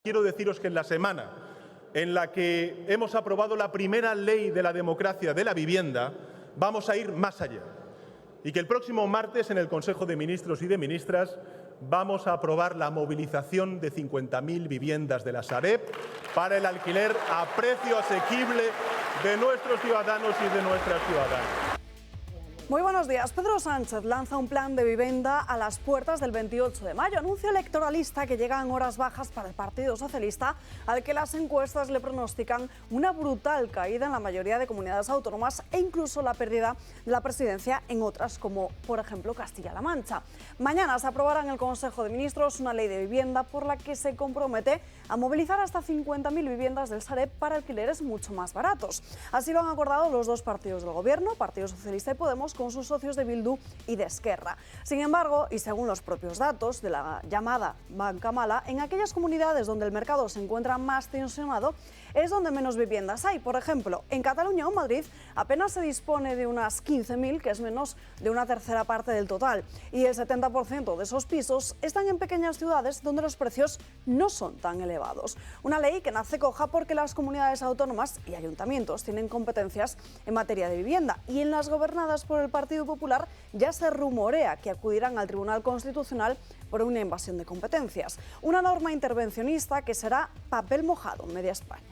Quiero deciros que en la semana en la que hemos aprobado la primera ley de la democracia de la vivienda, vamos a ir más allá. Y que el próximo martes en el Consejo de Ministros y de Ministras vamos a aprobar la movilización de 50.000 viviendas de la Sareb para el alquiler a precio asequible de nuestros ciudadanos y de nuestras ciudadanas. Muy buenos días. Pedro Sánchez lanza un plan de vivienda a las puertas del 28 de mayo. Anuncio electoralista que llega en horas bajas para el Partido Socialista, al que las encuestas le pronostican una brutal caída en la mayoría de comunidades autónomas e incluso la pérdida de la presidencia en otras, como por ejemplo Castilla-La Mancha. Mañana se aprobará en el Consejo de Ministros una ley de vivienda por la que se compromete a movilizar hasta 50.000 viviendas del Sareb para alquileres mucho más baratos. Así lo han acordado los dos partidos del Gobierno, Partido Socialista y Podemos, con sus socios de Bildu y de Esquerra. Sin embargo, y según los propios datos de la llamada banca mala, en aquellas comunidades donde el mercado se encuentra más tensionado es donde menos viviendas hay. Por ejemplo, en Cataluña o Madrid apenas se dispone de unas 15.000, que es menos de una tercera parte del total. Y el 70% de esos pisos están en pequeñas ciudades donde los precios no son tan elevados. Una ley que nace coja porque las comunidades autónomas y ayuntamientos tienen competencias en materia de vivienda, y en las gobernadas por el Partido Popular ya se rumorea que acudirán al Tribunal Constitucional por una invasión de competencias. Una norma intervencionista que será papel mojado en media España.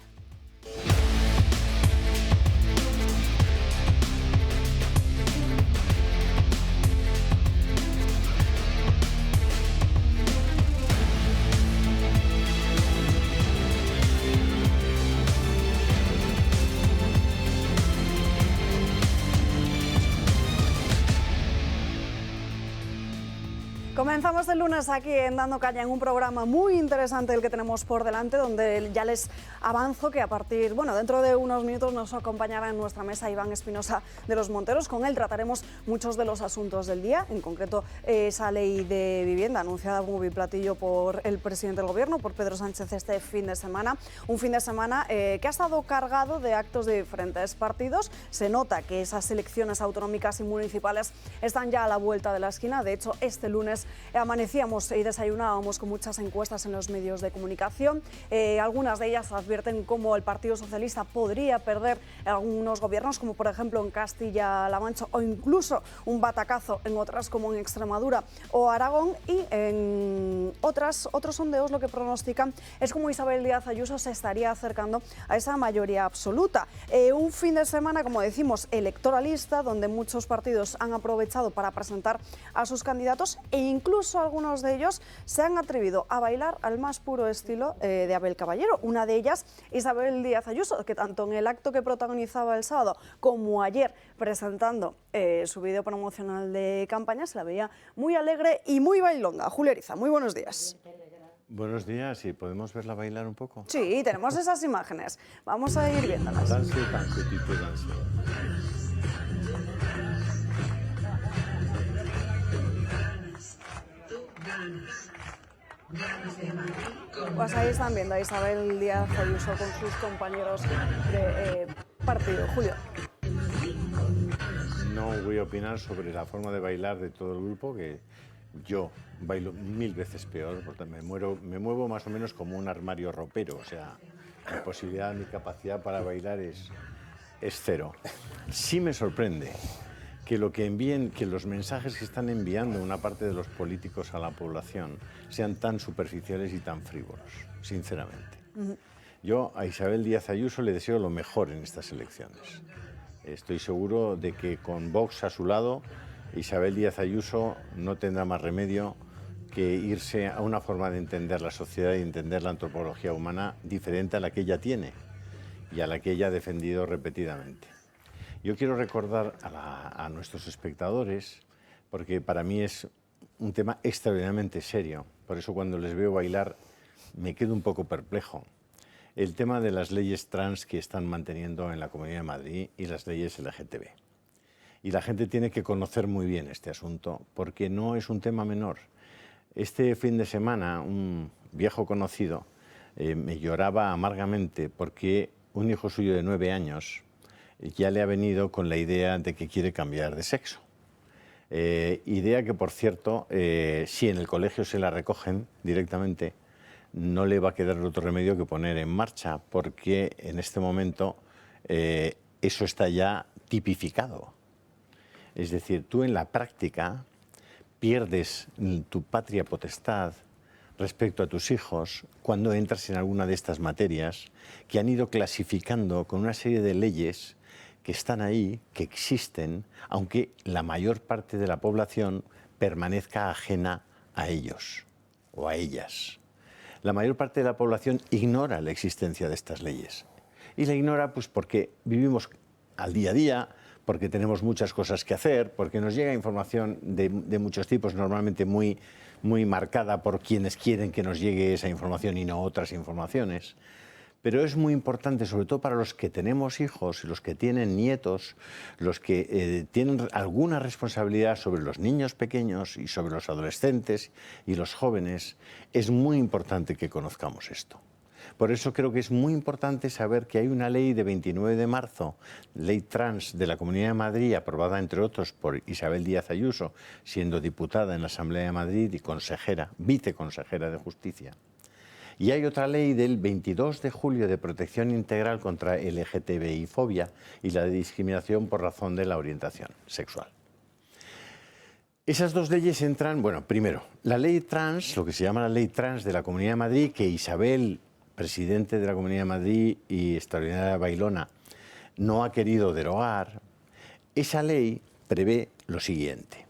Comenzamos el lunes aquí en Dando Caña, en un programa muy interesante el que tenemos por delante, donde ya les avanzo que dentro de unos minutos nos acompañará en nuestra mesa Iván Espinosa de los Monteros. Con él trataremos muchos de los asuntos del día, en concreto esa ley de vivienda anunciada como biplatillo por el presidente del Gobierno, por Pedro Sánchez, este fin de semana. Un fin de semana que ha estado cargado de actos de diferentes partidos. Se nota que esas elecciones autonómicas y municipales están ya a la vuelta de la esquina. De hecho, este lunes amanecíamos y desayunábamos con muchas encuestas en los medios de comunicación. Algunas de ellas advierten cómo el Partido Socialista podría perder algunos gobiernos, como por ejemplo en Castilla-La Mancha, o incluso un batacazo en otras como en Extremadura o Aragón. Y en otros sondeos lo que pronostican es como Isabel Díaz Ayuso se estaría acercando a esa mayoría absoluta. Un fin de semana, como decimos, electoralista, donde muchos partidos han aprovechado para presentar a sus candidatos, e incluso algunos de ellos se han atrevido a bailar al más puro estilo de Abel Caballero. Una de ellas, Isabel Díaz Ayuso, que tanto en el acto que protagonizaba el sábado como ayer presentando su vídeo promocional de campaña, se la veía muy alegre y muy bailonga. Julia Eriza, muy buenos días. Buenos días, ¿y podemos verla bailar un poco? Sí, tenemos esas imágenes. Vamos a ir viéndolas. Danse, tanque, tipo danse. Pues ahí están viendo a Isabel Díaz Ayuso con sus compañeros de partido. Julio. No voy a opinar sobre la forma de bailar de todo el grupo, que yo bailo 1000 veces peor, porque me muevo más o menos como un armario ropero, o sea, mi posibilidad, mi capacidad para bailar es cero. Sí me sorprende que los mensajes que están enviando una parte de los políticos a la población sean tan superficiales y tan frívolos, sinceramente. Yo a Isabel Díaz Ayuso le deseo lo mejor en estas elecciones. Estoy seguro de que con Vox a su lado, Isabel Díaz Ayuso no tendrá más remedio que irse a una forma de entender la sociedad y entender la antropología humana diferente a la que ella tiene y a la que ella ha defendido repetidamente. Yo quiero recordar a nuestros espectadores, porque para mí es un tema extraordinariamente serio, por eso cuando les veo bailar me quedo un poco perplejo, el tema de las leyes trans que están manteniendo en la Comunidad de Madrid y las leyes LGTB. Y la gente tiene que conocer muy bien este asunto, porque no es un tema menor. Este fin de semana un viejo conocido me lloraba amargamente porque un hijo suyo de 9 años ya le ha venido con la idea de que quiere cambiar de sexo. Idea que, por cierto, si en el colegio se la recogen directamente, no le va a quedar otro remedio que poner en marcha, porque en este momento eso está ya tipificado. Es decir, tú en la práctica pierdes tu patria potestad respecto a tus hijos cuando entras en alguna de estas materias que han ido clasificando con una serie de leyes que están ahí, que existen, aunque la mayor parte de la población permanezca ajena a ellos o a ellas. La mayor parte de la población ignora la existencia de estas leyes. Y la ignora pues porque vivimos al día a día, porque tenemos muchas cosas que hacer, porque nos llega información de muchos tipos, normalmente muy marcada por quienes quieren que nos llegue esa información y no otras informaciones. Pero es muy importante, sobre todo para los que tenemos hijos, los que tienen nietos, los que tienen alguna responsabilidad sobre los niños pequeños y sobre los adolescentes y los jóvenes, es muy importante que conozcamos esto. Por eso creo que es muy importante saber que hay una ley de 29 de marzo, ley trans de la Comunidad de Madrid, aprobada entre otros por Isabel Díaz Ayuso, siendo diputada en la Asamblea de Madrid y consejera, viceconsejera de Justicia. Y hay otra ley del 22 de julio de protección integral contra LGTBI-fobia y la de discriminación por razón de la orientación sexual. Esas dos leyes entran, bueno, primero, la ley trans, lo que se llama la ley trans de la Comunidad de Madrid, que Isabel, presidente de la Comunidad de Madrid y extraordinaria Bailona, no ha querido derogar. Esa ley prevé lo siguiente.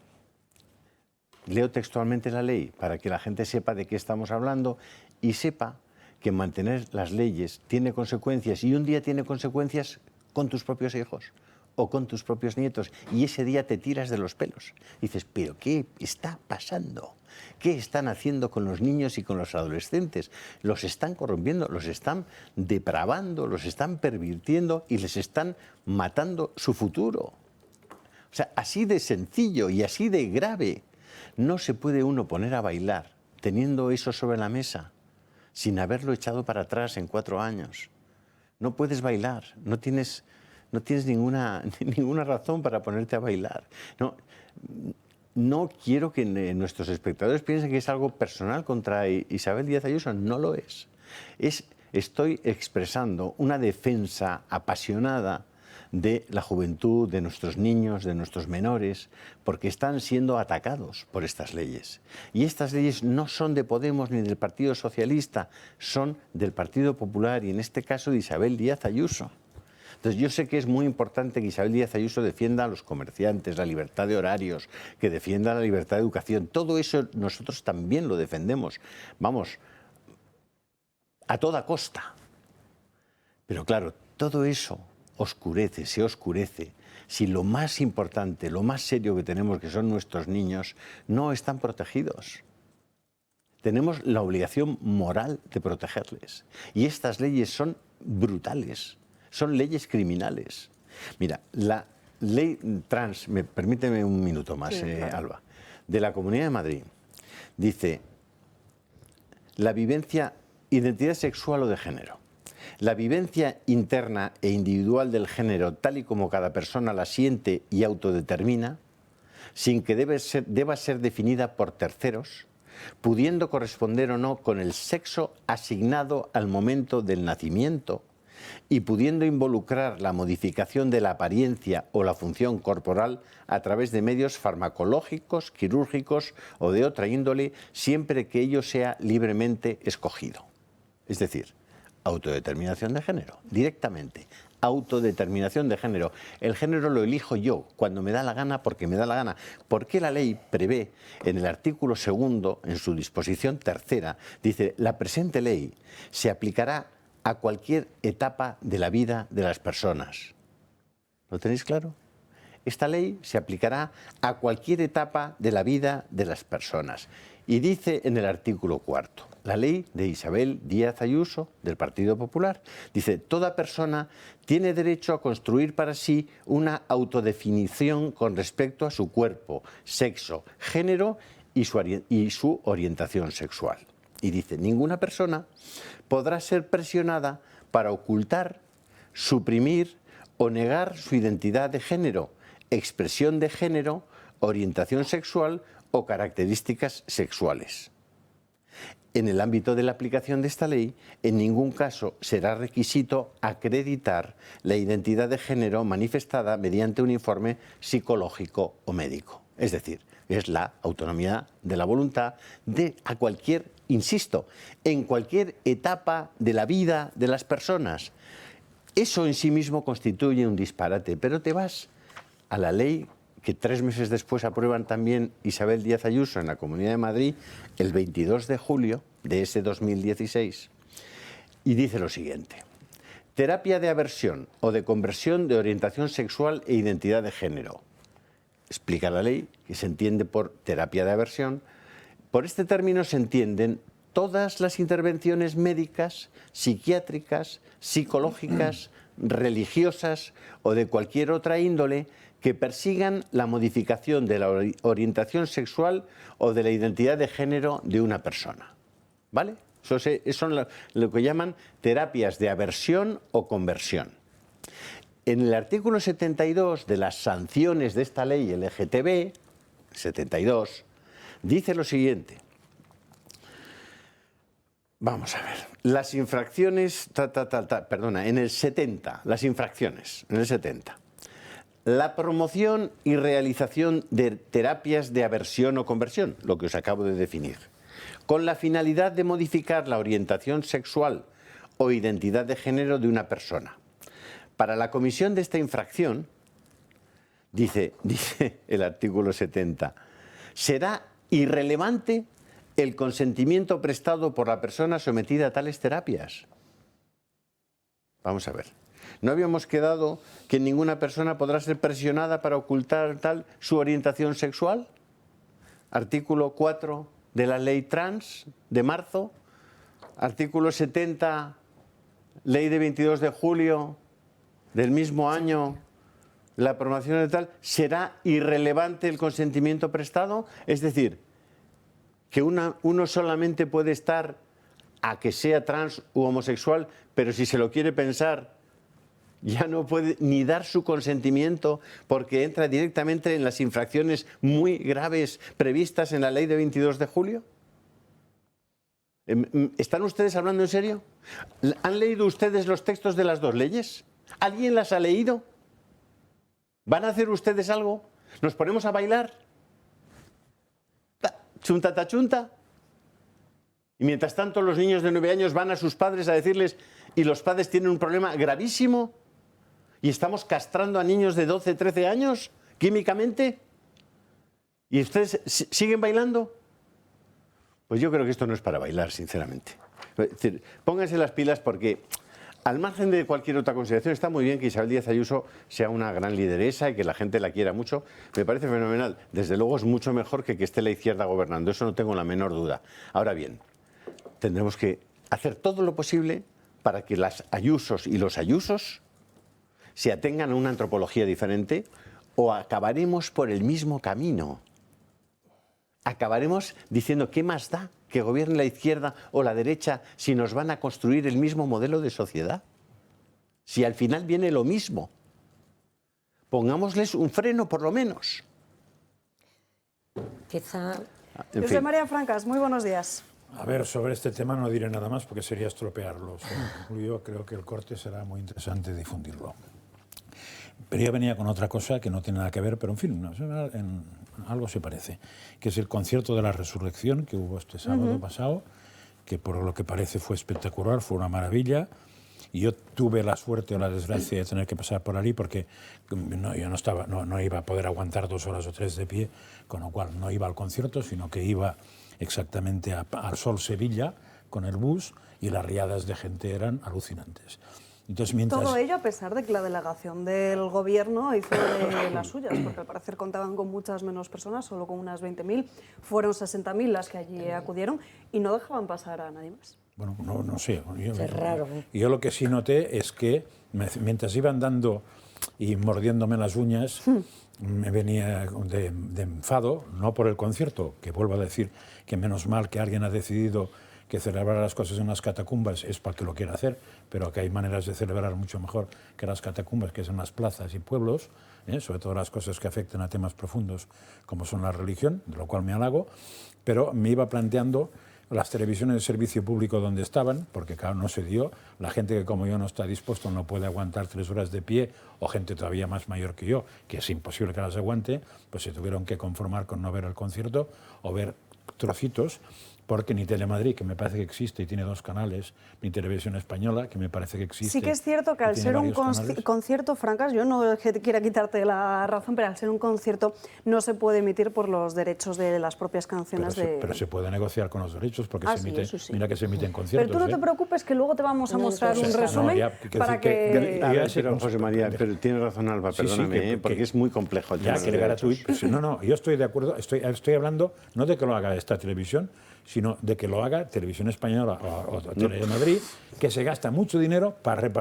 Leo textualmente la ley para que la gente sepa de qué estamos hablando y sepa que mantener las leyes tiene consecuencias y un día tiene consecuencias con tus propios hijos o con tus propios nietos y ese día te tiras de los pelos. Dices, ¿pero qué está pasando? ¿Qué están haciendo con los niños y con los adolescentes? Los están corrompiendo, los están depravando, los están pervirtiendo y les están matando su futuro. O sea, así de sencillo y así de grave. No se puede uno poner a bailar teniendo eso sobre la mesa sin haberlo echado para atrás en 4 años. No puedes bailar, no tienes ninguna razón para ponerte a bailar. No quiero que nuestros espectadores piensen que es algo personal contra Isabel Díaz Ayuso, no lo es. Estoy expresando una defensa apasionada de la juventud, de nuestros niños, de nuestros menores, porque están siendo atacados por estas leyes. Y estas leyes no son de Podemos ni del Partido Socialista, son del Partido Popular y en este caso de Isabel Díaz Ayuso. Entonces yo sé que es muy importante que Isabel Díaz Ayuso defienda a los comerciantes, la libertad de horarios, que defienda la libertad de educación. Todo eso nosotros también lo defendemos. Vamos, a toda costa. Pero claro, todo eso se oscurece, si lo más importante, lo más serio que tenemos, que son nuestros niños, no están protegidos. Tenemos la obligación moral de protegerles. Y estas leyes son brutales, son leyes criminales. Mira, la ley trans, permíteme un minuto más, sí, claro. Alba, de la Comunidad de Madrid, dice, la vivencia, identidad sexual o de género. La vivencia interna e individual del género, tal y como cada persona la siente y autodetermina, sin que deba ser definida por terceros, pudiendo corresponder o no con el sexo asignado al momento del nacimiento y pudiendo involucrar la modificación de la apariencia o la función corporal a través de medios farmacológicos, quirúrgicos o de otra índole, siempre que ello sea libremente escogido. Es decir, autodeterminación de género, directamente. Autodeterminación de género. El género lo elijo yo, cuando me da la gana, porque me da la gana. Porque la ley prevé, en el artículo 2, en su disposición 3ª, dice, la presente ley se aplicará a cualquier etapa de la vida de las personas. ¿Lo tenéis claro? Esta ley se aplicará a cualquier etapa de la vida de las personas. Y dice en el artículo 4, la ley de Isabel Díaz Ayuso, del Partido Popular, dice, toda persona tiene derecho a construir para sí una autodefinición con respecto a su cuerpo, sexo, género y su orientación sexual. Y dice, ninguna persona podrá ser presionada para ocultar, suprimir o negar su identidad de género, expresión de género, orientación sexual o características sexuales. en el ámbito de la aplicación de esta ley, en ningún caso será requisito acreditar la identidad de género manifestada mediante un informe psicológico o médico. Es decir, es la autonomía de la voluntad de a cualquier, insisto, en cualquier etapa de la vida de las personas. Eso en sí mismo constituye un disparate, pero te vas a la ley que 3 meses después aprueban también Isabel Díaz Ayuso en la Comunidad de Madrid, el 22 de julio de ese 2016, y dice lo siguiente: terapia de aversión o de conversión de orientación sexual e identidad de género. Explica la ley que se entiende por terapia de aversión. Por este término se entienden todas las intervenciones médicas, psiquiátricas, psicológicas, religiosas o de cualquier otra índole que persigan la modificación de la orientación sexual o de la identidad de género de una persona. ¿Vale? Eso son lo que llaman terapias de aversión o conversión. En el artículo 72 de las sanciones de esta ley LGTB, 72, dice lo siguiente. Vamos a ver. Las infracciones, en el 70, las infracciones, en el 70. La promoción y realización de terapias de aversión o conversión, lo que os acabo de definir, con la finalidad de modificar la orientación sexual o identidad de género de una persona. Para la comisión de esta infracción, dice el artículo 70, será irrelevante el consentimiento prestado por la persona sometida a tales terapias. Vamos a ver. ¿No habíamos quedado que ninguna persona podrá ser presionada para ocultar su orientación sexual? Artículo 4 de la ley trans de marzo, artículo 70, ley de 22 de julio del mismo año, la promoción de tal, ¿será irrelevante el consentimiento prestado? Es decir, que uno solamente puede estar a que sea trans u homosexual, pero si se lo quiere pensar, ya no puede ni dar su consentimiento porque entra directamente en las infracciones muy graves previstas en la ley de 22 de julio. ¿Están ustedes hablando en serio? ¿Han leído ustedes los textos de las dos leyes? ¿Alguien las ha leído? ¿Van a hacer ustedes algo? ¿Nos ponemos a bailar? Chunta ta chunta. Y mientras tanto los niños de 9 años van a sus padres a decirles, y los padres tienen un problema gravísimo, y estamos castrando a niños de 12, 13 años químicamente, y ustedes siguen bailando. Pues yo creo que esto no es para bailar, sinceramente. Es decir, pónganse las pilas porque, al margen de cualquier otra consideración, está muy bien que Isabel Díaz Ayuso sea una gran lideresa y que la gente la quiera mucho. Me parece fenomenal. Desde luego es mucho mejor que esté la izquierda gobernando. Eso no tengo la menor duda. Ahora bien, tendremos que hacer todo lo posible para que las Ayusos y los Ayusos se atengan a una antropología diferente o acabaremos por el mismo camino. Acabaremos diciendo qué más da que gobierne la izquierda o la derecha si nos van a construir el mismo modelo de sociedad. Si al final viene lo mismo. Pongámosles un freno por lo menos. Quizá... José María Francas, muy buenos días. A ver, sobre este tema no diré nada más porque sería estropearlo. Yo creo que el corte será muy interesante difundirlo. Pero yo venía con otra cosa que no tiene nada que ver, pero en fin, en algo se parece, que es el concierto de la resurrección que hubo este sábado pasado, que por lo que parece fue espectacular, fue una maravilla. Y yo tuve la suerte o la desgracia de tener que pasar por allí porque yo no iba a poder aguantar 2 horas o 3 de pie, con lo cual no iba al concierto, sino que iba exactamente al Sol Sevilla con el bus y las riadas de gente eran alucinantes. Entonces, Todo ello a pesar de que la delegación del Gobierno hizo de las suyas, porque al parecer contaban con muchas menos personas, solo con unas 20.000, fueron 60.000 las que allí acudieron y no dejaban pasar a nadie más. Bueno, no sé. Es raro. Yo lo que sí noté es que mientras iban dando y mordiéndome las uñas, me venía de enfado, no por el concierto, que vuelvo a decir que menos mal que alguien ha decidido que celebrar las cosas en las catacumbas es para que lo quiera hacer, pero que hay maneras de celebrar mucho mejor que las catacumbas, que es en las plazas y pueblos, sobre todo las cosas que afectan a temas profundos como son la religión, de lo cual me halago, pero me iba planteando las televisiones de servicio público donde estaban, porque claro, no se dio, la gente que como yo no está dispuesto no puede aguantar 3 horas de pie, o gente todavía más mayor que yo, que es imposible que las aguante, pues se tuvieron que conformar con no ver el concierto o ver trocitos, porque ni Telemadrid, que me parece que existe y tiene 2 canales, ni Televisión Española, que me parece que existe. Sí que es cierto que al ser un concierto, Francas, yo no es que quiera quitarte la razón, pero al ser un concierto no se puede emitir por los derechos de las propias canciones. Pero se puede negociar con los derechos, porque se emite, sí. mira que se emiten conciertos. Pero tú no te preocupes, que luego te vamos a mostrar un resumen para que... Pero, José María, pero tiene razón Alba, perdóname, porque es muy complejo el tema. Ya, que el gratuito. No, yo estoy de acuerdo, estoy hablando no de que lo haga esta televisión, sino de que lo haga Televisión Española o Telemadrid, que se gasta mucho dinero para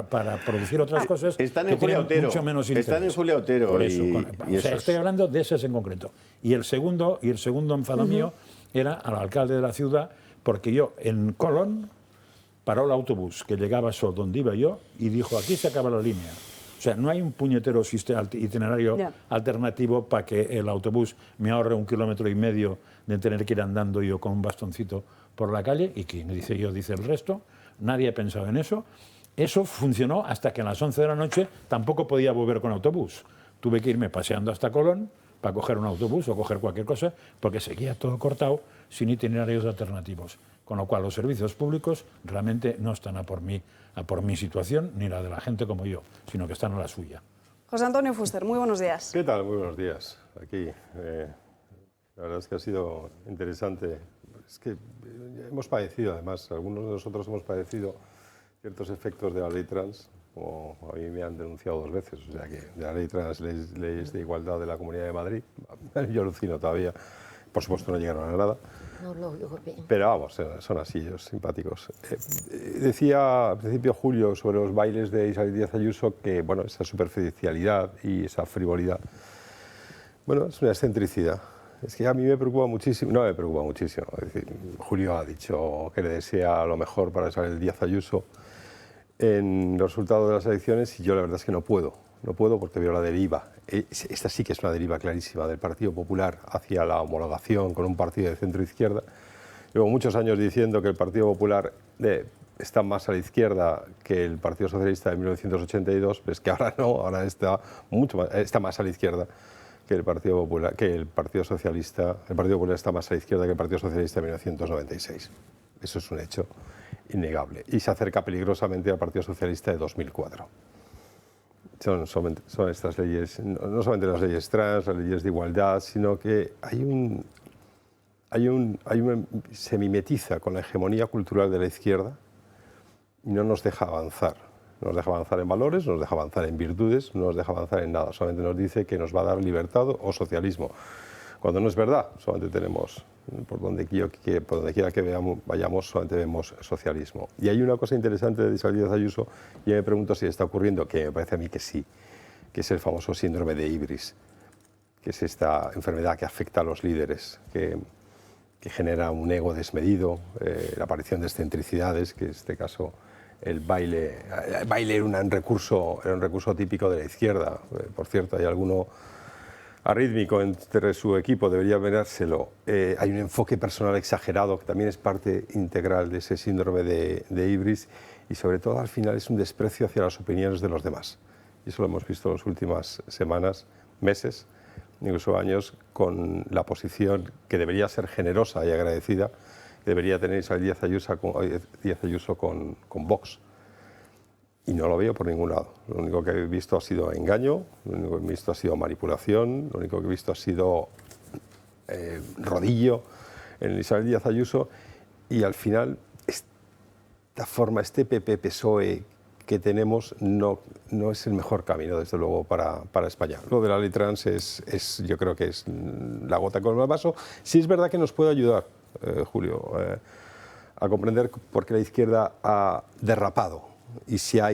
producir otras cosas están que tienen mucho menos interés. Están en Julia Otero. Por eso, estoy hablando de esas en concreto. Y el segundo enfado mío era al alcalde de la ciudad, porque yo en Colón paró el autobús que llegaba solo donde iba yo y dijo, aquí se acaba la línea. O sea, no hay un puñetero itinerario alternativo para que el autobús me ahorre 1,5 kilómetros de tener que ir andando yo con un bastoncito por la calle, y quien dice yo dice el resto. Nadie ha pensado en eso. Eso funcionó hasta que a las 11 de la noche tampoco podía volver con autobús. Tuve que irme paseando hasta Colón para coger un autobús o coger cualquier cosa, porque seguía todo cortado sin itinerarios alternativos. Con lo cual los servicios públicos realmente no están a por mi situación, ni la de la gente como yo, sino que están a la suya. José Antonio Fuster, muy buenos días. ¿Qué tal? Muy buenos días. Aquí, la verdad es que ha sido interesante. Es que hemos padecido, además, algunos de nosotros hemos padecido ciertos efectos de la ley trans, como a mí me han denunciado 2 veces, o sea que de la ley trans, leyes de igualdad de la Comunidad de Madrid, yo alucino todavía, por supuesto no llegaron a nada. No lo digo bien. Pero vamos, son así, ellos simpáticos. Decía al principio Julio sobre los bailes de Isabel Díaz Ayuso que, bueno, esa superficialidad y esa frivolidad, bueno, es una excentricidad. Es que a mí me preocupa muchísimo, no me preocupa muchísimo. Es decir, Julio ha dicho que le desea lo mejor para Isabel Díaz Ayuso en los resultados de las elecciones, y yo la verdad es que no puedo porque veo la deriva. Esta sí que es una deriva clarísima del Partido Popular hacia la homologación con un partido de centro-izquierda. Llevo muchos años diciendo que el Partido Popular está más a la izquierda que el Partido Socialista de 1982, pero es que ahora no, ahora está más a la izquierda que el Partido Popular, que el Partido Socialista. El Partido Popular está más a la izquierda que el Partido Socialista de 1996. Eso es un hecho innegable. Y se acerca peligrosamente al Partido Socialista de 2004. Son estas leyes, no solamente las leyes trans, las leyes de igualdad, sino que se mimetiza con la hegemonía cultural de la izquierda y no nos deja avanzar. No nos deja avanzar en valores, no nos deja avanzar en virtudes, no nos deja avanzar en nada. Solamente nos dice que nos va a dar libertad o socialismo. Cuando no es verdad, solamente tenemos, por donde quiera que vayamos, solamente vemos socialismo. Y hay una cosa interesante de Isabel Díaz Ayuso, y yo me pregunto si está ocurriendo, que me parece a mí que sí, que es el famoso síndrome de Ibris, que es esta enfermedad que afecta a los líderes, que genera un ego desmedido, la aparición de excentricidades, que en este caso el baile era un recurso típico de la izquierda. Por cierto, hay alguno arrítmico entre su equipo, debería venérselo. Hay un enfoque personal exagerado que también es parte integral de ese síndrome de Ibris, y sobre todo al final es un desprecio hacia las opiniones de los demás. Y eso lo hemos visto en las últimas semanas, meses, incluso años, con la posición que debería ser generosa y agradecida que debería tener Isabel Díaz Ayuso con Vox. Y no lo veo por ningún lado. Lo único que he visto ha sido engaño, lo único que he visto ha sido manipulación, lo único que he visto ha sido rodillo en Isabel Díaz Ayuso, y al final esta forma, este PP-PSOE que tenemos no es el mejor camino, desde luego, para España. Lo de la ley trans yo creo que es la gota con el vaso. Sí es verdad que nos puede ayudar, Julio, a comprender por qué la izquierda ha derrapado y se ha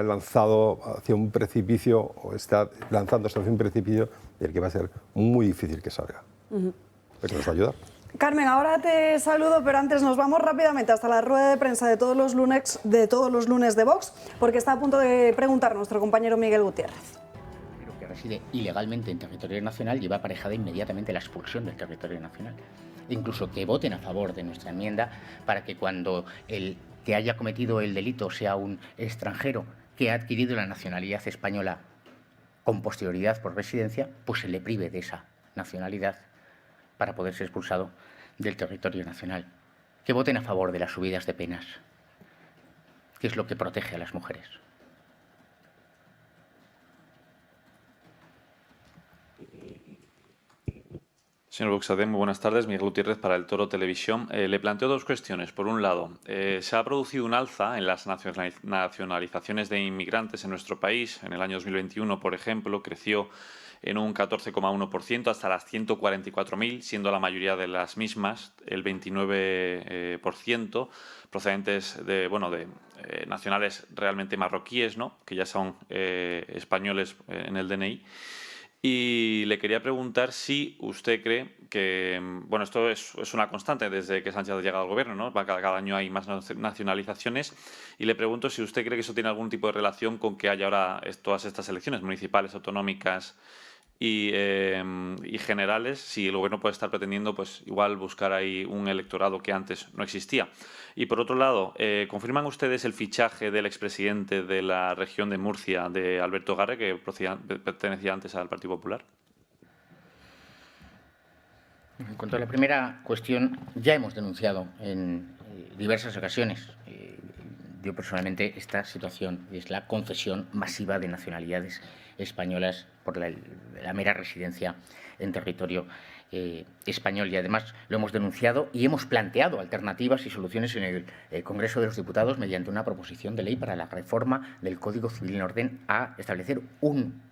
lanzado hacia un precipicio, o está lanzándose hacia un precipicio del que va a ser muy difícil que salga. Pero nos va a ayudar. Carmen, ahora te saludo, pero antes nos vamos rápidamente hasta la rueda de prensa de todos los lunes de Vox, porque está a punto de preguntar nuestro compañero Miguel Gutiérrez. Pero que reside ilegalmente en territorio nacional lleva aparejada inmediatamente la expulsión del territorio nacional. Incluso que voten a favor de nuestra enmienda para que cuando el que haya cometido el delito sea un extranjero que ha adquirido la nacionalidad española con posterioridad por residencia, pues se le prive de esa nacionalidad para poder ser expulsado del territorio nacional. Que voten a favor de las subidas de penas, que es lo que protege a las mujeres. Señor Buxadé, muy buenas tardes. Miguel Gutiérrez para El Toro Televisión. Le planteo dos cuestiones. Por un lado, se ha producido un alza en las nacionalizaciones de inmigrantes en nuestro país. En el año 2021, por ejemplo, creció en un 14,1% hasta las 144.000, siendo la mayoría de las mismas, el 29%, procedentes de nacionales realmente marroquíes, ¿no?, que ya son españoles en el DNI. Y le quería preguntar si usted cree que, esto es una constante desde que Sánchez ha llegado al gobierno, ¿no? Cada año hay más nacionalizaciones, y le pregunto si usted cree que eso tiene algún tipo de relación con que haya ahora todas estas elecciones municipales, autonómicas y generales, si el gobierno puede estar pretendiendo igual buscar ahí un electorado que antes no existía. Y por otro lado, ¿confirman ustedes el fichaje del expresidente de la región de Murcia, de Alberto Garre, que pertenecía antes al Partido Popular? En cuanto a la primera cuestión, ya hemos denunciado en diversas ocasiones, yo personalmente, esta situación, es la concesión masiva de nacionalidades españolas por la mera residencia en territorio español, y además lo hemos denunciado y hemos planteado alternativas y soluciones en el Congreso de los Diputados mediante una proposición de ley para la reforma del Código Civil en orden a establecer un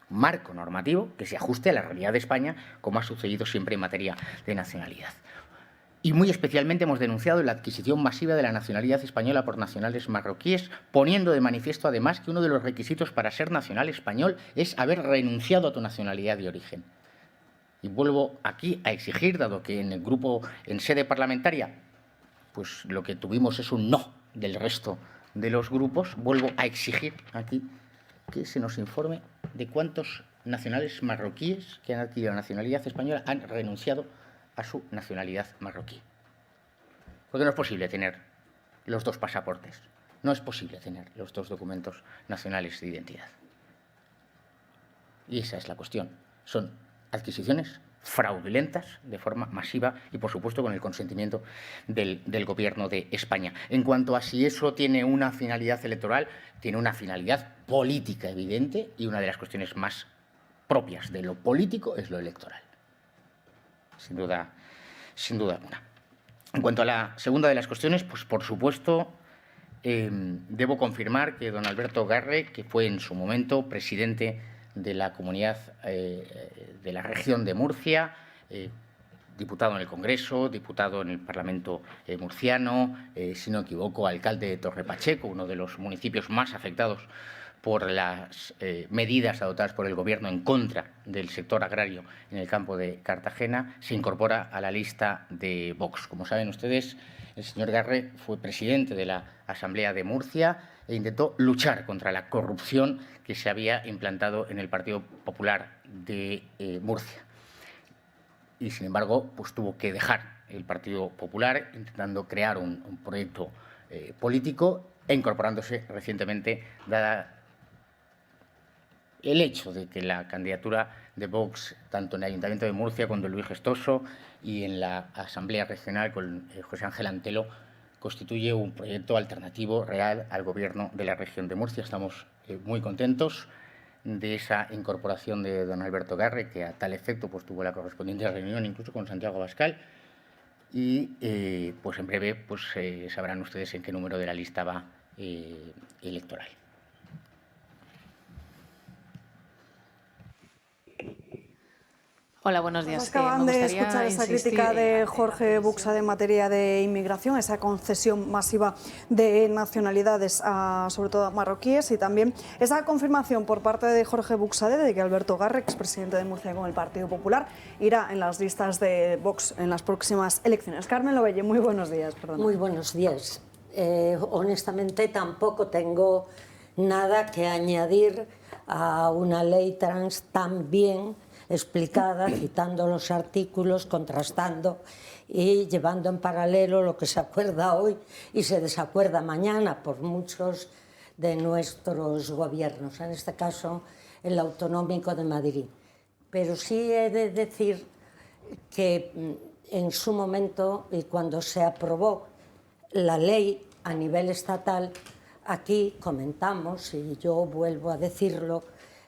marco normativo que se ajuste a la realidad de España, como ha sucedido siempre en materia de nacionalidad. Y muy especialmente hemos denunciado la adquisición masiva de la nacionalidad española por nacionales marroquíes, poniendo de manifiesto además que uno de los requisitos para ser nacional español es haber renunciado a tu nacionalidad de origen. Y vuelvo aquí a exigir, dado que en el grupo, en sede parlamentaria, pues lo que tuvimos es un no del resto de los grupos, vuelvo a exigir aquí que se nos informe de cuántos nacionales marroquíes que han adquirido la nacionalidad española han renunciado a su nacionalidad marroquí. Porque no es posible tener los dos pasaportes, no es posible tener los dos documentos nacionales de identidad. Y esa es la cuestión. Son adquisiciones fraudulentas de forma masiva y, por supuesto, con el consentimiento del Gobierno de España. En cuanto a si eso tiene una finalidad electoral, tiene una finalidad política evidente, y una de las cuestiones más propias de lo político es lo electoral. Sin duda alguna. En cuanto a la segunda de las cuestiones, pues por supuesto debo confirmar que don Alberto Garre, que fue en su momento presidente de la comunidad de la región de Murcia, diputado en el Congreso, diputado en el Parlamento murciano, si no me equivoco, alcalde de Torre Pacheco, uno de los municipios más afectados por las medidas adoptadas por el Gobierno en contra del sector agrario en el campo de Cartagena, se incorpora a la lista de Vox. Como saben ustedes, el señor Garre fue presidente de la Asamblea de Murcia e intentó luchar contra la corrupción que se había implantado en el Partido Popular de Murcia. Y, sin embargo, pues tuvo que dejar el Partido Popular intentando crear un proyecto político e incorporándose recientemente, dada el hecho de que la candidatura de Vox, tanto en el Ayuntamiento de Murcia con don Luis Gestoso y en la Asamblea Regional con José Ángel Antelo, constituye un proyecto alternativo real al Gobierno de la región de Murcia. Estamos muy contentos de esa incorporación de don Alberto Garre, que a tal efecto pues tuvo la correspondiente reunión incluso con Santiago Abascal, y pues en breve pues sabrán ustedes en qué número de la lista va electoral. Hola, buenos días. Acaban de escuchar esa crítica de Jorge Buxadé en materia de inmigración, esa concesión masiva de nacionalidades, sobre todo a marroquíes, y también esa confirmación por parte de Jorge Buxadé de que Alberto Garre, expresidente de Murcia con el Partido Popular, irá en las listas de Vox en las próximas elecciones. Carmen Lovelle, muy buenos días. Perdona. Muy buenos días. Honestamente tampoco tengo nada que añadir a una ley trans tan bien explicada, citando los artículos, contrastando y llevando en paralelo lo que se acuerda hoy y se desacuerda mañana por muchos de nuestros gobiernos, en este caso el autonómico de Madrid. Pero sí he de decir que en su momento, y cuando se aprobó la ley a nivel estatal, aquí comentamos, y yo vuelvo a decirlo,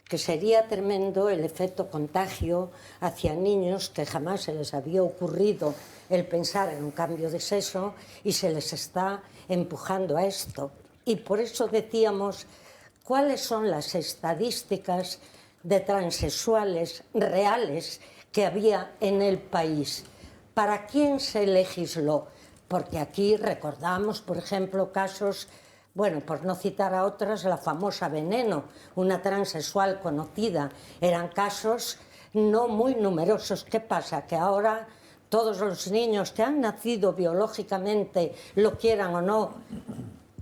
que sería tremendo el efecto contagio hacia niños que jamás se les había ocurrido el pensar en un cambio de sexo y se les está empujando a esto. Y por eso decíamos, ¿cuáles son las estadísticas de transexuales reales que había en el país? ¿Para quién se legisló? Porque aquí recordamos, por ejemplo, casos, bueno, por no citar a otras, la famosa Veneno, una transexual conocida. Eran casos no muy numerosos. ¿Qué pasa? Que ahora todos los niños que han nacido biológicamente, lo quieran o no,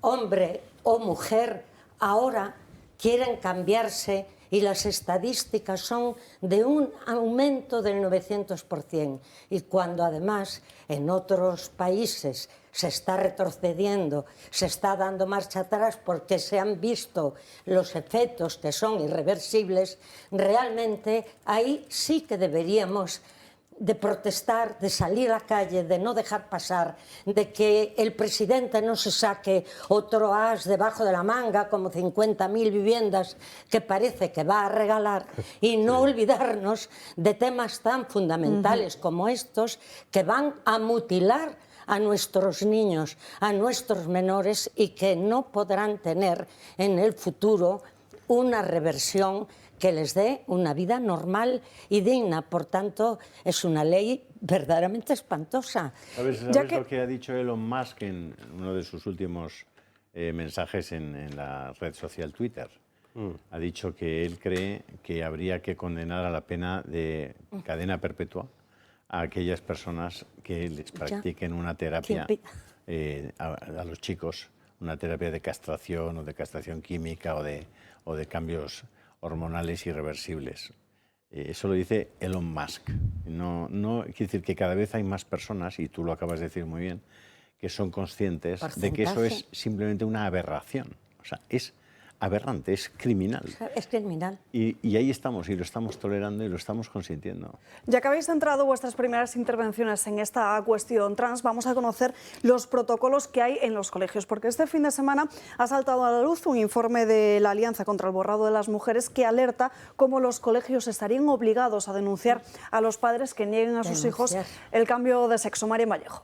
hombre o mujer, ahora quieren cambiarse y las estadísticas son de un aumento del 900%. Y cuando además en otros países se está retrocediendo, se está dando marcha atrás porque se han visto los efectos que son irreversibles, realmente ahí sí que deberíamos de protestar, de salir a la calle, de no dejar pasar, de que el presidente no se saque otro as debajo de la manga, como 50.000 viviendas que parece que va a regalar, y no olvidarnos de temas tan fundamentales como estos que van a mutilar a nuestros niños, a nuestros menores, y que no podrán tener en el futuro una reversión que les dé una vida normal y digna. Por tanto, es una ley verdaderamente espantosa. ¿Sabes lo que ha dicho Elon Musk en uno de sus últimos mensajes en la red social Twitter? Ha dicho que él cree que habría que condenar a la pena de cadena perpetua a aquellas personas que les practiquen una terapia a los chicos, una terapia de castración o de castración química o de cambios hormonales irreversibles. Eso lo dice Elon Musk. No quiere decir que cada vez hay más personas, y tú lo acabas de decir muy bien, que son conscientes de que eso es simplemente una aberración. O sea, es aberrante, es criminal. Es criminal. Y ahí estamos, y lo estamos tolerando y lo estamos consintiendo. Ya que habéis centrado vuestras primeras intervenciones en esta cuestión trans, vamos a conocer los protocolos que hay en los colegios, porque este fin de semana ha saltado a la luz un informe de la Alianza contra el Borrado de las Mujeres que alerta cómo los colegios estarían obligados a denunciar a los padres que nieguen a sus hijos el cambio de sexo. María Vallejo.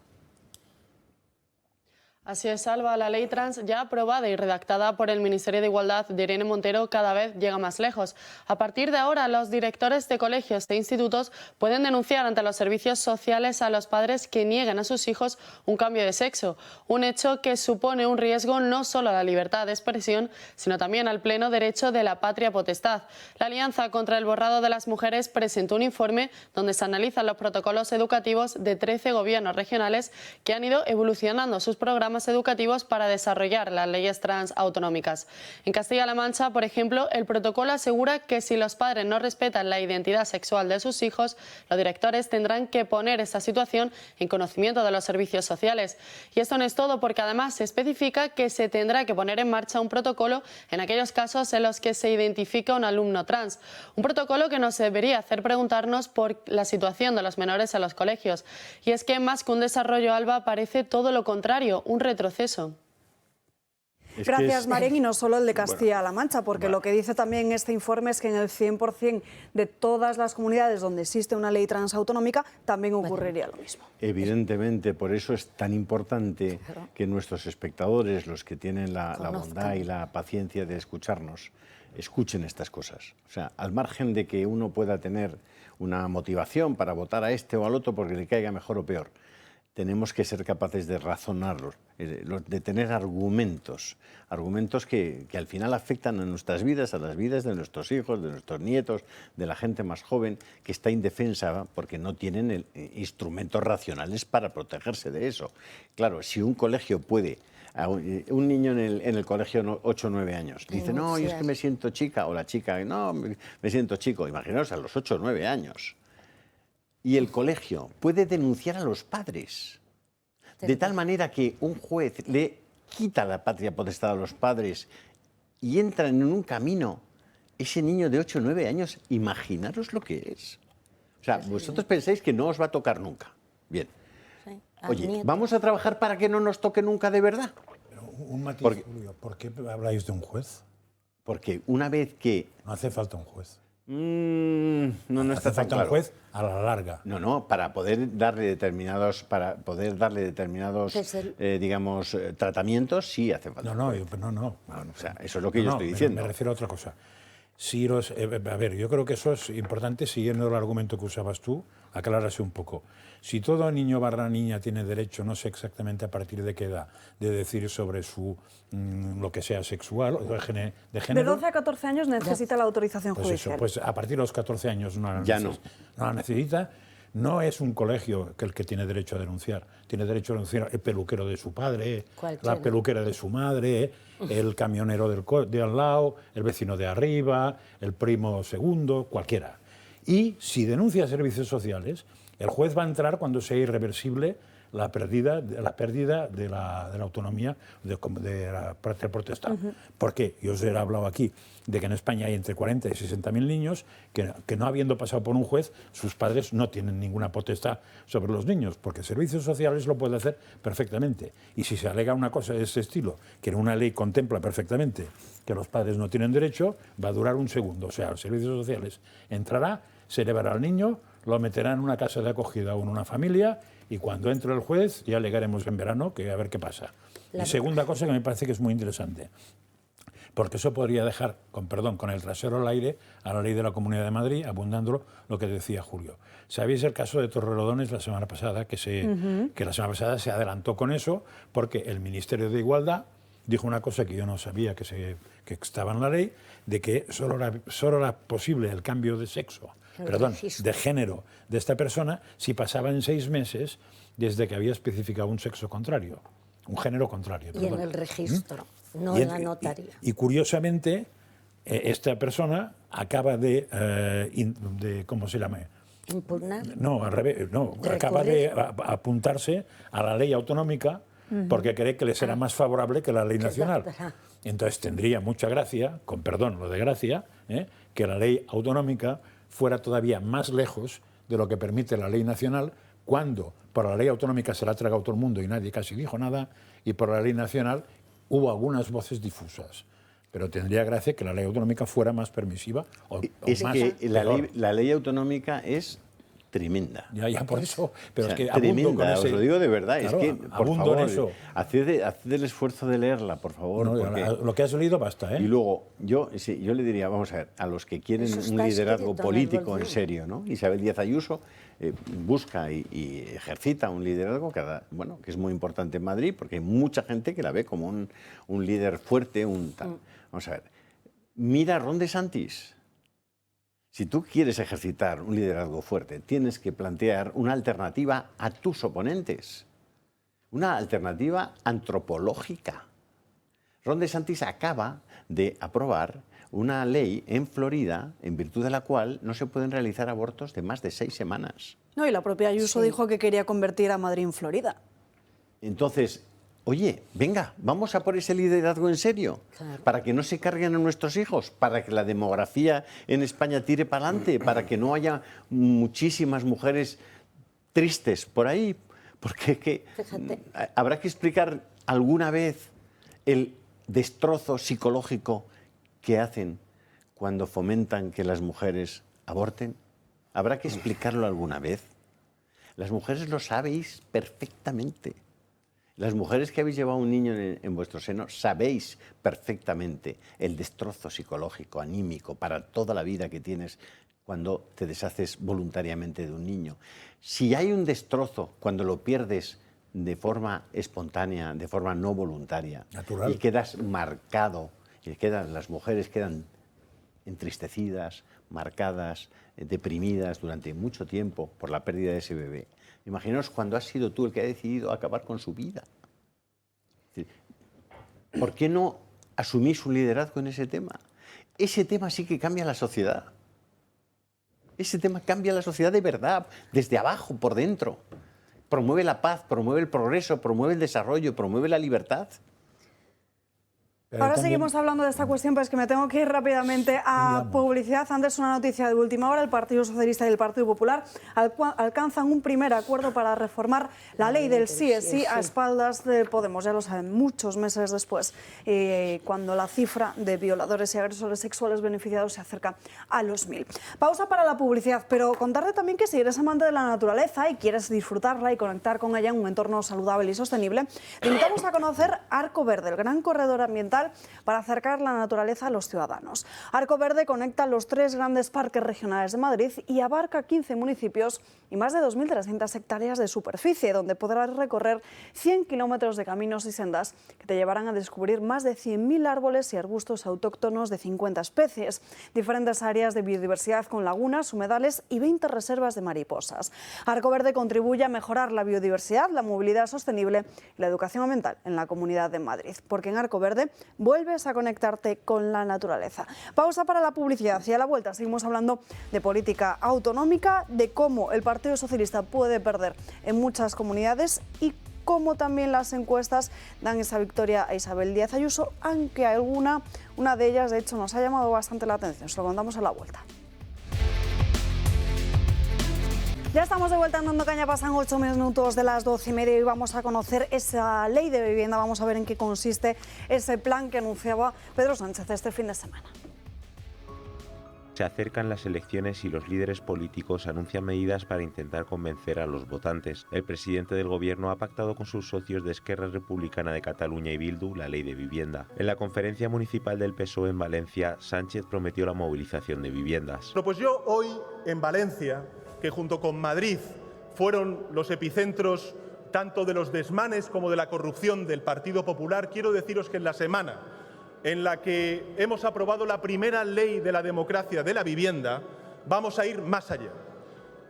Así es, Alba, la ley trans ya aprobada y redactada por el Ministerio de Igualdad de Irene Montero cada vez llega más lejos. A partir de ahora, los directores de colegios e institutos pueden denunciar ante los servicios sociales a los padres que nieguen a sus hijos un cambio de sexo, un hecho que supone un riesgo no solo a la libertad de expresión, sino también al pleno derecho de la patria potestad. La Alianza contra el Borrado de las Mujeres presentó un informe donde se analizan los protocolos educativos de 13 gobiernos regionales que han ido evolucionando sus programas educativos para desarrollar las leyes trans autonómicas. En Castilla-La Mancha, por ejemplo, el protocolo asegura que si los padres no respetan la identidad sexual de sus hijos, los directores tendrán que poner esta situación en conocimiento de los servicios sociales. Y esto no es todo, porque además se especifica que se tendrá que poner en marcha un protocolo en aquellos casos en los que se identifica un alumno trans. Un protocolo que nos debería hacer preguntarnos por la situación de los menores en los colegios. Y es que más que un desarrollo, Alba, parece todo lo contrario, un retroceso. Gracias, Maren, y no solo el de Castilla-La Mancha, porque lo que dice también este informe es que en el 100% de todas las comunidades donde existe una ley trans autonómica también ocurriría lo mismo. Evidentemente, por eso es tan importante que nuestros espectadores, los que tienen la bondad y la paciencia de escucharnos, escuchen estas cosas. O sea, al margen de que uno pueda tener una motivación para votar a este o al otro porque le caiga mejor o peor, tenemos que ser capaces de razonarlo, de tener argumentos que al final afectan a nuestras vidas, a las vidas de nuestros hijos, de nuestros nietos, de la gente más joven que está indefensa porque no tienen instrumentos racionales para protegerse de eso. Claro, si un colegio puede a un niño en el colegio 8 o 9 años. Dice, no, yo es que me siento chica, o la chica, no, me siento chico. Imaginaos a los 8 o 9 años. Y el colegio puede denunciar a los padres. De tal manera que un juez le quita la patria potestad a los padres y entra en un camino. Ese niño de 8 o 9 años, imaginaros lo que es. O sea, vosotros pensáis que no os va a tocar nunca. Bien. Oye, ¿vamos a trabajar para que no nos toque nunca de verdad? Pero un matiz, Julio, ¿por qué habláis de un juez? Porque una vez que... No hace falta un juez. No está tan falta claro. un juez a la larga. No, para poder darle determinados, digamos, tratamientos, sí hace falta. No. O sea, eso es lo que yo estoy diciendo. Me refiero a otra cosa. Si a ver, yo creo que eso es importante, siguiendo el argumento que usabas tú, aclararse un poco. Si todo niño / niña tiene derecho, no sé exactamente a partir de qué edad, de decir sobre su lo que sea sexual o de género. De 12 a 14 años necesita la autorización pues judicial. Eso, pues a partir de los 14 años no la necesita. No es un colegio el que tiene derecho a denunciar. Tiene derecho a denunciar el peluquero de su padre, la peluquera de su madre, el camionero de al lado, el vecino de arriba, el primo segundo, cualquiera. Y si denuncia a servicios sociales, el juez va a entrar cuando sea irreversible la pérdida de la autonomía de la patria potestad. Porque yo os he hablado aquí de que en España hay entre 40 y 60.000 niños que no habiendo pasado por un juez, sus padres no tienen ninguna potestad sobre los niños, porque servicios sociales lo puede hacer perfectamente. Y si se alega una cosa de ese estilo, que una ley contempla perfectamente que los padres no tienen derecho, va a durar un segundo. O sea, los servicios sociales entrará, se llevará al niño, lo meterá en una casa de acogida o en una familia, y cuando entre el juez ya alegaremos en verano que a ver qué pasa. Y segunda cosa que me parece que es muy interesante, porque eso podría dejar, con el trasero al aire a la ley de la Comunidad de Madrid, abundando lo que decía Julio. ¿Sabéis el caso de Torrelodones la semana pasada? Que la semana pasada se adelantó con eso, porque el Ministerio de Igualdad dijo una cosa que yo no sabía que estaba en la ley, de que solo era posible el cambio de sexo, de género de esta persona si pasaban 6 meses desde que había especificado un sexo contrario, un género contrario. Y en el registro, no en la notaría. Y curiosamente, esta persona acaba de ¿cómo se llama? ¿Impugnar? No, al revés, acaba de apuntarse a la ley autonómica porque cree que le será más favorable que la ley nacional. Entonces tendría mucha gracia, con perdón lo de gracia, que la ley autonómica fuera todavía más lejos de lo que permite la ley nacional, cuando por la ley autonómica se la ha tragado todo el mundo y nadie casi dijo nada, y por la ley nacional hubo algunas voces difusas. Pero tendría gracia que la ley autonómica fuera más permisiva o es más que la ley autonómica es tremenda. Ya por eso. Pero o sea, es que abundo con ese, os lo digo de verdad. Claro, es que, por favor, en eso. haced el esfuerzo de leerla, por favor. No, porque... Lo que has leído basta, ¿eh? Y luego, yo le diría, vamos a ver, a los que quieren un liderazgo político en serio, ¿no? Isabel Díaz Ayuso busca y ejercita un liderazgo que es muy importante en Madrid, porque hay mucha gente que la ve como un líder fuerte, Vamos a ver, mira a Ron DeSantis. Si tú quieres ejercitar un liderazgo fuerte, tienes que plantear una alternativa a tus oponentes, una alternativa antropológica. Ron DeSantis acaba de aprobar una ley en Florida en virtud de la cual no se pueden realizar abortos de más de 6 semanas. No, y la propia Ayuso dijo que quería convertir a Madrid en Florida. Entonces, oye, venga, vamos a por ese liderazgo en serio, para que no se carguen a nuestros hijos, para que la demografía en España tire para adelante, para que no haya muchísimas mujeres tristes por ahí, porque habrá que explicar alguna vez el destrozo psicológico que hacen cuando fomentan que las mujeres aborten. Habrá que explicarlo alguna vez. Las mujeres lo sabéis perfectamente. Las mujeres que habéis llevado un niño en vuestro seno sabéis perfectamente el destrozo psicológico, anímico, para toda la vida que tienes cuando te deshaces voluntariamente de un niño. Si hay un destrozo cuando lo pierdes de forma espontánea, de forma no voluntaria, natural, y quedas marcado, las mujeres quedan entristecidas, marcadas, deprimidas durante mucho tiempo por la pérdida de ese bebé. Imaginaos cuando has sido tú el que ha decidido acabar con su vida. ¿Por qué no asumís un liderazgo en ese tema? Ese tema sí que cambia la sociedad. Ese tema cambia la sociedad de verdad, desde abajo, por dentro. Promueve la paz, promueve el progreso, promueve el desarrollo, promueve la libertad. Ahora seguimos hablando de esta cuestión, pero es que me tengo que ir rápidamente a publicidad. Antes, una noticia de última hora. El Partido Socialista y el Partido Popular alcanzan un primer acuerdo para reformar la ley del sí es sí a espaldas de Podemos. Ya lo saben, muchos meses después, cuando la cifra de violadores y agresores sexuales beneficiados se acerca a los 1000. Pausa para la publicidad, pero contarte también que si eres amante de la naturaleza y quieres disfrutarla y conectar con ella en un entorno saludable y sostenible, te invitamos a conocer Arco Verde, el gran corredor ambiental para acercar la naturaleza a los ciudadanos. Arco Verde conecta los 3 grandes parques regionales de Madrid y abarca 15 municipios y más de 2.300 hectáreas de superficie, donde podrás recorrer 100 kilómetros de caminos y sendas que te llevarán a descubrir más de 100.000 árboles y arbustos autóctonos de 50 especies, diferentes áreas de biodiversidad con lagunas, humedales y 20 reservas de mariposas. Arco Verde contribuye a mejorar la biodiversidad, la movilidad sostenible y la educación ambiental en la Comunidad de Madrid, porque en Arco Verde vuelves a conectarte con la naturaleza. Pausa para la publicidad y a la vuelta seguimos hablando de política autonómica, de cómo el Partido Socialista puede perder en muchas comunidades y cómo también las encuestas dan esa victoria a Isabel Díaz Ayuso, aunque una de ellas de hecho nos ha llamado bastante la atención. Se lo contamos a la vuelta. Ya estamos de vuelta en Dando Caña, pasan 8 minutos de las 12:30 y vamos a conocer esa ley de vivienda, vamos a ver en qué consiste ese plan que anunciaba Pedro Sánchez este fin de semana. Se acercan las elecciones y los líderes políticos anuncian medidas para intentar convencer a los votantes. El presidente del gobierno ha pactado con sus socios de Esquerra Republicana de Cataluña y Bildu la ley de vivienda. En la conferencia municipal del PSOE en Valencia, Sánchez prometió la movilización de viviendas. Bueno, pues yo hoy en Valencia, que junto con Madrid fueron los epicentros tanto de los desmanes como de la corrupción del Partido Popular, quiero deciros que en la semana en la que hemos aprobado la primera ley de la democracia de la vivienda, vamos a ir más allá.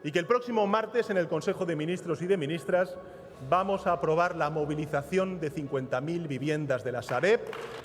Y que el próximo martes en el Consejo de Ministros y de Ministras vamos a aprobar la movilización de 50.000 viviendas de la Sareb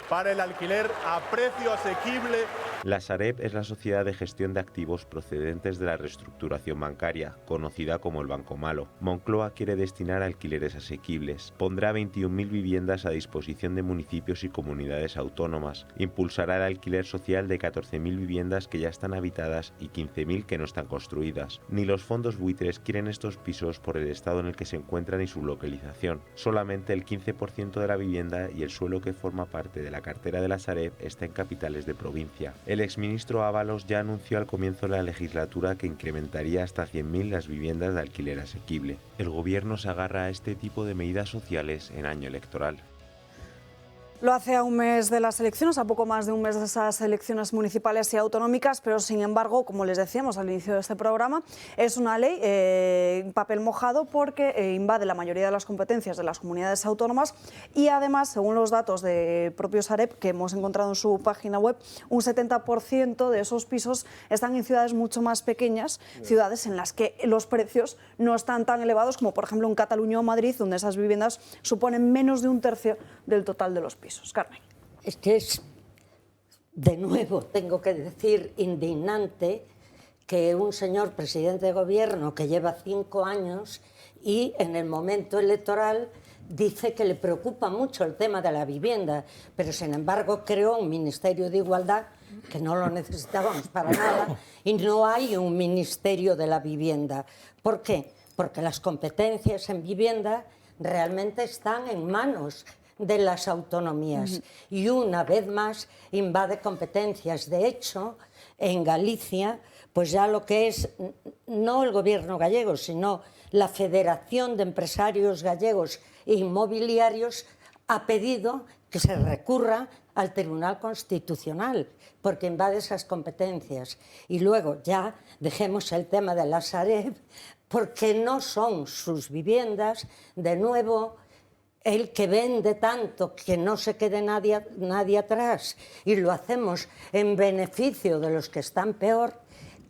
para el alquiler a precio asequible. La Sareb es la sociedad de gestión de activos procedentes de la reestructuración bancaria, conocida como el Banco Malo. Moncloa quiere destinar a alquileres asequibles. Pondrá 21.000 viviendas a disposición de municipios y comunidades autónomas. Impulsará el alquiler social de 14.000 viviendas que ya están habitadas y 15.000 que no están construidas. Ni los fondos buitres quieren estos pisos por el estado en el que se encuentran y su localización. Solamente el 15% de la vivienda y el suelo que forma parte de la cartera de la Sareb está en capitales de provincia. El exministro Ábalos ya anunció al comienzo de la legislatura que incrementaría hasta 100.000 las viviendas de alquiler asequible. El gobierno se agarra a este tipo de medidas sociales en año electoral. Lo hace a un mes de las elecciones, a poco más de un mes de esas elecciones municipales y autonómicas, pero sin embargo, como les decíamos al inicio de este programa, es una ley papel mojado porque invade la mayoría de las competencias de las comunidades autónomas y además, según los datos de propio Sareb que hemos encontrado en su página web, un 70% de esos pisos están en ciudades mucho más pequeñas, ciudades en las que los precios no están tan elevados como por ejemplo en Cataluña o Madrid, donde esas viviendas suponen menos de un tercio del total de los pisos. Carmen. Es que es, de nuevo, tengo que decir, indignante que un señor presidente de gobierno que lleva 5 años y en el momento electoral dice que le preocupa mucho el tema de la vivienda, pero sin embargo creó un Ministerio de Igualdad que no lo necesitábamos para nada y no hay un Ministerio de la Vivienda. ¿Por qué? Porque las competencias en vivienda realmente están en manos de las autonomías y una vez más invade competencias. De hecho, en Galicia, pues ya lo que es no el gobierno gallego, sino la Federación de Empresarios Gallegos e Inmobiliarios ha pedido que se recurra al Tribunal Constitucional porque invade esas competencias. Y luego ya dejemos el tema de la Sareb porque no son sus viviendas, de nuevo. El que vende tanto que no se quede nadie atrás y lo hacemos en beneficio de los que están peor,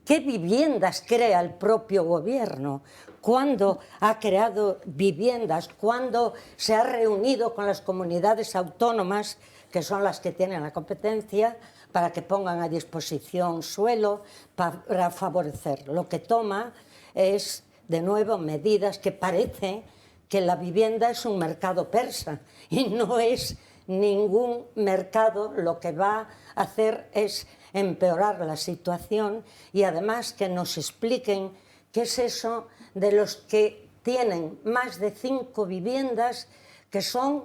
¿Qué viviendas crea el propio gobierno? ¿Cuándo ha creado viviendas? ¿Cuándo se ha reunido con las comunidades autónomas, que son las que tienen la competencia, para que pongan a disposición suelo para favorecer? Lo que toma es, de nuevo, medidas que parece que la vivienda es un mercado persa y no es ningún mercado. Lo que va a hacer es empeorar la situación y además que nos expliquen qué es eso de los que tienen más de 5 viviendas, que son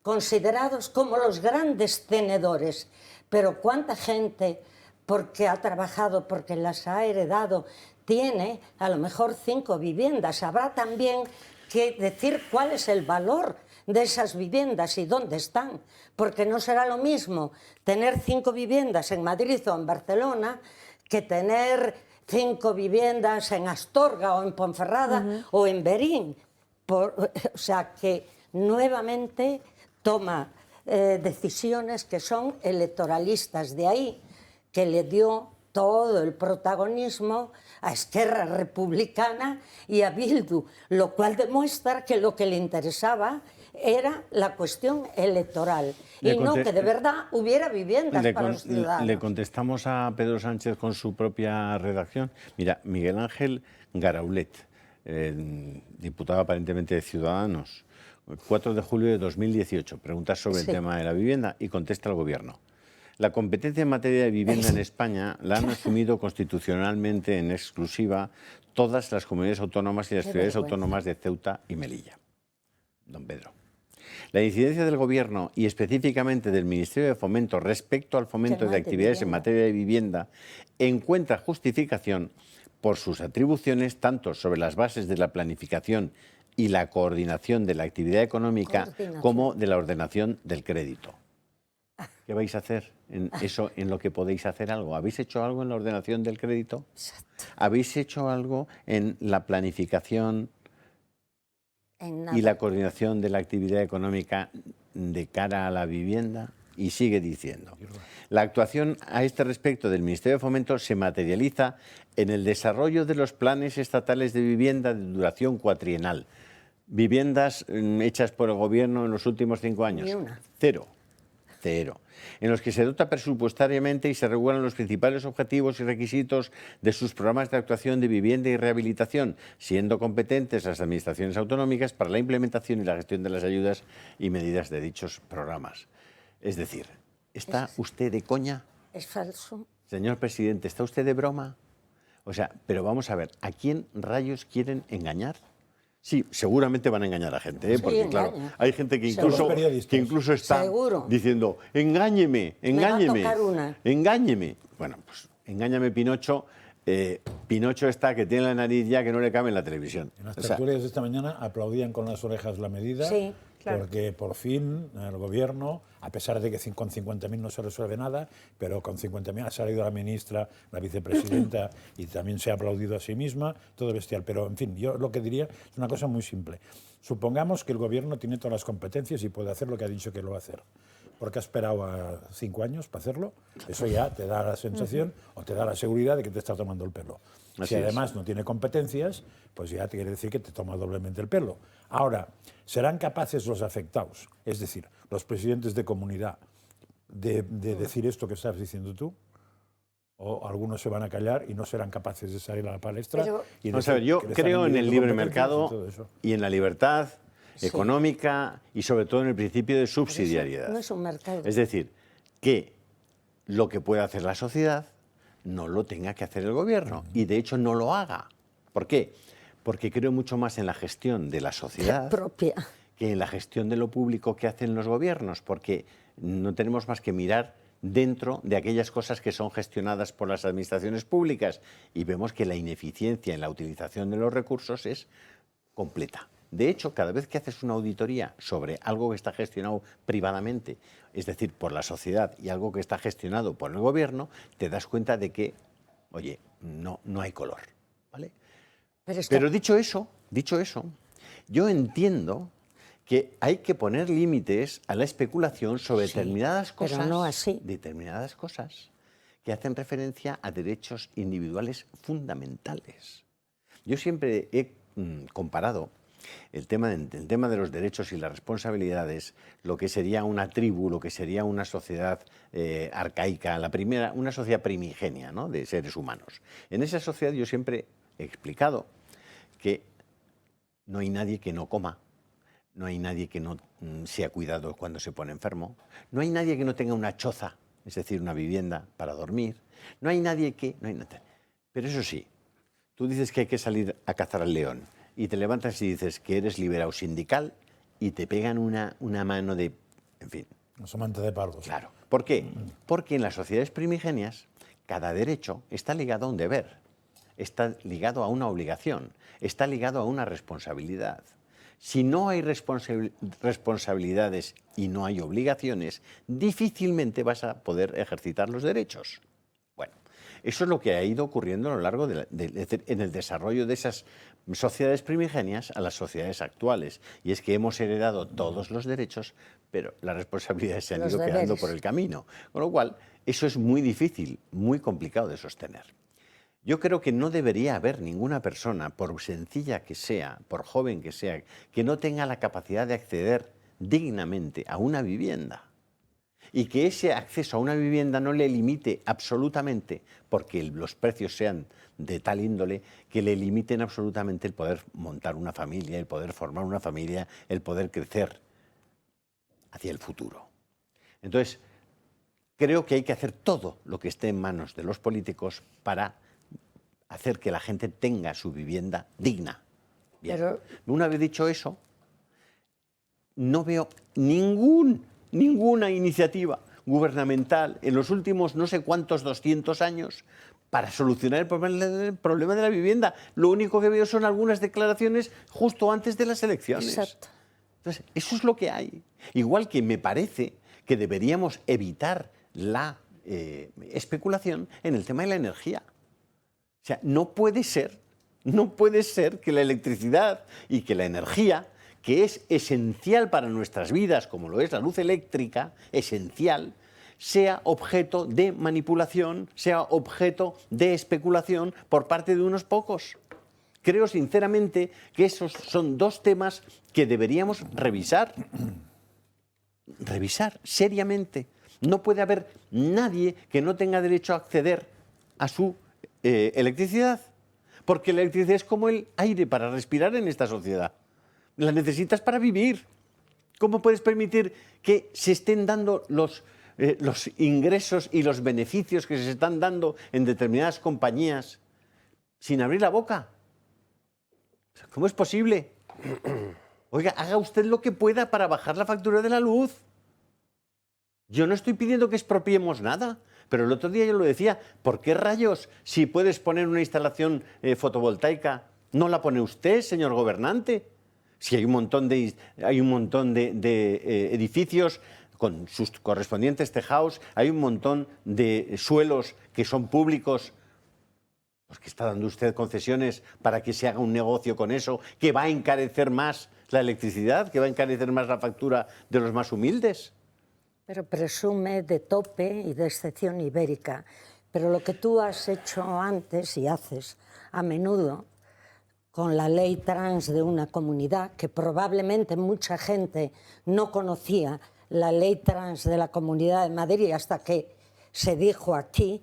considerados como los grandes tenedores. Pero cuánta gente, porque ha trabajado, porque las ha heredado, tiene a lo mejor 5 viviendas. Habrá también que decir cuál es el valor de esas viviendas y dónde están, porque no será lo mismo tener 5 viviendas en Madrid o en Barcelona que tener 5 viviendas en Astorga o en Ponferrada o en Berín. O sea que nuevamente toma decisiones que son electoralistas. De ahí que le dio todo el protagonismo a Esquerra Republicana y a Bildu, lo cual demuestra que lo que le interesaba era la cuestión electoral y no que de verdad hubiera viviendas para los ciudadanos. Le contestamos a Pedro Sánchez con su propia redacción. Mira, Miguel Ángel Garaulet, diputado aparentemente de Ciudadanos, 4 de julio de 2018, pregunta sobre el tema de la vivienda y contesta al Gobierno. La competencia en materia de vivienda en España la han asumido constitucionalmente en exclusiva todas las comunidades autónomas y las ciudades autónomas de Ceuta y Melilla. Don Pedro. La incidencia del Gobierno y específicamente del Ministerio de Fomento respecto al fomento de actividades en materia de vivienda encuentra justificación por sus atribuciones tanto sobre las bases de la planificación y la coordinación de la actividad económica como de la ordenación del crédito. ¿Qué vais a hacer en eso, en lo que podéis hacer algo? ¿Habéis hecho algo en la ordenación del crédito? ¿Habéis hecho algo en la planificación y la coordinación de la actividad económica de cara a la vivienda? Y sigue diciendo, la actuación a este respecto del Ministerio de Fomento se materializa en el desarrollo de los planes estatales de vivienda de duración cuatrienal. Viviendas hechas por el Gobierno en los últimos 5 años. Ni una. Cero. En los que se dota presupuestariamente y se regulan los principales objetivos y requisitos de sus programas de actuación de vivienda y rehabilitación, siendo competentes las administraciones autonómicas para la implementación y la gestión de las ayudas y medidas de dichos programas. Es decir, ¿está usted de coña? Es falso. Señor presidente, ¿está usted de broma? O sea, pero vamos a ver, ¿a quién rayos quieren engañar? Sí, seguramente van a engañar a gente, ¿eh? Porque claro, hay gente que incluso está diciendo, engáñeme. Bueno, pues engáñame Pinocho. Pinocho está que tiene la nariz ya que no le cabe en la televisión. En las tertulias de esta mañana aplaudían con las orejas la medida, sí, claro, porque por fin el Gobierno, a pesar de que con 50.000 no se resuelve nada, pero con 50.000 ha salido la ministra, la vicepresidenta y también se ha aplaudido a sí misma, todo bestial. Pero, en fin, yo lo que diría es una cosa muy simple. Supongamos que el Gobierno tiene todas las competencias y puede hacer lo que ha dicho que lo va a hacer. ¿Por qué ha esperado a 5 años para hacerlo? Eso ya te da la sensación o te da la seguridad de que te está tomando el pelo. Si además no tiene competencias, pues ya te quiere decir que te toma doblemente el pelo. Ahora, ¿serán capaces los afectados, es decir, los presidentes de comunidad, de decir esto que estás diciendo tú? ¿O algunos se van a callar y no serán capaces de salir a la palestra? Vamos a ver, yo creo en el libre mercado y en la libertad económica y sobre todo en el principio de subsidiariedad. No es un mercado. Es decir, que lo que puede hacer la sociedad no lo tenga que hacer el Gobierno y de hecho no lo haga. ¿Por qué? Porque creo mucho más en la gestión de la sociedad propia que en la gestión de lo público que hacen los gobiernos, porque no tenemos más que mirar dentro de aquellas cosas que son gestionadas por las administraciones públicas y vemos que la ineficiencia en la utilización de los recursos es completa. De hecho, cada vez que haces una auditoría sobre algo que está gestionado privadamente, es decir, por la sociedad, y algo que está gestionado por el Gobierno, te das cuenta de que, oye, no hay color, ¿vale? Pero dicho eso, yo entiendo que hay que poner límites a la especulación sobre determinadas cosas, pero no así. determinadas cosas que hacen referencia a derechos individuales fundamentales. Yo siempre he comparado el tema de los derechos y las responsabilidades, lo que sería una tribu, lo que sería una sociedad arcaica, una sociedad primigenia, ¿no?, de seres humanos. En esa sociedad yo siempre he explicado que no hay nadie que no coma, no hay nadie que no sea cuidado cuando se pone enfermo, no hay nadie que no tenga una choza, es decir, una vivienda para dormir, no hay nadie que... Pero eso sí, tú dices que hay que salir a cazar al león y te levantas y dices que eres liberado sindical y te pegan una mano de... En fin. Una somanta de palos. Claro. ¿Por qué? Porque en las sociedades primigenias cada derecho está ligado a un deber, está ligado a una obligación, está ligado a una responsabilidad. Si no hay responsabilidades y no hay obligaciones, difícilmente vas a poder ejercitar los derechos. Bueno, eso es lo que ha ido ocurriendo a lo largo en el desarrollo de esas sociedades primigenias a las sociedades actuales. Y es que hemos heredado todos los derechos, pero las responsabilidades se han ido quedando por el camino. Con lo cual, eso es muy difícil, muy complicado de sostener. Yo creo que no debería haber ninguna persona, por sencilla que sea, por joven que sea, que no tenga la capacidad de acceder dignamente a una vivienda. Y que ese acceso a una vivienda no le limite absolutamente, porque los precios sean de tal índole, que le limiten absolutamente el poder montar una familia, el poder formar una familia, el poder crecer hacia el futuro. Entonces, creo que hay que hacer todo lo que esté en manos de los políticos para hacer que la gente tenga su vivienda digna. Bien. Pero una vez dicho eso, no veo ninguna iniciativa gubernamental en los últimos no sé cuántos 200 años para solucionar el problema de la vivienda. Lo único que veo son algunas declaraciones justo antes de las elecciones. Exacto. Entonces, eso es lo que hay. Igual que me parece que deberíamos evitar la especulación en el tema de la energía. O sea, no puede ser que la electricidad y que la energía, que es esencial para nuestras vidas, como lo es la luz eléctrica, esencial, sea objeto de manipulación, sea objeto de especulación por parte de unos pocos. Creo sinceramente que esos son dos temas que deberíamos revisar seriamente. No puede haber nadie que no tenga derecho a acceder a su electricidad, porque la electricidad es como el aire para respirar en esta sociedad. La necesitas para vivir. ¿Cómo puedes permitir que se estén dando los ingresos y los beneficios que se están dando en determinadas compañías sin abrir la boca? ¿Cómo es posible? Oiga, haga usted lo que pueda para bajar la factura de la luz. Yo no estoy pidiendo que expropiemos nada, pero el otro día yo lo decía, ¿por qué rayos, si puedes poner una instalación fotovoltaica, no la pone usted, señor gobernante? Si hay un montón de edificios con sus correspondientes tejados, hay un montón de suelos que son públicos, pues que está dando usted concesiones para que se haga un negocio con eso, que va a encarecer más la electricidad, que va a encarecer más la factura de los más humildes. Pero presume de tope y de excepción ibérica. Pero lo que tú has hecho antes y haces a menudo con la ley trans de una comunidad, que probablemente mucha gente no conocía la ley trans de la Comunidad de Madrid hasta que se dijo aquí,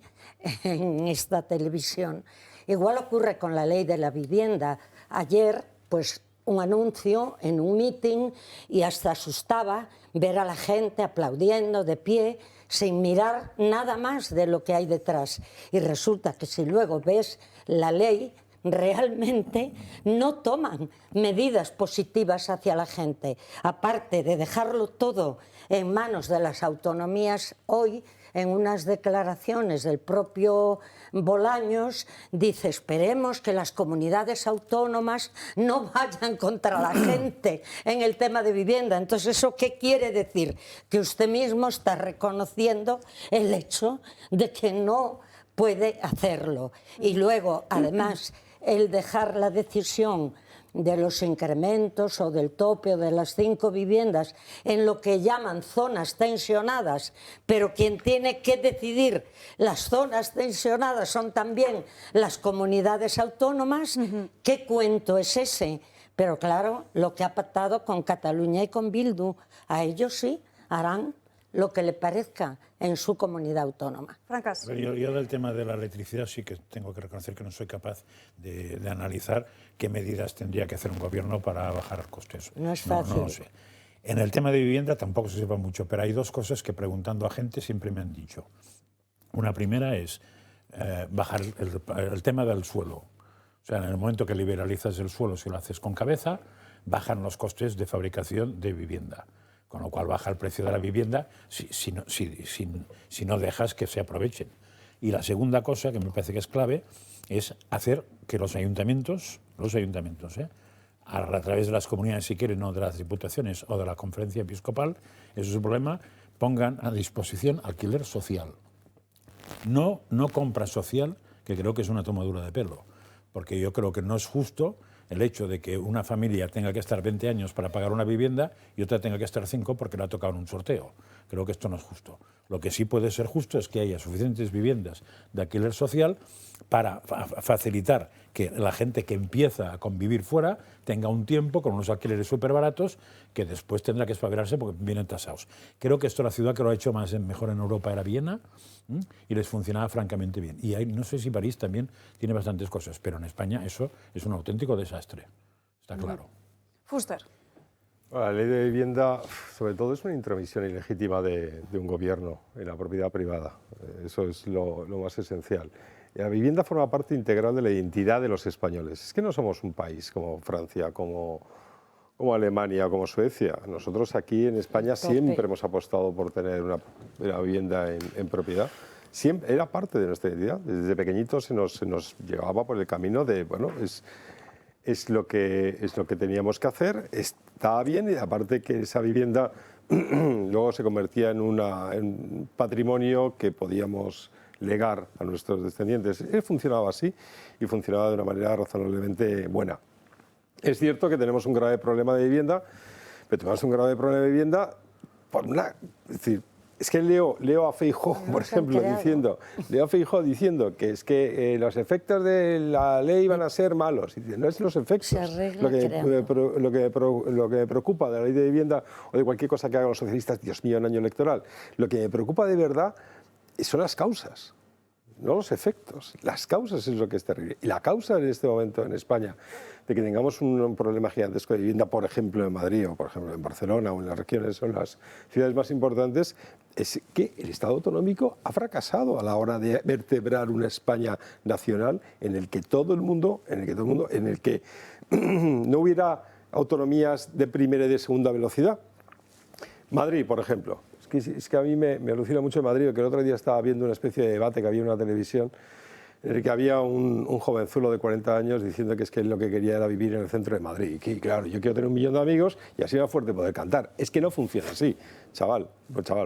en esta televisión. Igual ocurre con la ley de la vivienda. Ayer, pues, un anuncio en un meeting y hasta asustaba ver a la gente aplaudiendo de pie sin mirar nada más de lo que hay detrás. Y resulta que si luego ves la ley, realmente no toman medidas positivas hacia la gente. Aparte de dejarlo todo en manos de las autonomías, hoy en unas declaraciones del propio Bolaños, dice, esperemos que las comunidades autónomas no vayan contra la gente en el tema de vivienda. Entonces, ¿eso qué quiere decir? Que usted mismo está reconociendo el hecho de que no puede hacerlo. Y luego, además, el dejar la decisión de los incrementos o del tope o de las 5 viviendas en lo que llaman zonas tensionadas, pero quien tiene que decidir las zonas tensionadas son también las comunidades autónomas. ¿Qué cuento es ese? Pero claro, lo que ha pactado con Cataluña y con Bildu, a ellos sí harán lo que le parezca en su comunidad autónoma. Francas. Yo del tema de la electricidad sí que tengo que reconocer que no soy capaz de analizar qué medidas tendría que hacer un gobierno para bajar costes. No es fácil. No lo sé. En el tema de vivienda tampoco se sepa mucho, pero hay 2 cosas que preguntando a gente siempre me han dicho. Una primera es bajar el tema del suelo. O sea, en el momento que liberalizas el suelo, si lo haces con cabeza, bajan los costes de fabricación de vivienda. Con lo cual baja el precio de la vivienda si no dejas que se aprovechen. Y la segunda cosa, que me parece que es clave, es hacer que los ayuntamientos, a través de las comunidades, si quieren, no de las diputaciones o de la conferencia episcopal, eso es el problema, pongan a disposición alquiler social. No compra social, que creo que es una tomadura de pelo, porque yo creo que no es justo el hecho de que una familia tenga que estar 20 años para pagar una vivienda y otra tenga que estar 5 porque le ha tocado en un sorteo. Creo que esto no es justo. Lo que sí puede ser justo es que haya suficientes viviendas de alquiler social para facilitar que la gente que empieza a convivir fuera tenga un tiempo con unos alquileres súper baratos que después tendrá que espabilarse porque vienen tasados. Creo que esto la ciudad que lo ha hecho mejor en Europa era Viena y les funcionaba francamente bien. Y no sé si París también tiene bastantes cosas, pero en España eso es un auténtico desastre, está claro. Fuster. La ley de vivienda, sobre todo, es una intromisión ilegítima de un gobierno en la propiedad privada. Eso es lo más esencial. La vivienda forma parte integral de la identidad de los españoles. Es que no somos un país como Francia, como Alemania, como Suecia. Nosotros aquí en España siempre hemos apostado por tener una vivienda en propiedad. Siempre, era parte de nuestra identidad. Desde pequeñitos se nos llevaba por el camino de, bueno, es lo que teníamos que hacer, estaba bien, y aparte que esa vivienda luego se convertía en un patrimonio que podíamos legar a nuestros descendientes. Funcionaba así y funcionaba de una manera razonablemente buena. Es cierto que tenemos un grave problema de vivienda, pero tenemos un grave problema de vivienda por una... Es que leo a Feijóo, por ejemplo, diciendo que es que los efectos de la ley van a ser malos. No es los efectos. Lo que me preocupa de la ley de vivienda o de cualquier cosa que hagan los socialistas, Dios mío, en año electoral, lo que me preocupa de verdad son las causas, no los efectos. Las causas es lo que es terrible. Y la causa en este momento en España de que tengamos un problema gigantesco de vivienda, por ejemplo en Madrid o por ejemplo en Barcelona o en las regiones o en las ciudades más importantes, es que el Estado autonómico ha fracasado a la hora de vertebrar una España nacional en el que todo el mundo, en el que no hubiera autonomías de primera y de segunda velocidad. Madrid, por ejemplo. Es que a mí me alucina mucho Madrid, que el otro día estaba viendo una especie de debate que había en una televisión en el que había un jovenzuelo de 40 años diciendo que es que lo que quería era vivir en el centro de Madrid. Y que, claro, yo quiero tener 1 millón de amigos y así era fuerte poder cantar. Es que no funciona así,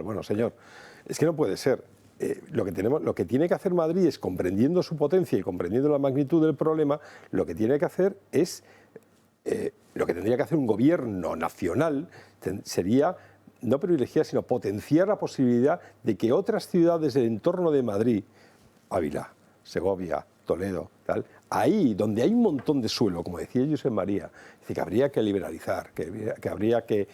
bueno, señor. Es que no puede ser. Lo que tiene que hacer Madrid es, comprendiendo su potencia y comprendiendo la magnitud del problema, lo que tiene que hacer es, lo que tendría que hacer un gobierno nacional sería no privilegiar, sino potenciar la posibilidad de que otras ciudades del entorno de Madrid, Ávila, Segovia, Toledo, tal, ahí donde hay un montón de suelo, como decía Josep María, que habría que liberalizar, que habría que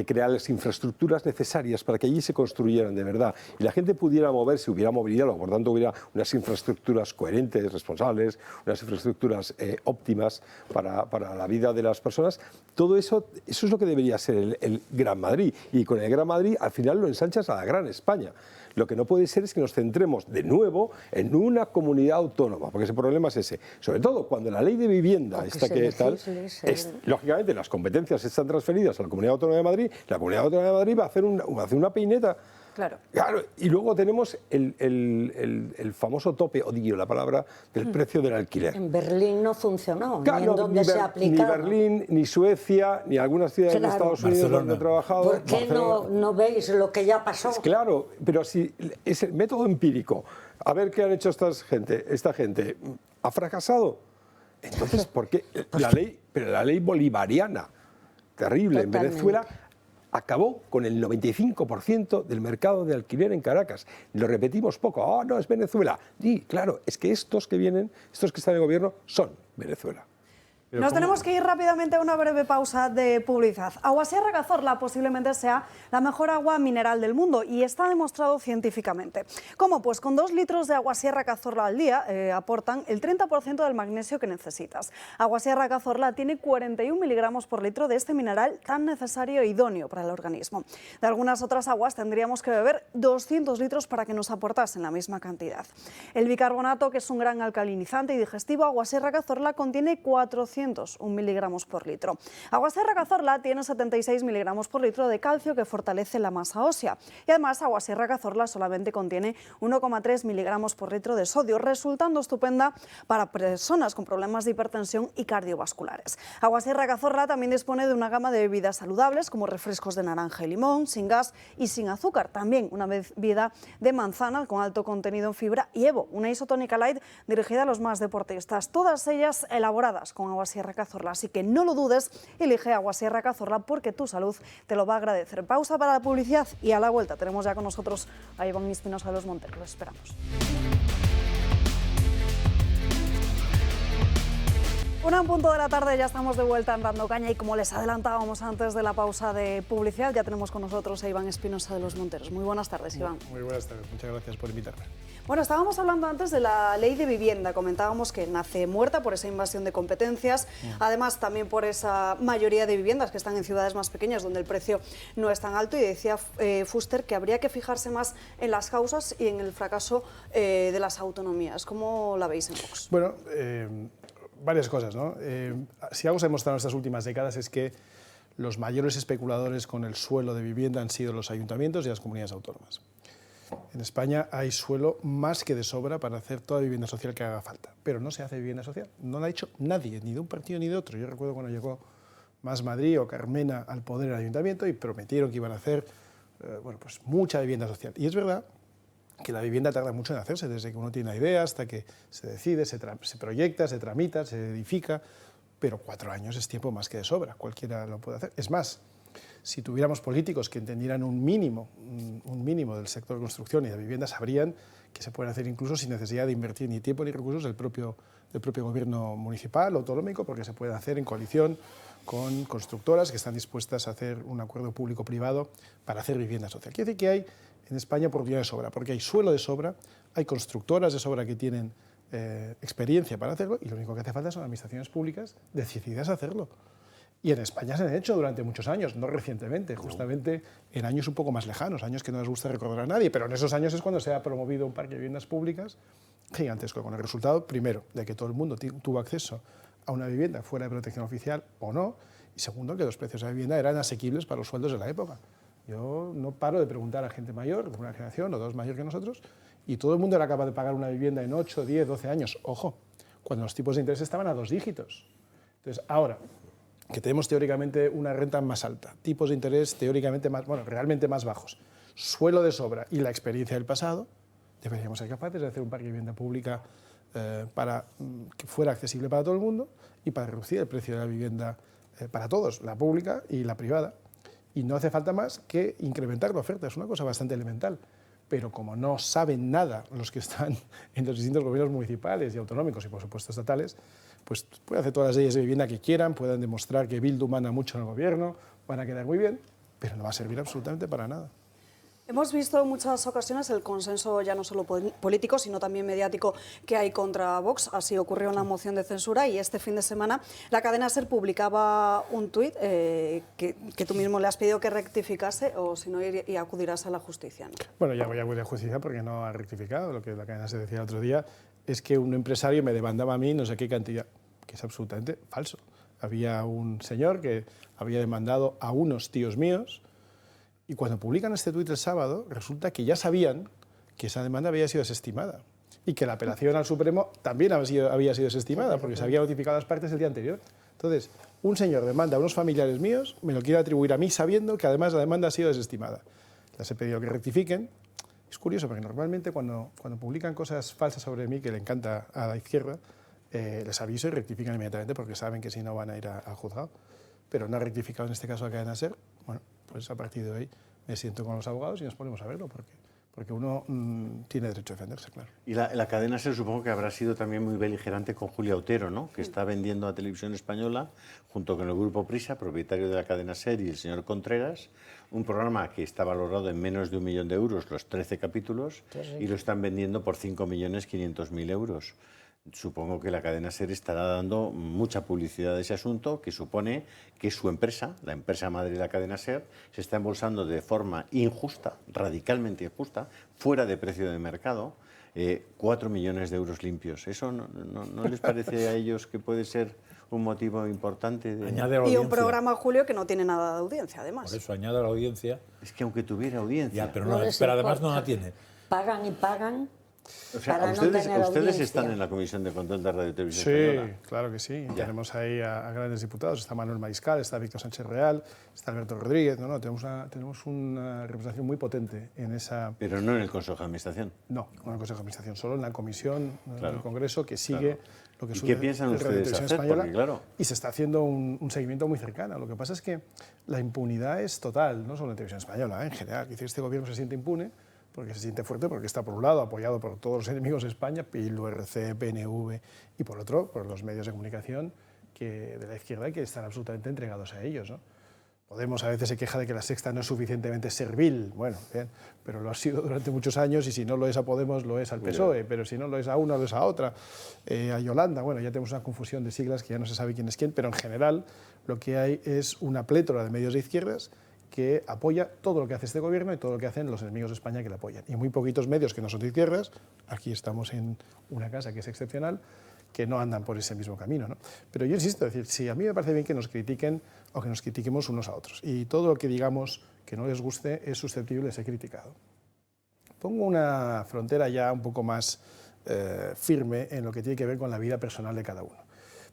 crear las infraestructuras necesarias para que allí se construyeran de verdad y la gente pudiera moverse, hubiera movilidad, por tanto hubiera unas infraestructuras coherentes, responsables, unas infraestructuras óptimas para la vida de las personas. Todo eso es lo que debería ser el Gran Madrid, y con el Gran Madrid al final lo ensanchas a la Gran España. Lo que no puede ser es que nos centremos de nuevo en una comunidad autónoma, porque ese problema es ese. Sobre todo cuando la ley de vivienda lógicamente las competencias están transferidas a la Comunidad Autónoma de Madrid, la Comunidad Autónoma de Madrid va a hacer una peineta. Claro. Y luego tenemos el famoso tope, odio la palabra, del precio del alquiler. En Berlín no funcionó, ni en donde se aplicaba. Ni Berlín, ni Suecia, ni algunas ciudades de Estados Unidos donde he trabajado. ¿Por qué no veis lo que ya pasó? Claro, pero si es el método empírico. A ver qué han hecho esta gente. ¿Ha fracasado? Entonces, ¿por qué? pero la ley bolivariana, terrible, en Totalmente. Venezuela, acabó con el 95% del mercado de alquiler en Caracas. Lo repetimos poco, oh, no, es Venezuela. Y claro, es que estos que vienen, estos que están en el gobierno, son Venezuela. Nos tenemos que ir rápidamente a una breve pausa de publicidad. Aguasierra Cazorla posiblemente sea la mejor agua mineral del mundo y está demostrado científicamente. ¿Cómo? Pues con 2 litros de Aguasierra Cazorla al día aportan el 30% del magnesio que necesitas. Aguasierra Cazorla tiene 41 miligramos por litro de este mineral tan necesario e idóneo para el organismo. De algunas otras aguas tendríamos que beber 200 litros para que nos aportasen la misma cantidad. El bicarbonato, que es un gran alcalinizante y digestivo, Aguasierra Cazorla contiene 401 miligramos por litro. Aguasierra Cazorla tiene 76 miligramos por litro de calcio que fortalece la masa ósea. Y además Aguasierra Cazorla solamente contiene 1,3 miligramos por litro de sodio, resultando estupenda para personas con problemas de hipertensión y cardiovasculares. Aguasierra Cazorla también dispone de una gama de bebidas saludables como refrescos de naranja y limón, sin gas y sin azúcar. También una bebida de manzana con alto contenido en fibra y Evo, una isotónica light dirigida a los más deportistas. Todas ellas elaboradas con Aguasierra Cazorla, así que no lo dudes, elige Aguasierra Cazorla porque tu salud te lo va a agradecer. Pausa para la publicidad y a la vuelta tenemos ya con nosotros a Iván Espinosa de los Monteros. Los esperamos. Una en punto de la tarde, ya estamos de vuelta en Dando Caña y como les adelantábamos antes de la pausa de publicidad, ya tenemos con nosotros a Iván Espinosa de los Monteros. Muy buenas tardes, Iván. Muy buenas tardes, muchas gracias por invitarme. Bueno, estábamos hablando antes de la ley de vivienda, comentábamos que nace muerta por esa invasión de competencias, además también por esa mayoría de viviendas que están en ciudades más pequeñas donde el precio no es tan alto y decía Fuster que habría que fijarse más en las causas y en el fracaso de las autonomías. ¿Cómo la veis en Vox? Bueno, varias cosas, ¿no? Si algo se ha demostrado en estas últimas décadas es que los mayores especuladores con el suelo de vivienda han sido los ayuntamientos y las comunidades autónomas. En España hay suelo más que de sobra para hacer toda vivienda social que haga falta, pero no se hace vivienda social. No lo ha hecho nadie, ni de un partido ni de otro. Yo recuerdo cuando llegó Más Madrid o Carmena al poder del ayuntamiento y prometieron que iban a hacer bueno, pues mucha vivienda social. Y es verdad que la vivienda tarda mucho en hacerse, desde que uno tiene la idea hasta que se decide, se proyecta, se tramita, se edifica, pero 4 años es tiempo más que de sobra, cualquiera lo puede hacer. Es más, si tuviéramos políticos que entendieran un mínimo del sector de construcción y de vivienda, sabrían que se puede hacer incluso sin necesidad de invertir ni tiempo ni recursos del propio gobierno municipal o autonómico, porque se puede hacer en coalición con constructoras que están dispuestas a hacer un acuerdo público-privado para hacer vivienda social. Quiere decir que hay en España oportunidades de sobra, porque hay suelo de sobra, hay constructoras de sobra que tienen experiencia para hacerlo y lo único que hace falta son administraciones públicas decididas a hacerlo. Y en España se han hecho durante muchos años, no recientemente, justamente en años un poco más lejanos, años que no les gusta recordar a nadie, pero en esos años es cuando se ha promovido un parque de viviendas públicas gigantesco, con el resultado, primero, de que todo el mundo tuvo acceso a una vivienda fuera de protección oficial o no, y segundo, que los precios de la vivienda eran asequibles para los sueldos de la época. Yo no paro de preguntar a gente mayor, de una generación o 2 mayor que nosotros, y todo el mundo era capaz de pagar una vivienda en 8, 10, 12 años. Ojo, cuando los tipos de interés estaban a 2 dígitos. Entonces, ahora que tenemos teóricamente una renta más alta, tipos de interés teóricamente más, bueno, realmente más bajos, suelo de sobra y la experiencia del pasado, deberíamos ser capaces de hacer un parque de vivienda pública para que fuera accesible para todo el mundo y para reducir el precio de la vivienda para todos, la pública y la privada. Y no hace falta más que incrementar la oferta, es una cosa bastante elemental. Pero como no saben nada los que están en los distintos gobiernos municipales y autonómicos y por supuesto estatales, pues pueden hacer todas las leyes de vivienda que quieran, pueden demostrar que Bildu manda mucho en el gobierno, van a quedar muy bien, pero no va a servir absolutamente para nada. Hemos visto en muchas ocasiones el consenso ya no solo político, sino también mediático que hay contra Vox. Así ocurrió en la moción de censura y este fin de semana la cadena SER publicaba un tuit que tú mismo le has pedido que rectificase o si no y acudirás a la justicia, ¿no? Bueno, ya voy a acudir a la justicia porque no ha rectificado. Lo que la cadena SER decía el otro día es que un empresario me demandaba a mí no sé qué cantidad, que es absolutamente falso. Había un señor que había demandado a unos tíos míos. Y cuando publican este tuit el sábado, resulta que ya sabían que esa demanda había sido desestimada y que la apelación al Supremo también había sido desestimada porque se había notificado a las partes el día anterior. Entonces, un señor demanda a unos familiares míos, me lo quiere atribuir a mí sabiendo que además la demanda ha sido desestimada. Les he pedido que rectifiquen. Es curioso porque normalmente cuando publican cosas falsas sobre mí, que le encanta a la izquierda, les aviso y rectifican inmediatamente porque saben que si no van a ir al juzgado. Pero no ha rectificado en este caso a Cadena SER. Bueno, pues a partir de hoy me siento con los abogados y nos ponemos a verlo porque uno tiene derecho a defenderse, claro. Y la Cadena SER supongo que habrá sido también muy beligerante con Julia Otero, ¿no? Que está vendiendo a Televisión Española, junto con el Grupo Prisa, propietario de la Cadena SER, y el señor Contreras, un programa que está valorado en menos de 1 millón de euros, los 13 capítulos, y lo están vendiendo por 5.500.000 euros. Supongo que la Cadena SER estará dando mucha publicidad a ese asunto, que supone que su empresa, la empresa madre de la Cadena SER, se está embolsando de forma injusta, radicalmente injusta, fuera de precio de mercado, 4 millones de euros limpios. ¿Eso no les parece a ellos que puede ser un motivo importante? Y un programa, Julio, que no tiene nada de audiencia, además. Por eso añade a la audiencia. Es que aunque tuviera audiencia... Ya, pero además no la tiene. Pagan y pagan. O sea, para ustedes están en la Comisión de Control de Radio y Televisión Española. Sí, claro que sí. Tenemos ahí a grandes diputados. Está Manuel Mariscal, está Víctor Sánchez Real, está Alberto Rodríguez. Tenemos una representación muy potente en esa... Pero no en el Consejo de Administración. No, no en el Consejo de Administración, solo en la Comisión del Congreso que sigue lo que ¿Y sucede. qué piensan ustedes hacer? Española, Porque, claro... Y se está haciendo un seguimiento muy cercano. Lo que pasa es que la impunidad es total, no solo en Televisión Española, en general. Este gobierno se siente impune porque se siente fuerte, porque está por un lado apoyado por todos los enemigos de España, PIL, URC, PNV, y por otro, por los medios de comunicación de la izquierda que están absolutamente entregados a ellos, ¿no? Podemos a veces se queja de que la Sexta no es suficientemente servil, bueno, bien, pero lo ha sido durante muchos años y si no lo es a Podemos, lo es al PSOE, pero si no lo es a una, lo es a otra, a Yolanda, bueno, ya tenemos una confusión de siglas que ya no se sabe quién es quién, pero en general lo que hay es una plétora de medios de izquierdas que apoya todo lo que hace este gobierno y todo lo que hacen los enemigos de España que le apoyan. Y muy poquitos medios que no son de izquierdas, aquí estamos en una casa que es excepcional, que no andan por ese mismo camino, ¿no? Pero yo insisto, es decir, sí, a mí me parece bien que nos critiquen o que nos critiquemos unos a otros. Y todo lo que digamos que no les guste es susceptible de ser criticado. Pongo una frontera ya un poco más firme en lo que tiene que ver con la vida personal de cada uno.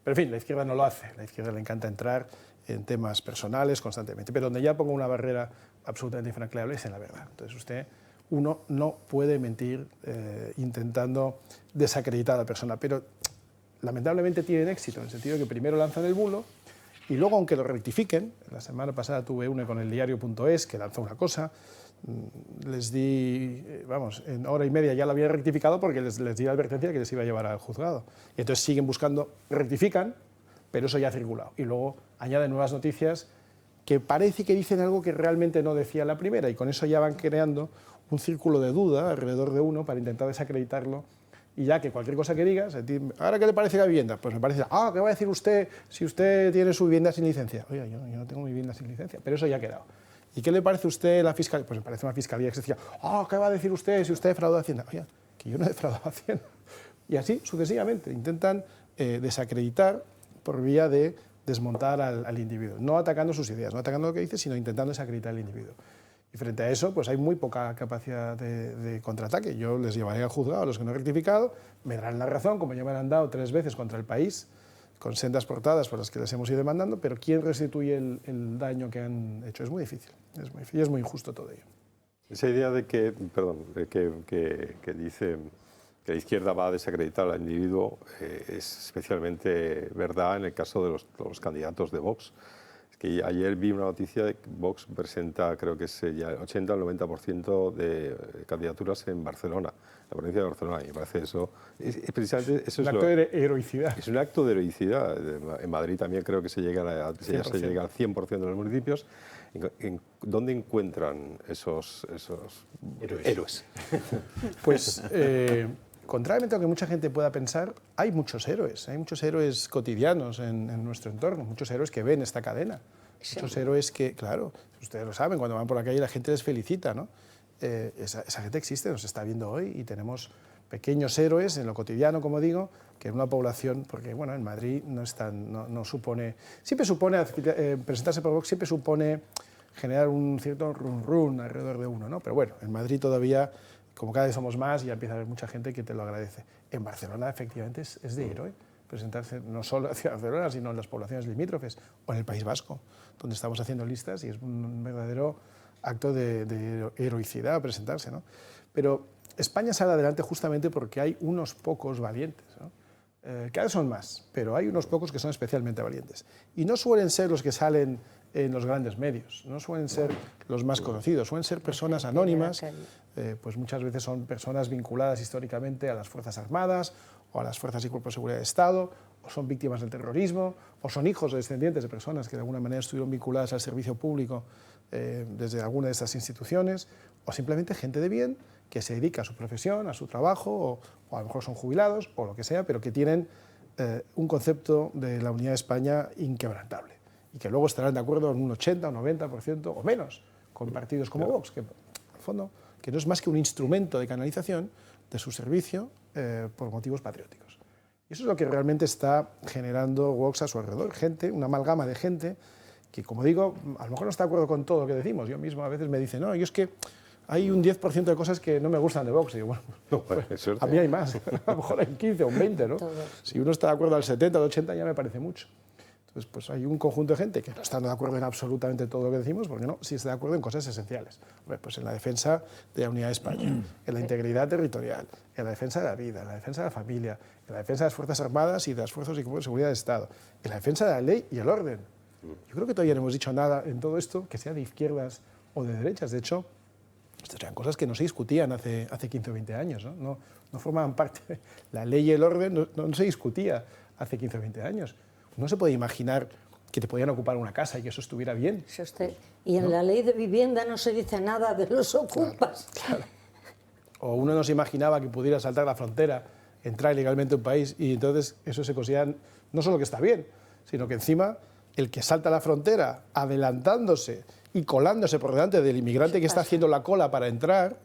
Pero en fin, la izquierda no lo hace. A la izquierda le encanta entrar en temas personales constantemente, pero donde ya pongo una barrera absolutamente infranqueable es en la verdad. Entonces uno no puede mentir intentando desacreditar a la persona, pero lamentablemente tienen éxito, en el sentido de que primero lanzan el bulo y luego, aunque lo rectifiquen, la semana pasada tuve una con el diario.es que lanzó una cosa, les di, en hora y media ya lo había rectificado porque les di la advertencia que les iba a llevar al juzgado. Y entonces siguen buscando, rectifican, pero eso ya ha circulado. Y luego añaden nuevas noticias que parece que dicen algo que realmente no decía la primera, y con eso ya van creando un círculo de duda alrededor de uno para intentar desacreditarlo, y ya que cualquier cosa que digas, ¿ahora qué le parece la vivienda? Pues me parece, ¿qué va a decir usted si usted tiene su vivienda sin licencia? Oiga, yo no tengo mi vivienda sin licencia, pero eso ya ha quedado. ¿Y qué le parece a usted la fiscalía? Pues me parece una fiscalía excesiva. ¿Qué va a decir usted si usted defraudó a Hacienda? Oiga, que yo no he defraudado a Hacienda. Y así sucesivamente, intentan desacreditar por vía de desmontar al individuo, no atacando sus ideas, no atacando lo que dice, sino intentando desacreditar al individuo. Y frente a eso, pues hay muy poca capacidad de contraataque. Yo les llevaré al juzgado a los que no he rectificado, me darán la razón, como ya me la han dado 3 veces contra El País, con sendas portadas por las que les hemos ido demandando, pero ¿quién restituye el daño que han hecho? Es muy difícil, y es muy injusto todo ello. Esa idea de que dice que la izquierda va a desacreditar al individuo es especialmente verdad en el caso de los candidatos de Vox. Es que ayer vi una noticia de que Vox presenta, creo que es ya el 80 o el 90% de candidaturas en Barcelona, la provincia de Barcelona, y me parece eso. Precisamente eso un acto de heroicidad. Es un acto de heroicidad. En Madrid también creo que se llega al 100% de los municipios. ¿Dónde encuentran esos héroes? Pues, contrariamente a lo que mucha gente pueda pensar, hay muchos héroes cotidianos en nuestro entorno, muchos héroes que ven esta cadena, muchos héroes que, claro, ustedes lo saben, cuando van por la calle la gente les felicita, ¿no? Esa gente existe, nos está viendo hoy, y tenemos pequeños héroes en lo cotidiano, como digo, que en una población, porque bueno, en Madrid no supone, siempre supone, presentarse por Vox siempre supone generar un cierto run alrededor de uno, ¿no? Pero bueno, en Madrid todavía, como cada vez somos más, ya empieza a haber mucha gente que te lo agradece. En Barcelona, efectivamente, es de héroe presentarse no solo hacia Barcelona, sino en las poblaciones limítrofes o en el País Vasco, donde estamos haciendo listas, y es un verdadero acto de heroicidad presentarse, ¿no? Pero España sale adelante justamente porque hay unos pocos valientes, ¿no? Cada vez son más, pero hay unos pocos que son especialmente valientes. Y no suelen ser los que salen en los grandes medios, no suelen ser los más conocidos, suelen ser personas anónimas, pues muchas veces son personas vinculadas históricamente a las Fuerzas Armadas o a las Fuerzas y Cuerpos de Seguridad de Estado, o son víctimas del terrorismo, o son hijos o descendientes de personas que de alguna manera estuvieron vinculadas al servicio público desde alguna de estas instituciones, o simplemente gente de bien que se dedica a su profesión, a su trabajo, o a lo mejor son jubilados, o lo que sea, pero que tienen un concepto de la unidad de España inquebrantable, y que luego estarán de acuerdo en un 80 o 90% o menos con partidos como Vox, que al fondo que no es más que un instrumento de canalización de su servicio por motivos patrióticos. Y eso es lo que realmente está generando Vox a su alrededor, gente, una amalgama de gente que, como digo, a lo mejor no está de acuerdo con todo lo que decimos. Yo mismo a veces me dicen, no, yo es que hay un 10% de cosas que no me gustan de Vox. Y digo, bueno, pues, a mí hay más, a lo mejor hay 15 o un 20, ¿no? Si uno está de acuerdo al 70 o al 80 ya me parece mucho. Entonces, pues hay un conjunto de gente que no está de acuerdo en absolutamente todo lo que decimos, porque no, sí está de acuerdo en cosas esenciales. Pues en la defensa de la unidad de España, en la integridad territorial, en la defensa de la vida, en la defensa de la familia, en la defensa de las Fuerzas Armadas y de las Fuerzas y Cuerpos de Seguridad de Estado, en la defensa de la ley y el orden. Yo creo que todavía no hemos dicho nada en todo esto que sea de izquierdas o de derechas. De hecho, estas eran cosas que no se discutían hace 15 o 20 años. No formaban parte. La ley y el orden no se discutía hace 15 o 20 años. No se puede imaginar que te podían ocupar una casa y que eso estuviera bien. Y en la ley de vivienda no se dice nada de los ocupas. Claro. O uno no se imaginaba que pudiera saltar la frontera, entrar ilegalmente a un país, y entonces eso se considera no solo que está bien, sino que encima el que salta la frontera adelantándose y colándose por delante del inmigrante que está haciendo la cola para entrar,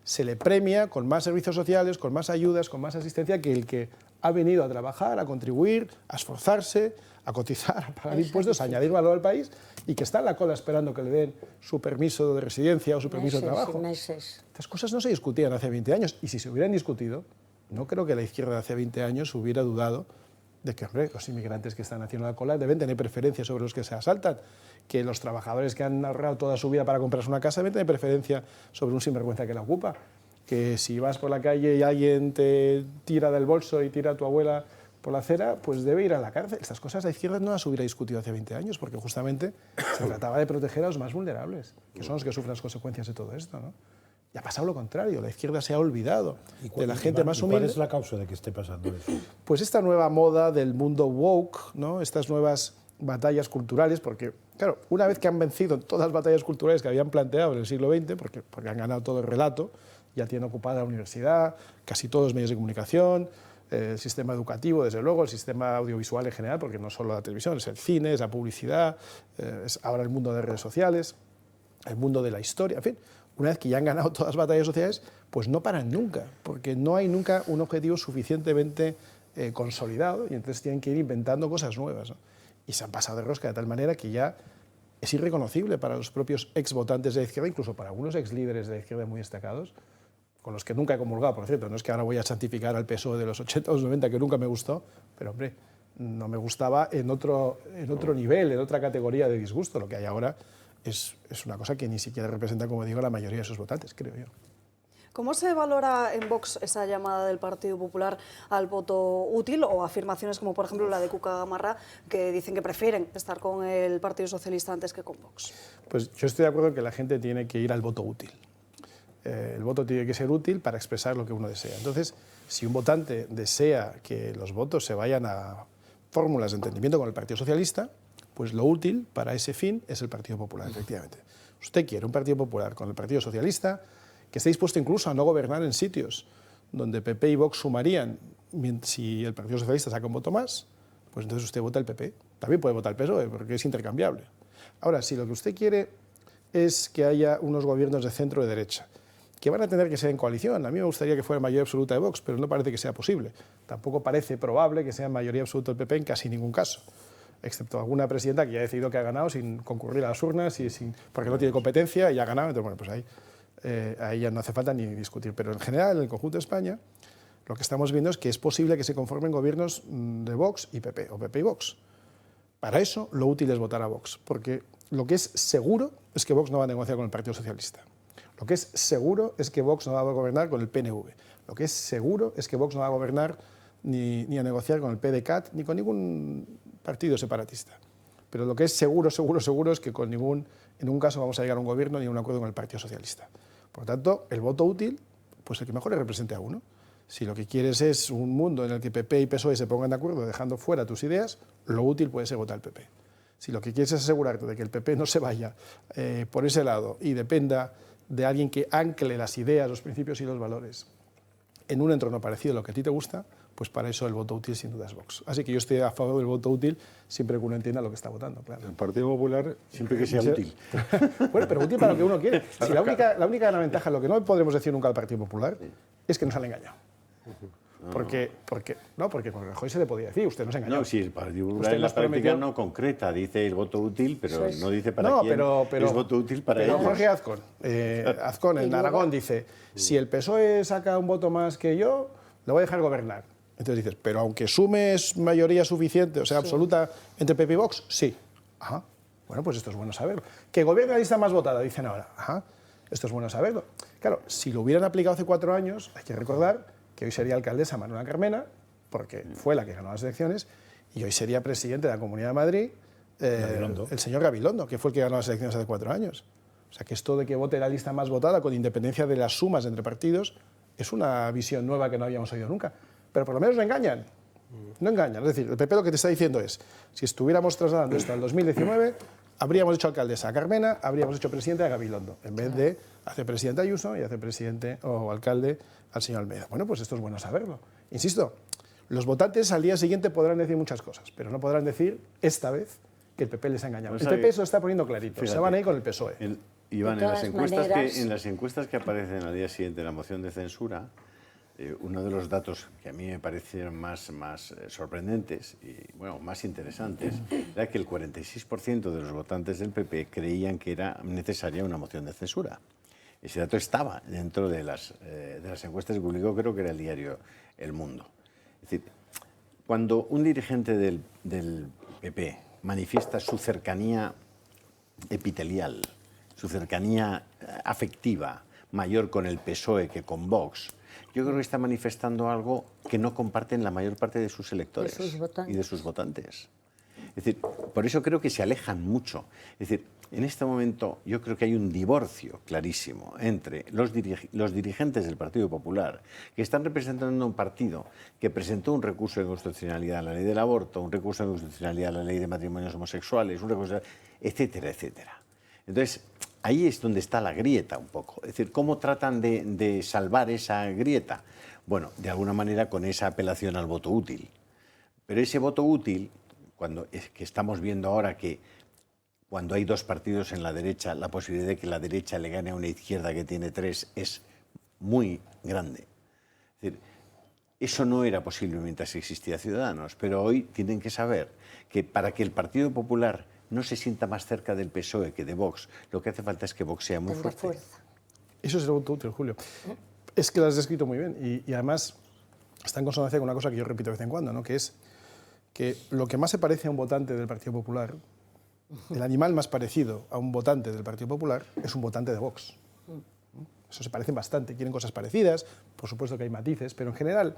se le premia con más servicios sociales, con más ayudas, con más asistencia que el que ha venido a trabajar, a contribuir, a esforzarse, a cotizar, a pagar impuestos, a añadir valor al país, y que está en la cola esperando que le den su permiso de residencia o su permiso de trabajo. Estas cosas no se discutían hace 20 años, y si se hubieran discutido, no creo que la izquierda de hace 20 años hubiera dudado de que, hombre, los inmigrantes que están haciendo la cola deben tener preferencia sobre los que se asaltan, que los trabajadores que han ahorrado toda su vida para comprarse una casa deben tener preferencia sobre un sinvergüenza que la ocupa, que si vas por la calle y alguien te tira del bolso y tira a tu abuela por la acera, pues debe ir a la cárcel. Estas cosas la izquierda no las hubiera discutido hace 20 años, porque justamente se trataba de proteger a los más vulnerables, que son los que sufren las consecuencias de todo esto, ¿no? Y ha pasado lo contrario, la izquierda se ha olvidado de la gente más humilde. ¿Cuál es la causa de que esté pasando eso? Pues esta nueva moda del mundo woke, ¿no? Estas nuevas batallas culturales, porque, claro, una vez que han vencido todas las batallas culturales que habían planteado en el siglo XX, porque han ganado todo el relato, ya tienen ocupada la universidad, casi todos los medios de comunicación, el sistema educativo, desde luego, el sistema audiovisual en general, porque no solo la televisión, es el cine, es la publicidad, es ahora el mundo de redes sociales, el mundo de la historia, en fin. Una vez que ya han ganado todas las batallas sociales, pues no paran nunca, porque no hay nunca un objetivo suficientemente consolidado, y entonces tienen que ir inventando cosas nuevas, ¿no? Y se han pasado de rosca de tal manera que ya es irreconocible para los propios ex votantes de la izquierda, incluso para algunos ex líderes de la izquierda muy destacados, con los que nunca he comulgado, por cierto. No es que ahora voy a santificar al PSOE de los 80 o los 90, que nunca me gustó, pero hombre, no me gustaba en otro nivel, en otra categoría de disgusto. Lo que hay ahora es una cosa que ni siquiera representa, como digo, la mayoría de sus votantes, creo yo. ¿Cómo se valora en Vox esa llamada del Partido Popular al voto útil, o afirmaciones como, por ejemplo, la de Cuca Gamarra, que dicen que prefieren estar con el Partido Socialista antes que con Vox? Pues yo estoy de acuerdo en que la gente tiene que ir al voto útil. El voto tiene que ser útil para expresar lo que uno desea. Entonces, si un votante desea que los votos se vayan a fórmulas de entendimiento con el Partido Socialista, pues lo útil para ese fin es el Partido Popular, efectivamente. Usted quiere un Partido Popular con el Partido Socialista que esté dispuesto incluso a no gobernar en sitios donde PP y Vox sumarían. Si el Partido Socialista saca un voto más, pues entonces usted vota el PP. También puede votar el PSOE, porque es intercambiable. Ahora, si lo que usted quiere es que haya unos gobiernos de centro de derecha, que van a tener que ser en coalición. A mí me gustaría que fuera mayoría absoluta de Vox, pero no parece que sea posible. Tampoco parece probable que sea mayoría absoluta del PP en casi ningún caso, excepto alguna presidenta que ya ha decidido que ha ganado sin concurrir a las urnas, porque no tiene competencia y ha ganado. Entonces, bueno, pues ahí ya no hace falta ni discutir. Pero en general, en el conjunto de España, lo que estamos viendo es que es posible que se conformen gobiernos de Vox y PP, o PP y Vox. Para eso, lo útil es votar a Vox, porque lo que es seguro es que Vox no va a negociar con el Partido Socialista. Lo que es seguro es que Vox no va a gobernar con el PNV. Lo que es seguro es que Vox no va a gobernar ni a negociar con el PDeCAT, ni con ningún partido separatista. Pero lo que es seguro es que en ningún caso vamos a llegar a un gobierno ni a un acuerdo con el Partido Socialista. Por tanto, el voto útil, pues el que mejor le represente a uno. Si lo que quieres es un mundo en el que PP y PSOE se pongan de acuerdo dejando fuera tus ideas, lo útil puede ser votar al PP. Si lo que quieres es asegurarte de que el PP no se vaya por ese lado y dependa de alguien que ancle las ideas, los principios y los valores en un entorno parecido a lo que a ti te gusta, pues para eso el voto útil sin duda es Vox. Así que yo estoy a favor del voto útil siempre que uno entienda lo que está votando, claro. El Partido Popular, siempre que sea útil. Bueno, pero útil para lo que uno quiere. Si la única gran ventaja, lo que no podremos decir nunca al Partido Popular, es que nos han engañado. Porque con Rajoy se le podía decir, usted nos engañó. No, si el Partido Popular en la práctica no concreta, dice el voto útil, pero no dice para quién es voto útil para ellos. Jorge Azcón en Aragón dice, si el PSOE saca un voto más que yo, lo voy a dejar gobernar. Entonces dices, pero aunque sumes mayoría suficiente, o sea, absoluta, entre PP y Vox, sí. Ajá. Bueno, pues esto es bueno saberlo. Que gobierne la lista más votada, dicen ahora. Ajá. Esto es bueno saberlo. Claro, si lo hubieran aplicado hace 4 años, hay que recordar que hoy sería alcaldesa Manuela Carmena, porque fue la que ganó las elecciones, y hoy sería presidente de la Comunidad de Madrid el señor Gabilondo, que fue el que ganó las elecciones hace 4 años. O sea, que esto de que vote la lista más votada, con independencia de las sumas entre partidos, es una visión nueva que no habíamos oído nunca. Pero por lo menos no engañan. No engañan. Es decir, el PP lo que te está diciendo es, si estuviéramos trasladando esto al 2019, habríamos hecho alcaldesa a Carmena, habríamos hecho presidente a Gabilondo, en vez de hacer presidente a Ayuso y hacer presidente o alcalde al señor Almeida. Bueno, pues esto es bueno saberlo. Insisto, los votantes al día siguiente podrán decir muchas cosas, pero no podrán decir esta vez que el PP les ha engañado. El PP se lo está poniendo clarito. Fíjate, se van a ir con el PSOE. Iván, en las encuestas que aparecen al día siguiente de la moción de censura, uno de los datos que a mí me parecieron más sorprendentes y bueno, más interesantes era que el 46% de los votantes del PP creían que era necesaria una moción de censura. Ese dato estaba dentro de las encuestas que publicó, creo que era el diario El Mundo. Es decir, cuando un dirigente del PP manifiesta su cercanía epitelial, su cercanía afectiva mayor con el PSOE que con Vox, yo creo que está manifestando algo que no comparten la mayor parte de sus electores y de sus votantes. Es decir, por eso creo que se alejan mucho. Es decir, en este momento yo creo que hay un divorcio clarísimo entre los dirigentes del Partido Popular, que están representando un partido que presentó un recurso de inconstitucionalidad a la ley del aborto, un recurso de inconstitucionalidad a la ley de matrimonios homosexuales, un recurso, etcétera, etcétera. Entonces, ahí es donde está la grieta un poco. Es decir, ¿cómo tratan de salvar esa grieta? Bueno, de alguna manera con esa apelación al voto útil. Pero ese voto útil, que estamos viendo ahora que cuando hay 2 partidos en la derecha, la posibilidad de que la derecha le gane a una izquierda que tiene 3 es muy grande. Es decir, eso no era posible mientras existía Ciudadanos, pero hoy tienen que saber que para que el Partido Popular no se sienta más cerca del PSOE que de Vox, lo que hace falta es que Vox sea muy fuerte. Eso es el voto útil, Julio. Es que lo has descrito muy bien y además está en consonancia con una cosa que yo repito de vez en cuando, ¿no? Que es que lo que más se parece a un votante del Partido Popular, el animal más parecido a un votante del Partido Popular es un votante de Vox. Eso se parecen bastante, quieren cosas parecidas, por supuesto que hay matices, pero en general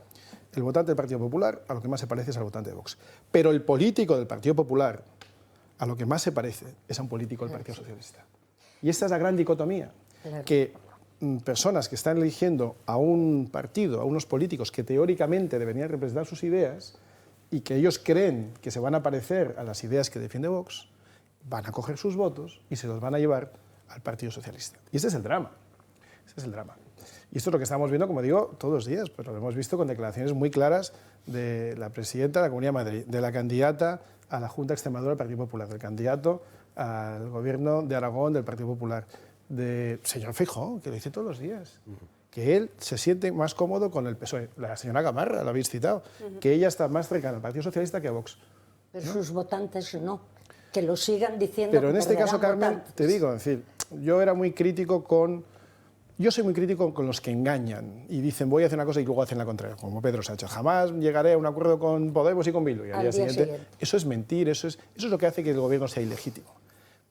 el votante del Partido Popular a lo que más se parece es al votante de Vox. Pero el político del Partido Popular a lo que más se parece es a un político del Partido Socialista. Y esta es la gran dicotomía, que personas que están eligiendo a un partido, a unos políticos que teóricamente deberían representar sus ideas y que ellos creen que se van a parecer a las ideas que defiende Vox, van a coger sus votos y se los van a llevar al Partido Socialista. Y este es el drama. Este es el drama. Y esto es lo que estamos viendo, como digo, todos los días, pero lo hemos visto con declaraciones muy claras de la presidenta de la Comunidad de Madrid, de la candidata a la Junta de Extremadura del Partido Popular, del candidato al gobierno de Aragón del Partido Popular, del señor Feijóo, que lo dice todos los días, que él se siente más cómodo con el PSOE. La señora Gamarra, la habéis citado, que ella está más cercana al Partido Socialista que a Vox. Pero sus votantes no, que lo sigan diciendo. Pero en este caso, Carmen, te digo, en fin, yo era muy crítico con... Yo soy muy crítico con los que engañan y dicen voy a hacer una cosa y luego hacen la contraria, como Pedro Sánchez. Jamás llegaré a un acuerdo con Podemos y con Bildu. Y al día siguiente, eso es mentir, eso es lo que hace que el gobierno sea ilegítimo.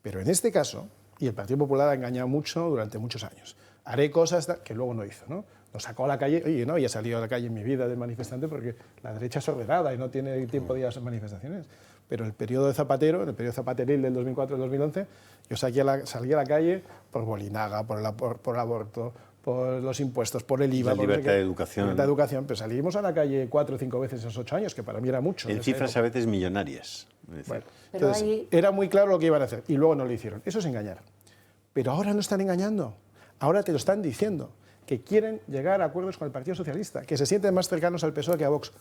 Pero en este caso, y el Partido Popular ha engañado mucho durante muchos años, haré cosas que luego no hizo, ¿no? Nos sacó a la calle, oye, no había salido a la calle en mi vida de manifestante porque la derecha es ordenada y no tiene tiempo de ir a esas manifestaciones. Pero el periodo de Zapatero, el periodo zapateril del 2004 al 2011, yo salí a la calle por Bolinaga, por el aborto, por los impuestos, por el IVA. La libertad de educación. Libertad de educación, pero salimos a la calle 4 o 5 veces en esos 8 años, que para mí era mucho. En cifras a veces millonarias. Bueno, entonces, era muy claro lo que iban a hacer y luego no lo hicieron. Eso es engañar. Pero ahora no están engañando. Ahora te lo están diciendo, que quieren llegar a acuerdos con el Partido Socialista, que se sienten más cercanos al PSOE que a Vox.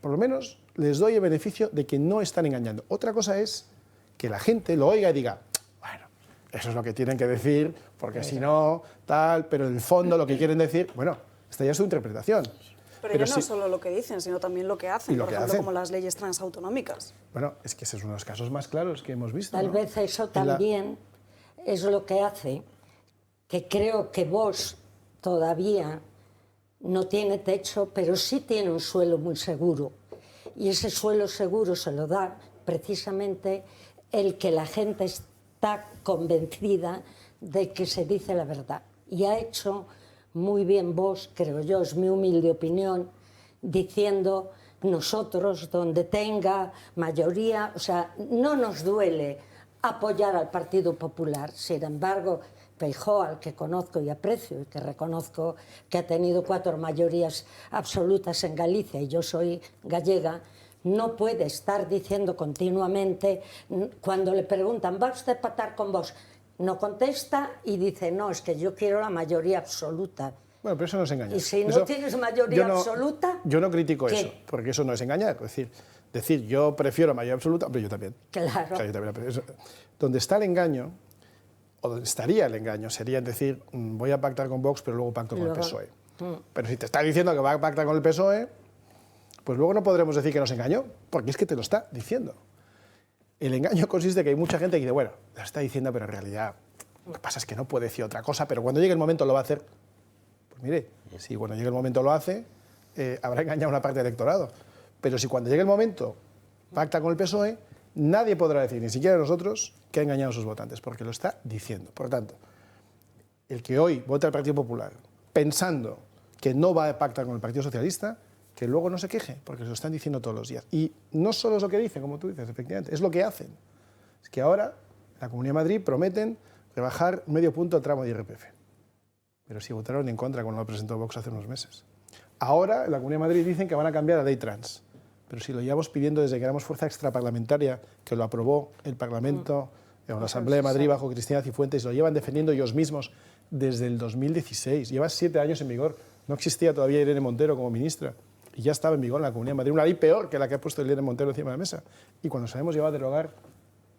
Por lo menos les doy el beneficio de que no están engañando. Otra cosa es que la gente lo oiga y diga, bueno, eso es lo que tienen que decir, porque si no, tal, pero en el fondo lo que quieren decir, bueno, esta ya es su interpretación. Pero ya no solo lo que dicen, sino también lo que hacen, por ejemplo, como las leyes transautonómicas. Bueno, es que ese es uno de los casos más claros que hemos visto. Tal vez eso también es lo que hace que creo que Vox todavía no tiene techo, pero sí tiene un suelo muy seguro. Y ese suelo seguro se lo da precisamente el que la gente está convencida de que se dice la verdad. Y ha hecho muy bien Vox, creo yo, es mi humilde opinión, diciendo nosotros donde tenga mayoría, o sea, no nos duele apoyar al Partido Popular. Sin embargo, Feijóo, al que conozco y aprecio y que reconozco que ha tenido 4 mayorías absolutas en Galicia y yo soy gallega, no puede estar diciendo continuamente, cuando le preguntan, ¿va usted a pactar con Vox? No contesta y dice, no, es que yo quiero la mayoría absoluta. Bueno, pero eso no es engañar. Y si no tienes mayoría absoluta... Yo no critico eso, porque eso no es engañar. Es decir, yo prefiero mayoría absoluta, pero yo también. Claro. Yo también. Donde está el engaño, o donde estaría el engaño, sería decir, voy a pactar con Vox, pero luego pacto con el PSOE. Pero si te está diciendo que va a pactar con el PSOE, pues luego no podremos decir que nos engañó, porque es que te lo está diciendo. El engaño consiste en que hay mucha gente que dice, bueno, lo está diciendo, pero en realidad lo que pasa es que no puede decir otra cosa, pero cuando llegue el momento lo va a hacer. Pues mire, si cuando llegue el momento lo hace, habrá engañado a una parte del electorado. Pero si cuando llegue el momento pacta con el PSOE, nadie podrá decir, ni siquiera nosotros, que ha engañado a sus votantes, porque lo está diciendo. Por lo tanto, el que hoy vota al Partido Popular pensando que no va a pactar con el Partido Socialista, que luego no se queje, porque se lo están diciendo todos los días. Y no solo es lo que dicen, como tú dices, efectivamente, es lo que hacen. Es que ahora, en la Comunidad de Madrid prometen rebajar medio punto el tramo de IRPF. Pero si votaron en contra cuando lo presentó Vox hace unos meses. Ahora, en la Comunidad de Madrid dicen que van a cambiar la ley trans. Pero si lo llevamos pidiendo desde que éramos fuerza extraparlamentaria, que lo aprobó el Parlamento, la Asamblea de Madrid bajo Cristina Cifuentes, lo llevan defendiendo ellos mismos desde el 2016. Lleva 7 años en vigor. No existía todavía Irene Montero como ministra. Y ya estaba en vigor en la Comunidad de Madrid. Una ley peor que la que ha puesto Irene Montero encima de la mesa. Y cuando se la hemos llevado a derogar,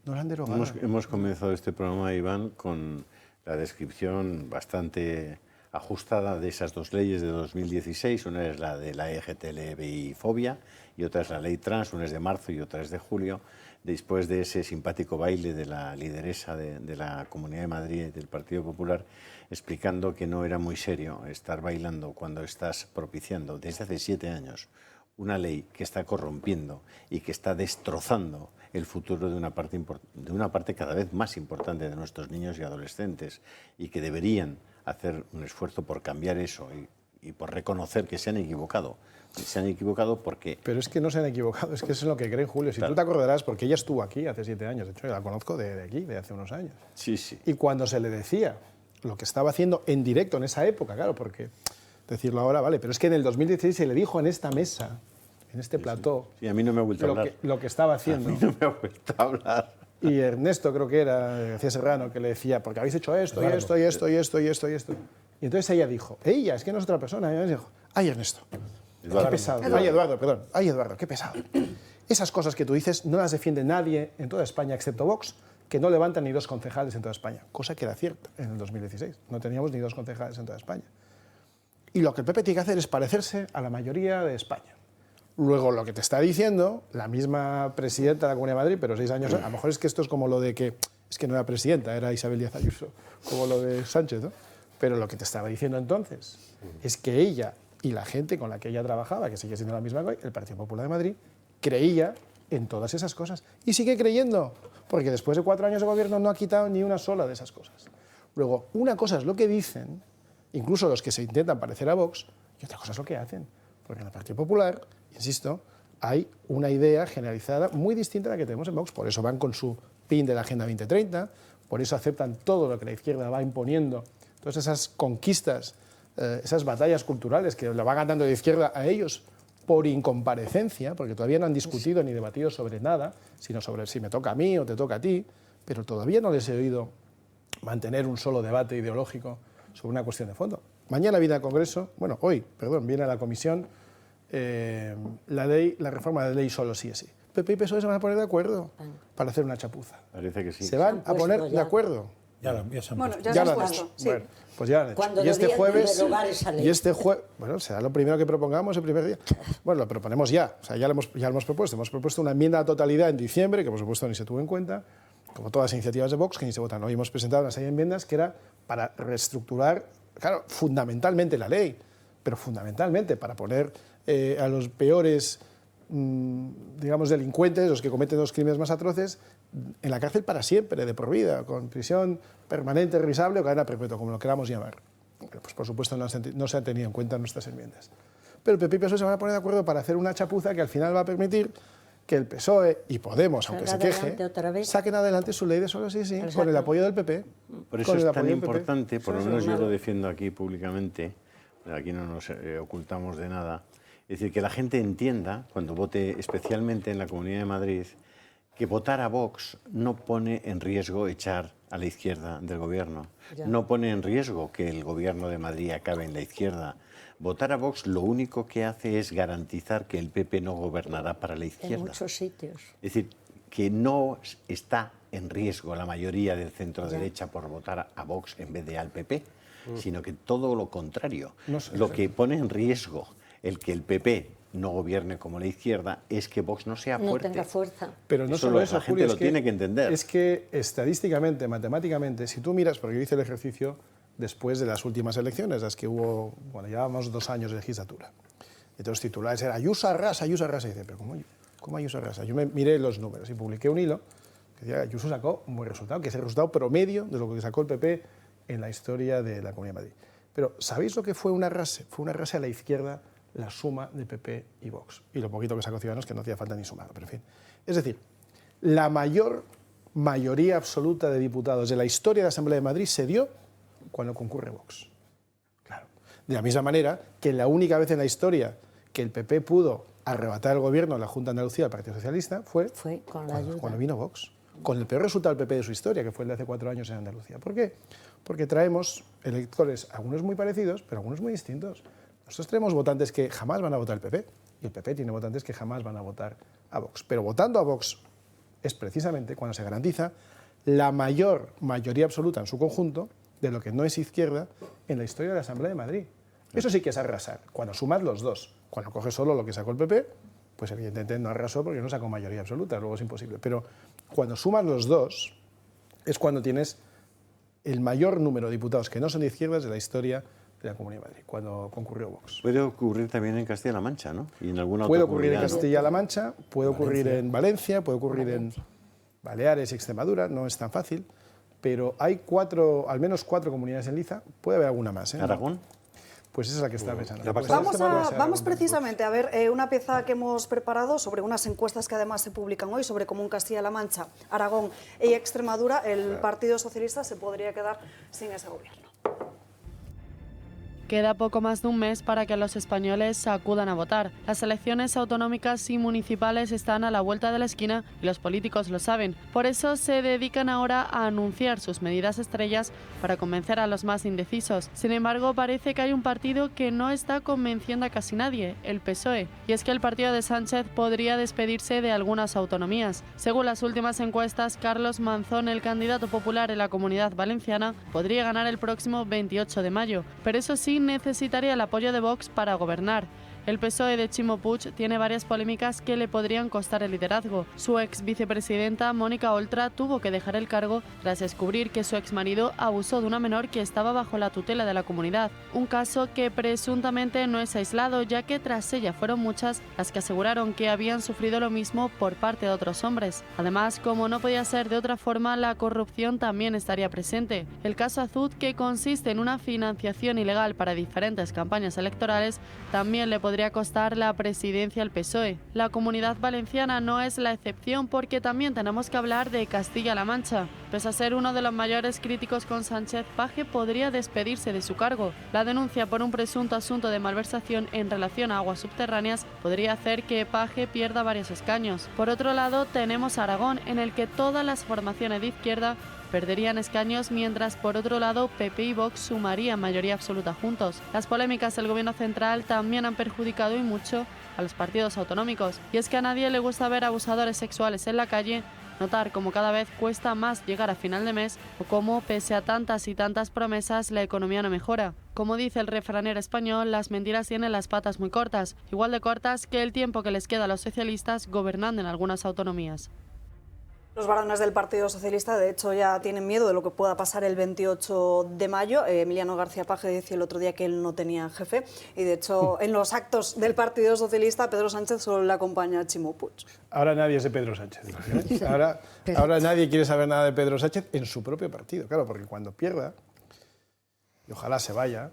no la han derogado. Hemos comenzado este programa, Iván, con la descripción bastante ajustada de esas 2 leyes de 2016. Una es la de la LGTBI-fobia y otra es la ley trans. Una es de marzo y otra es de julio. Después de ese simpático baile de la lideresa de la Comunidad de Madrid y del Partido Popular, explicando que no era muy serio estar bailando cuando estás propiciando desde hace 7 años una ley que está corrompiendo y que está destrozando el futuro de una parte cada vez más importante de nuestros niños y adolescentes, y que deberían hacer un esfuerzo por cambiar eso y por reconocer que se han equivocado. Se han equivocado porque... Pero es que no se han equivocado, es que eso es lo que creen, Julio. Si claro. Tú te acordarás, porque ella estuvo aquí hace 7 años, de hecho, yo la conozco de aquí, de hace unos años. Sí, sí. Y cuando se le decía lo que estaba haciendo en directo en esa época, claro, porque decirlo ahora vale, pero es que en el 2016 se le dijo en esta mesa, en este plató, sí, a mí no me ha vuelto a hablar. Lo que estaba haciendo. A mí no me ha vuelto a hablar. Y Ernesto, creo que era, García Serrano, que le decía, porque habéis hecho esto, claro, y esto, y esto, y esto, y esto, y esto. Y entonces ella dijo, ella, es que no es otra persona, y ella dijo, ay, Ernesto, Eduardo. qué pesado. Ay, Eduardo, perdón. Ay, Eduardo, qué pesado. Esas cosas que tú dices no las defiende nadie en toda España, excepto Vox, que no levantan ni 2 concejales en toda España, cosa que era cierta en el 2016. No teníamos ni 2 concejales en toda España. Y lo que el PP tiene que hacer es parecerse a la mayoría de España. Luego, lo que te está diciendo la misma presidenta de la Comunidad de Madrid, pero 6 años, a lo mejor es que esto es como lo de que, es que no era presidenta, era Isabel Díaz Ayuso, como lo de Sánchez, ¿no? Pero lo que te estaba diciendo entonces es que ella y la gente con la que ella trabajaba, que sigue siendo la misma hoy, el Partido Popular de Madrid, creía en todas esas cosas. Y sigue creyendo, porque después de 4 años de gobierno no ha quitado ni una sola de esas cosas. Luego, una cosa es lo que dicen incluso los que se intentan parecer a Vox, y otra cosa es lo que hacen. Porque en el Partido Popular, insisto, hay una idea generalizada muy distinta a la que tenemos en Vox. Por eso van con su pin de la Agenda 2030, por eso aceptan todo lo que la izquierda va imponiendo, todas esas conquistas, esas batallas culturales que la va ganando la izquierda a ellos por incomparecencia, porque todavía no han discutido ni debatido sobre nada, sino sobre si me toca a mí o te toca a ti, pero todavía no les he oído mantener un solo debate ideológico sobre una cuestión de fondo. Mañana viene al Congreso, bueno, hoy, perdón, viene a la Comisión la reforma de la ley solo sí es sí. PP y PSOE se van a poner de acuerdo para hacer una chapuza. Parece que sí. Se van a poner de acuerdo. Ya se han puesto. Bueno, ya se han puesto, sí. Bueno, pues ya lo han hecho. Cuando Y este debían jueves, derogar esa ley. bueno, será lo primero que propongamos el primer día. Bueno, lo proponemos ya, o sea, ya lo hemos propuesto. Hemos propuesto una enmienda a la totalidad en diciembre, que por supuesto ni se tuvo en cuenta, como todas las iniciativas de Vox, que ni se votan. Hoy hemos presentado una serie de enmiendas que era para reestructurar, claro, fundamentalmente la ley, pero fundamentalmente para poner a los peores, digamos, delincuentes, los que cometen los crímenes más atroces, en la cárcel para siempre, de por vida, con prisión permanente, revisable o cadena perpetua, como lo queramos llamar. Pero, pues, por supuesto, no se han tenido en cuenta nuestras enmiendas. Pero el PP y PSOE se van a poner de acuerdo para hacer una chapuza que al final va a permitir que el PSOE y Podemos, aunque se queje, saquen adelante su ley de solo sí, sí, con el apoyo del PP. Por eso es tan importante, por lo menos yo lo defiendo aquí públicamente, aquí no nos ocultamos de nada, es decir, que la gente entienda, cuando vote especialmente en la Comunidad de Madrid, que votar a Vox no pone en riesgo echar a la izquierda del gobierno, no pone en riesgo que el gobierno de Madrid acabe en la izquierda. Votar a Vox lo único que hace es garantizar que el PP no gobernará para la izquierda. En muchos sitios. Es decir, que no está en riesgo la mayoría del centro-derecha por votar a Vox en vez de al PP, sino que todo lo contrario. Lo que pone en riesgo el que el PP no gobierne como la izquierda es que Vox no sea fuerte. No tenga fuerza. Pero no solo eso, la gente Julio, lo tiene que entender. Es que estadísticamente, matemáticamente, si tú miras, porque yo hice el ejercicio después de las últimas elecciones, las que hubo, bueno, llevábamos 2 años de legislatura. Entonces los titulares eran Ayuso arrasa, Ayuso arrasa. Y dice, pero ¿cómo Ayuso arrasa? Yo me miré los números y publiqué un hilo que decía que Ayuso sacó un buen resultado, que es el resultado promedio de lo que sacó el PP en la historia de la Comunidad de Madrid. Pero ¿sabéis lo que fue un arrase? Fue un arrase a la izquierda, la suma de PP y Vox. Y lo poquito que sacó Ciudadanos, que no hacía falta ni sumarlo, pero en fin. Es decir, la mayoría absoluta de diputados de la historia de la Asamblea de Madrid se dio cuando concurre Vox. Claro. De la misma manera que la única vez en la historia que el PP pudo arrebatar el gobierno a la Junta de Andalucía al Partido Socialista fue cuando vino Vox, con el peor resultado del PP de su historia, que fue el de hace 4 años en Andalucía. ¿Por qué? Porque traemos electores, algunos muy parecidos, pero algunos muy distintos. Nosotros tenemos votantes que jamás van a votar al PP, y el PP tiene votantes que jamás van a votar a Vox. Pero votando a Vox es precisamente cuando se garantiza la mayoría absoluta en su conjunto de lo que no es izquierda en la historia de la Asamblea de Madrid. Eso sí que es arrasar, cuando sumas los dos. Cuando coges solo lo que sacó el PP, pues evidentemente no arrasó porque no sacó mayoría absoluta, luego es imposible. Pero cuando sumas los dos, es cuando tienes el mayor número de diputados que no son de izquierdas de la historia de la Comunidad de Madrid, cuando concurrió Vox. Puede ocurrir también en Castilla-La Mancha, ¿no? Y en alguna puede otra ocurrir comunidad, en Castilla-La Mancha, puede ocurrir en Valencia, puede ocurrir en Baleares y Extremadura, no es tan fácil, pero hay al menos 4 comunidades en liza, puede haber alguna más. ¿Aragón? Pues esa es la que está pensando. Vamos precisamente a ver una pieza que hemos preparado sobre unas encuestas que además se publican hoy sobre cómo en Castilla-La Mancha, Aragón y Extremadura el Partido Socialista se podría quedar sin ese gobierno. Queda poco más de un mes para que los españoles acudan a votar. Las elecciones autonómicas y municipales están a la vuelta de la esquina y los políticos lo saben. Por eso se dedican ahora a anunciar sus medidas estrellas para convencer a los más indecisos. Sin embargo, parece que hay un partido que no está convenciendo a casi nadie, el PSOE. Y es que el partido de Sánchez podría despedirse de algunas autonomías. Según las últimas encuestas, Carlos Manzón, el candidato popular en la Comunidad Valenciana, podría ganar el próximo 28 de mayo. Pero eso sí, necesitaría el apoyo de Vox para gobernar. El PSOE de Ximo Puig tiene varias polémicas que le podrían costar el liderazgo. Su ex vicepresidenta, Mónica Oltra, tuvo que dejar el cargo tras descubrir que su exmarido abusó de una menor que estaba bajo la tutela de la comunidad. Un caso que presuntamente no es aislado, ya que tras ella fueron muchas las que aseguraron que habían sufrido lo mismo por parte de otros hombres. Además, como no podía ser de otra forma, la corrupción también estaría presente. El caso Azud, que consiste en una financiación ilegal para diferentes campañas electorales, también le podría costar la presidencia al PSOE. La Comunidad Valenciana no es la excepción, porque también tenemos que hablar de Castilla-La Mancha. Pese a ser uno de los mayores críticos con Sánchez, Page podría despedirse de su cargo. La denuncia por un presunto asunto de malversación en relación a aguas subterráneas podría hacer que Page pierda varios escaños. Por otro lado, tenemos Aragón, en el que todas las formaciones de izquierda perderían escaños, mientras por otro lado PP y Vox sumarían mayoría absoluta juntos. Las polémicas del gobierno central también han perjudicado y mucho a los partidos autonómicos. Y es que a nadie le gusta ver abusadores sexuales en la calle, notar cómo cada vez cuesta más llegar a final de mes o cómo, pese a tantas y tantas promesas, la economía no mejora. Como dice el refranero español, las mentiras tienen las patas muy cortas, igual de cortas que el tiempo que les queda a los socialistas gobernando en algunas autonomías. Los varones del Partido Socialista, de hecho, ya tienen miedo de lo que pueda pasar el 28 de mayo. Emiliano García Paje decía el otro día que él no tenía jefe y, de hecho, en los actos del Partido Socialista, Pedro Sánchez solo le acompaña a Ximo Puig. Ahora nadie es de Pedro Sánchez. Ahora nadie quiere saber nada de Pedro Sánchez en su propio partido. Claro, porque cuando pierda, y ojalá se vaya,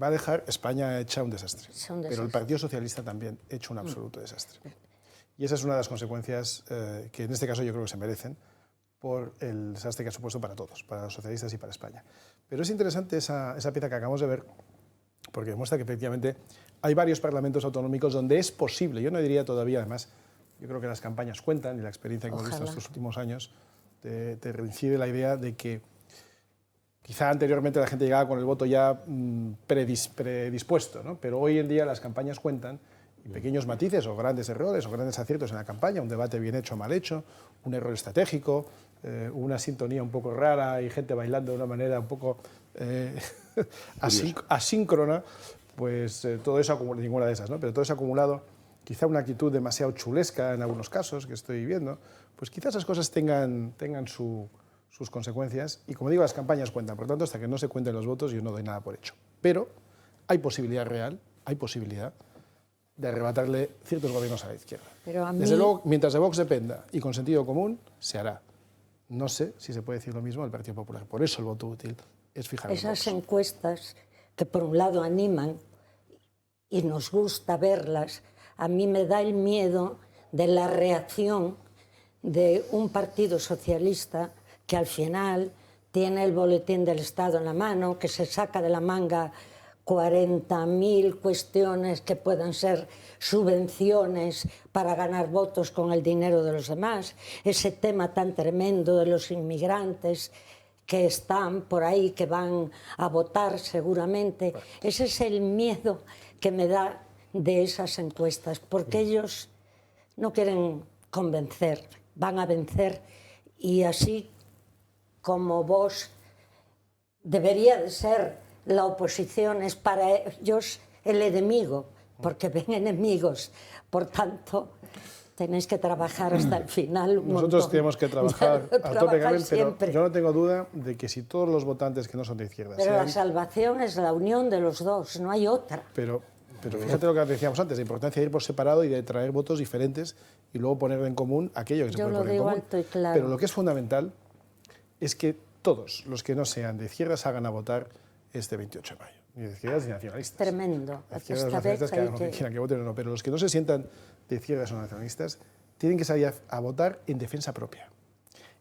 va a dejar España hecha un desastre. Pero el Partido Socialista también hecho un absoluto desastre. Y esa es una de las consecuencias que en este caso yo creo que se merecen por el desastre que ha supuesto para todos, para los socialistas y para España. Pero es interesante esa pieza que acabamos de ver, porque demuestra que efectivamente hay varios parlamentos autonómicos donde es posible, yo no diría todavía, además, yo creo que las campañas cuentan y la experiencia que hemos visto en estos últimos años te reincide la idea de que quizá anteriormente la gente llegaba con el voto ya predispuesto, ¿no? Pero hoy en día las campañas cuentan. Y pequeños matices o grandes errores o grandes aciertos en la campaña, un debate bien hecho o mal hecho, un error estratégico, una sintonía un poco rara y gente bailando de una manera un poco asíncrona, pues todo eso acumulado, ninguna de esas, ¿no? Pero todo eso acumulado, quizá una actitud demasiado chulesca en algunos casos que estoy viendo, pues quizás esas cosas tengan sus consecuencias. Y como digo, las campañas cuentan, por tanto, hasta que no se cuenten los votos yo no doy nada por hecho. Pero hay posibilidad real, hay posibilidad de arrebatarle ciertos gobiernos a la izquierda. Desde luego, mientras de Vox dependa y con sentido común, se hará. No sé si se puede decir lo mismo del Partido Popular. Por eso el voto útil es fijar en Vox. Esas encuestas que por un lado animan y nos gusta verlas, a mí me da el miedo de la reacción de un partido socialista que al final tiene el boletín del Estado en la mano, que se saca de la manga 40.000 cuestiones que puedan ser subvenciones para ganar votos con el dinero de los demás, ese tema tan tremendo de los inmigrantes que están por ahí, que van a votar seguramente. Ese es el miedo que me da de esas encuestas, porque ellos no quieren convencer, van a vencer, y así como vos debería de ser. La oposición es para ellos el enemigo, porque ven enemigos. Por tanto, tenéis que trabajar hasta el final. Nosotros tenemos que trabajar a tope, Carmen, pero yo no tengo duda de que si todos los votantes que no son de izquierda... Pero la salvación es la unión de los dos, no hay otra. Pero fíjate lo que decíamos antes, la importancia de ir por separado y de traer votos diferentes y luego poner en común aquello que se puede poner en común. Alto y claro. Pero lo que es fundamental es que todos los que no sean de izquierdas hagan a votar este 28 de mayo, ni de izquierdas ni nacionalistas. Tremendo. Izquierdas nacionalistas que hagan lo que quieran, que voten o no, pero los que no se sientan de izquierdas o nacionalistas tienen que salir a votar en defensa propia.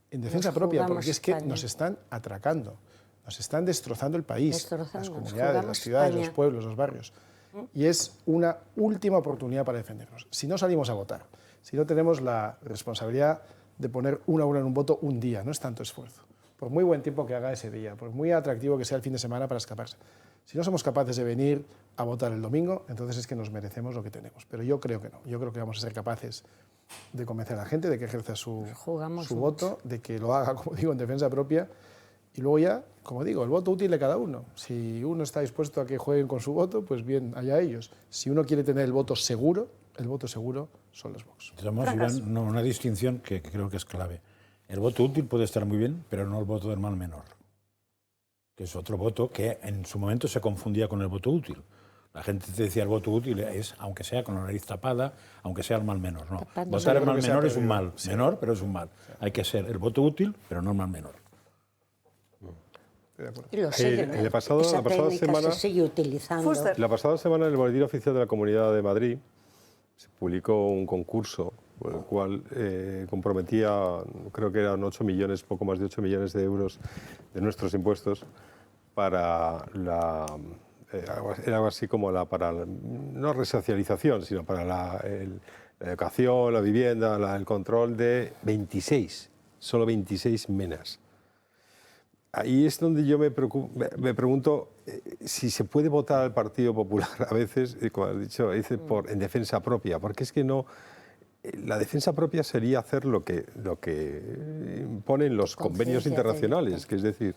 En defensa propia, porque es que nos están atracando, nos están destrozando el país, las comunidades, las ciudades, los pueblos, los barrios. Y es una última oportunidad para defendernos. Si no salimos a votar, si no tenemos la responsabilidad de poner una urna en un voto un día, no es tanto esfuerzo, por muy buen tiempo que haga ese día, por muy atractivo que sea el fin de semana para escaparse. Si no somos capaces de venir a votar el domingo, entonces es que nos merecemos lo que tenemos. Pero yo creo que no. Yo creo que vamos a ser capaces de convencer a la gente de que ejerza su voto, de que lo haga, como digo, en defensa propia Y luego ya, como digo, el voto útil de cada uno. Si uno está dispuesto a que jueguen con su voto, pues bien, allá ellos. Si uno quiere tener el voto seguro son los Vox. Tenemos, Iván, una distinción que creo que es clave. El voto útil puede estar muy bien, pero no el voto del mal menor, que es otro voto que en su momento se confundía con el voto útil. La gente te decía el voto útil es, aunque sea con la nariz tapada, aunque sea el mal menor. No, votar el mal menor es un mal menor, pero es un mal. Hay que ser el voto útil, pero no el mal menor. Y lo siguen, la pasada semana se sigue utilizando. La pasada semana en el Boletín Oficial de la Comunidad de Madrid se publicó un concurso por el cual comprometía, creo que eran 8 millones, poco más de 8 millones de euros de nuestros impuestos para la... era algo así como no resocialización, sino para la educación, la vivienda, el control de solo 26 menas. Ahí es donde yo me pregunto si se puede votar al Partido Popular a veces, como has dicho, en defensa propia, porque es que no... La defensa propia sería hacer lo que imponen los convenios internacionales, que es decir,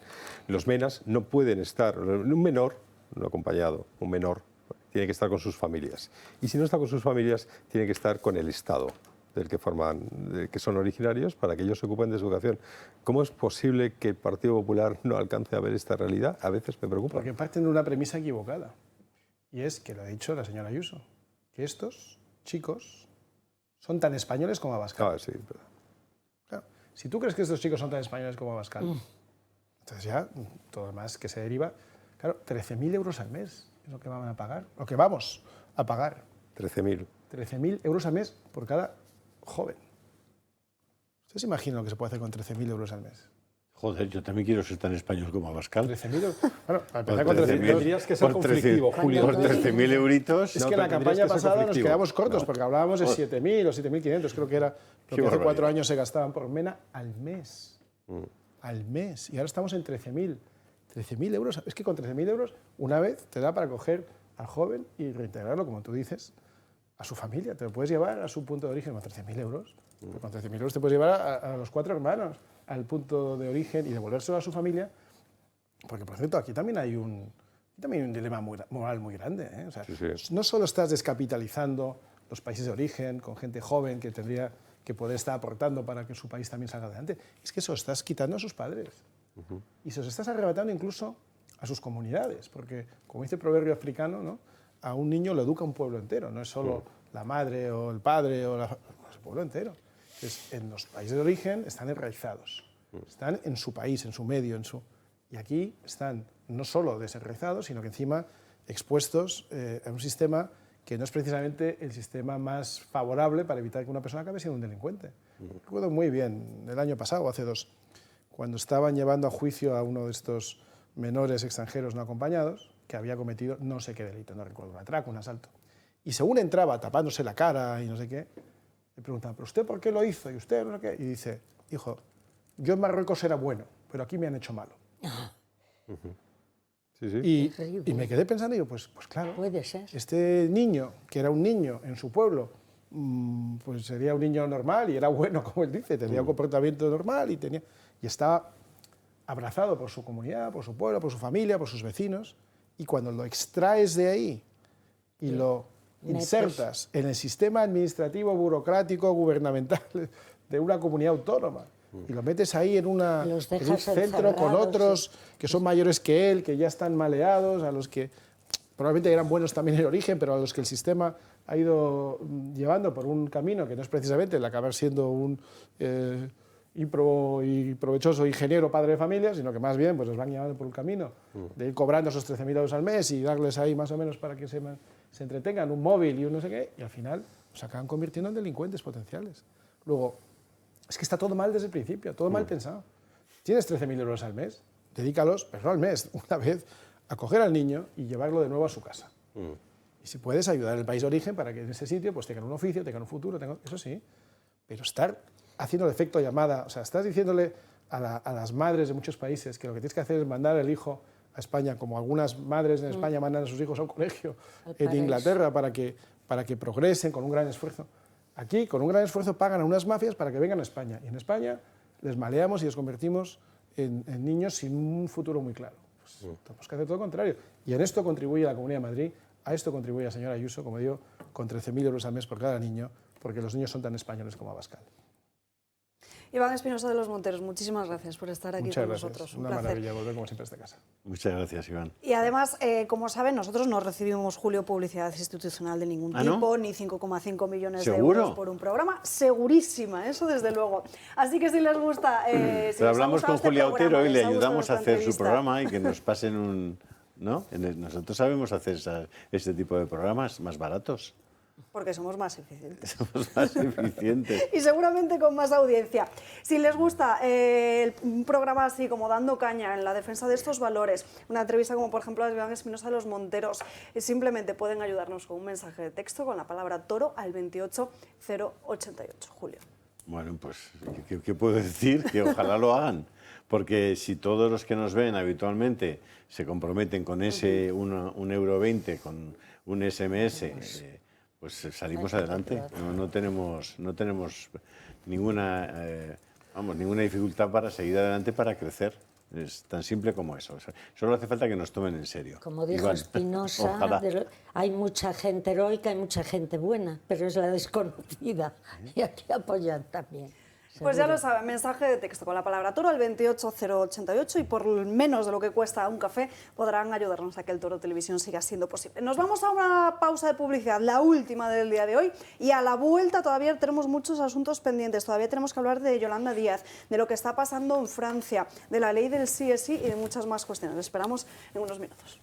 los menas no pueden estar, un menor no acompañado, un menor tiene que estar con sus familias, y si no está con sus familias tiene que estar con el Estado del que son originarios, para que ellos se ocupen de su educación. ¿Cómo es posible que el Partido Popular no alcance a ver esta realidad? A veces me preocupa. Porque parten de una premisa equivocada, y es que lo ha dicho la señora Ayuso, que estos chicos son tan españoles como Abascal. Sí, claro, si tú crees que estos chicos son tan españoles como Abascal, entonces ya todo lo más que se deriva, claro, 13.000 euros al mes es lo que van a pagar, lo que vamos a pagar. 13.000. 13.000 euros al mes por cada joven. ¿Ustedes se imaginan lo que se puede hacer con 13.000 euros al mes? Joder, yo también quiero ser tan español como Abascal. 13.000 euros. Bueno, para empezar con 13.000 tendrías que ser conflictivo, Julio. Por 13.000 euritos. Es que en la campaña pasada nos quedamos cortos, porque hablábamos de 7.000 o 7.500, creo que era lo que hace 4 años se gastaban por mena al mes. Al mes. Y ahora estamos en 13.000. 13.000 euros. Es que con 13.000 euros, una vez te da para coger al joven y reintegrarlo, como tú dices, a su familia. Te lo puedes llevar a su punto de origen con 13.000 euros. Con 13.000 euros te puedes llevar a los 4 hermanos al punto de origen y devolvérselo a su familia. Porque, por cierto, aquí también hay un dilema moral muy grande, ¿eh? O sea, no solo estás descapitalizando los países de origen con gente joven que tendría que poder estar aportando para que su país también salga adelante, es que eso estás quitando a sus padres. Y se los estás arrebatando incluso a sus comunidades, porque, como dice el proverbio africano, ¿no?, a un niño lo educa un pueblo entero, no es solo la madre o el padre, es el pueblo entero. Entonces, en los países de origen están enraizados, están en su país, en su medio, y aquí están no solo desenraizados, sino que encima expuestos a un sistema que no es precisamente el sistema más favorable para evitar que una persona acabe siendo un delincuente. Recuerdo muy bien, el año pasado, hace 2, cuando estaban llevando a juicio a uno de estos menores extranjeros no acompañados, que había cometido no sé qué delito, no recuerdo, un atraco, un asalto. Y según entraba tapándose la cara y no sé qué, le preguntaban, ¿pero usted por qué lo hizo? Y usted no sé qué. Y dice, hijo, yo en Marruecos era bueno, pero aquí me han hecho malo. Y me quedé pensando, y digo, pues claro, puede ser. Este niño, que era un niño en su pueblo, pues sería un niño normal y era bueno, como él dice, tenía un comportamiento normal y estaba abrazado por su comunidad, por su pueblo, por su familia, por sus vecinos, y cuando lo extraes de ahí y lo insertas en el sistema administrativo, burocrático, gubernamental de una comunidad autónoma, y lo metes ahí en un centro con otros que son mayores que él, que ya están maleados, a los que probablemente eran buenos también en origen, pero a los que el sistema ha ido llevando por un camino que no es precisamente el acabar siendo un ímprobo y provechoso ingeniero padre de familia, sino que más bien pues los van llevando por un camino de ir cobrando esos 13.000 euros al mes y darles ahí más o menos para que se entretengan, un móvil y un no sé qué, y al final se acaban convirtiendo en delincuentes potenciales. Luego, es que está todo mal desde el principio, todo mal pensado. Tienes 13.000 euros al mes, dedícalos, pero no al mes, una vez, a coger al niño y llevarlo de nuevo a su casa. Y si puedes ayudar al país de origen para que en ese sitio pues tengan un oficio, tengan un futuro, eso sí, pero estar haciendo el efecto llamada, o sea, estás diciéndole a las madres de muchos países que lo que tienes que hacer es mandar al hijo a España, como algunas madres en España mandan a sus hijos a un colegio en Inglaterra para que progresen con un gran esfuerzo. Aquí, con un gran esfuerzo, pagan a unas mafias para que vengan a España. Y en España les maleamos y les convertimos en niños sin un futuro muy claro. Pues tenemos que hacer todo lo contrario. Y en esto contribuye la Comunidad de Madrid, a esto contribuye la señora Ayuso, como digo, con 13.000 euros al mes por cada niño, porque los niños son tan españoles como Abascal. Iván Espinosa de los Monteros, muchísimas gracias por estar aquí con nosotros. Una maravilla volver como siempre a esta casa. Muchas gracias, Iván. Y además, como saben, nosotros no recibimos, Julio, publicidad institucional de ningún tipo, ¿no? Ni 5,5 millones ¿Seguro? de euros por un programa. Segurísima, eso desde luego. Así que si les gusta... Pero hablamos con Julia Otero y le ayudamos a hacer su entrevista. programa y que nos pasen un... ¿no? Nosotros sabemos hacer este tipo de programas más baratos. Porque somos más eficientes. Somos más eficientes. Y seguramente con más audiencia. Si les gusta un programa así como Dando Caña en la defensa de estos valores, una entrevista como por ejemplo la de Iván Espinosa de los Monteros, simplemente pueden ayudarnos con un mensaje de texto con la palabra toro al 28088. Julio. Bueno, pues, ¿qué puedo decir? Que ojalá lo hagan. Porque si todos los que nos ven habitualmente se comprometen con ese 1,20 euro, con un SMS, pues salimos adelante. No tenemos ninguna dificultad para seguir adelante, para crecer. Es tan simple como eso. Solo hace falta que nos tomen en serio. Como dijo Iván, Espinosa, hay mucha gente heroica, hay mucha gente buena, pero es la desconocida. Y hay que apoyar también. Pues ya lo saben, mensaje de texto con la palabra toro al 28088 y por menos de lo que cuesta un café podrán ayudarnos a que el Toro Televisión siga siendo posible. Nos vamos a una pausa de publicidad, la última del día de hoy, y a la vuelta todavía tenemos muchos asuntos pendientes. Todavía tenemos que hablar de Yolanda Díaz, de lo que está pasando en Francia, de la ley del sí es sí y de muchas más cuestiones. Les esperamos en unos minutos.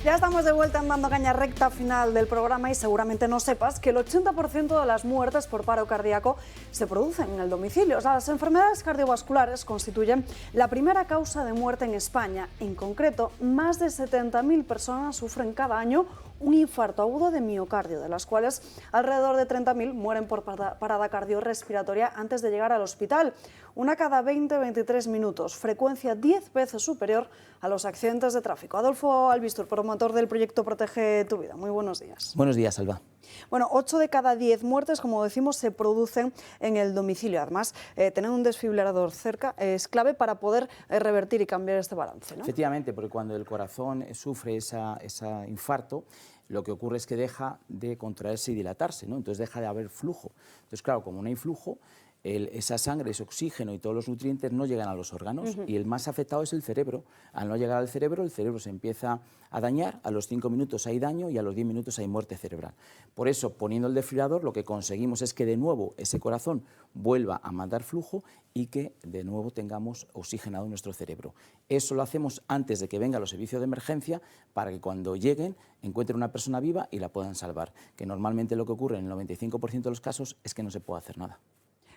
Ya estamos de vuelta en Dando Caña, recta final del programa, y seguramente no sepas que el 80% de las muertes por paro cardíaco se producen en el domicilio. O sea, las enfermedades cardiovasculares constituyen la primera causa de muerte en España. En concreto, más de 70.000 personas sufren cada año un infarto agudo de miocardio, de las cuales alrededor de 30.000 mueren por parada cardiorrespiratoria antes de llegar al hospital. Una cada 20-23 minutos, frecuencia 10 veces superior a los accidentes de tráfico. Adolfo Albistur, promotor del proyecto Protege tu Vida. Muy buenos días. Buenos días, Alba. Bueno, 8 de cada 10 muertes, como decimos, se producen en el domicilio. Además, tener un desfibrilador cerca es clave para poder revertir y cambiar este balance, ¿no? Efectivamente, porque cuando el corazón sufre ese infarto, lo que ocurre es que deja de contraerse y dilatarse, ¿no? Entonces deja de haber flujo. Entonces, claro, como no hay flujo, esa sangre, ese oxígeno y todos los nutrientes no llegan a los órganos, y el más afectado es el cerebro. Al no llegar al cerebro, el cerebro se empieza a dañar, a los 5 minutos hay daño y a los 10 minutos hay muerte cerebral. Por eso, poniendo el desfibrilador, lo que conseguimos es que de nuevo ese corazón vuelva a mandar flujo y que de nuevo tengamos oxigenado nuestro cerebro. Eso lo hacemos antes de que vengan los servicios de emergencia, para que cuando lleguen encuentren una persona viva y la puedan salvar, que normalmente lo que ocurre en el 95% de los casos es que no se puede hacer nada.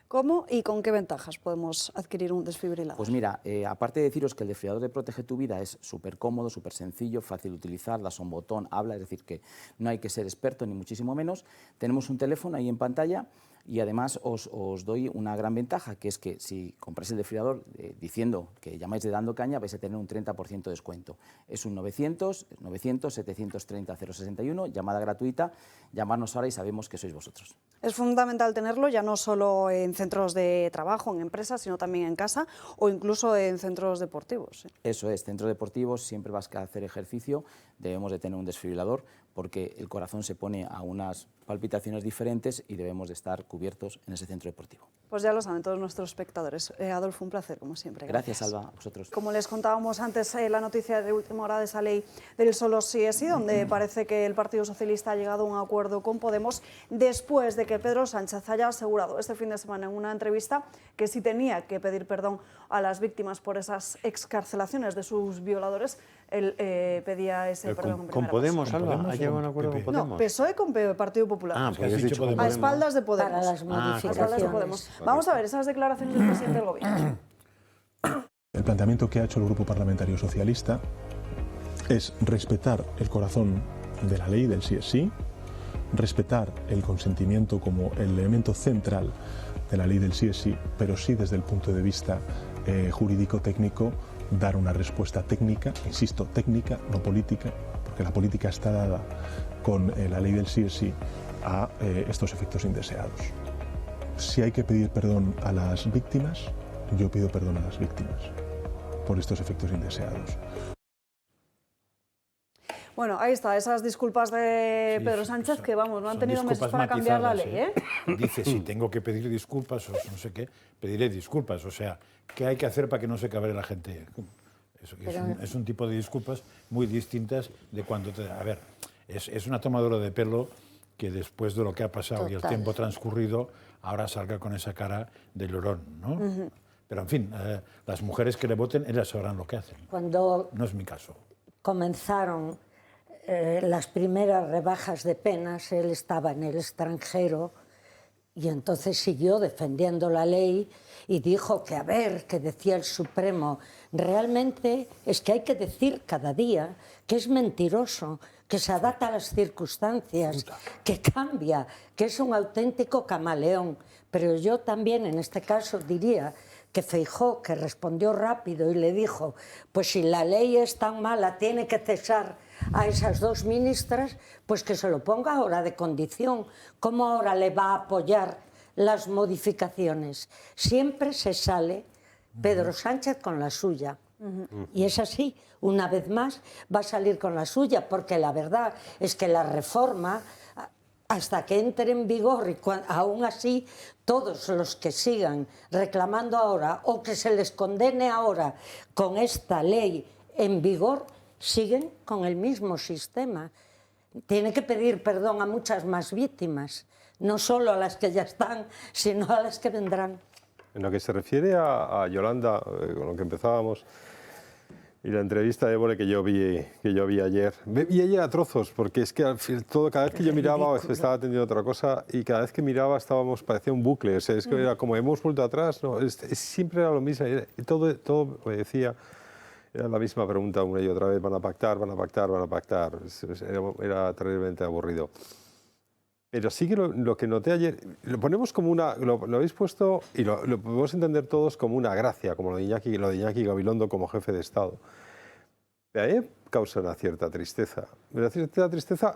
¿Cómo y con qué ventajas podemos adquirir un desfibrilador? Pues mira, aparte de deciros que el desfibrilador de Protege tu Vida es súper cómodo, súper sencillo, fácil de utilizar, das un botón, habla, es decir, que no hay que ser experto ni muchísimo menos. Tenemos un teléfono ahí en pantalla y además os doy una gran ventaja, que es que si compráis el desfibrilador diciendo que llamáis de Dando Caña, vais a tener un 30% de descuento. Es un 900-730-061, llamada gratuita, llamarnos ahora y sabemos que sois vosotros. Es fundamental tenerlo ya no solo en centros de trabajo, en empresas, sino también en casa o incluso en centros deportivos. Eso es, centros deportivos, siempre vas a hacer ejercicio, debemos de tener un desfibrilador porque el corazón se pone a unas palpitaciones diferentes y debemos de estar cubiertos en ese centro deportivo. Pues ya lo saben todos nuestros espectadores. Adolfo, un placer, como siempre. Gracias, Alba, a vosotros. Como les contábamos antes, la noticia de última hora de esa ley del solo sí es sí, donde parece que el Partido Socialista ha llegado a un acuerdo con Podemos después de que Pedro Sánchez haya asegurado este fin de semana en una entrevista que si tenía que pedir perdón a las víctimas por esas excarcelaciones de sus violadores, él pedía ese perdón. ¿Con Podemos, Alba? ¿Ha llegado a un acuerdo con Podemos? No, PSOE con Partido Popular. Ah, pues has dicho a espaldas de Podemos. Para las modificaciones. Vamos a ver esas declaraciones del presidente del Gobierno. El planteamiento que ha hecho el Grupo Parlamentario Socialista es respetar el corazón de la ley del sí es sí, respetar el consentimiento como el elemento central de la ley del sí es sí, pero sí desde el punto de vista jurídico-técnico, dar una respuesta técnica, insisto, técnica, no política, porque la política está dada con la ley del sí es sí a estos efectos indeseados. Si hay que pedir perdón a las víctimas, yo pido perdón a las víctimas por estos efectos indeseados. Bueno, ahí está, esas disculpas de Pedro Sánchez que, vamos, no han tenido meses para cambiar la ley, ¿eh? Dice, si tengo que pedir disculpas o no sé qué, pediré disculpas. O sea, ¿qué hay que hacer para que no se cabre la gente? Es un tipo de disculpas muy distintas de cuando A ver, es una tomadura de pelo que después de lo que ha pasado y el tiempo transcurrido, ahora salga con esa cara de llorón, ¿no? Pero, en fin, las mujeres que le voten, ellas sabrán lo que hacen. Cuando no es mi caso. Comenzaron las primeras rebajas de penas, él estaba en el extranjero y entonces siguió defendiendo la ley y dijo que, a ver, que decía el Supremo, realmente es que hay que decir cada día que es mentiroso, que se adapta a las circunstancias, que cambia, que es un auténtico camaleón. Pero yo también, en este caso, diría que Feijóo, que respondió rápido y le dijo, pues si la ley es tan mala, tiene que cesar a esas dos ministras, pues que se lo ponga ahora de condición. ¿Cómo ahora le va a apoyar las modificaciones? Siempre se sale Pedro Sánchez con la suya. Y es así, una vez más, va a salir con la suya, porque la verdad es que la reforma, hasta que entre en vigor, y aún así, todos los que sigan reclamando ahora o que se les condene ahora con esta ley en vigor, siguen con el mismo sistema. Tiene que pedir perdón a muchas más víctimas, no solo a las que ya están, sino a las que vendrán. En lo que se refiere a Yolanda, con lo que empezábamos, y la entrevista de Évole que yo vi ayer, vi ayer a trozos, porque es que cada vez que yo miraba estaba atendiendo otra cosa y cada vez que miraba parecía un bucle, o sea, es que era como hemos vuelto atrás, no, siempre era lo mismo, todo me decía, era la misma pregunta una y otra vez, van a pactar, van a pactar, van a pactar, era terriblemente aburrido. Pero sí que lo que noté ayer, lo ponemos como lo habéis puesto y lo podemos entender todos como una gracia, como lo de Iñaki Gabilondo como jefe de Estado. Pero a mí me causa una cierta tristeza.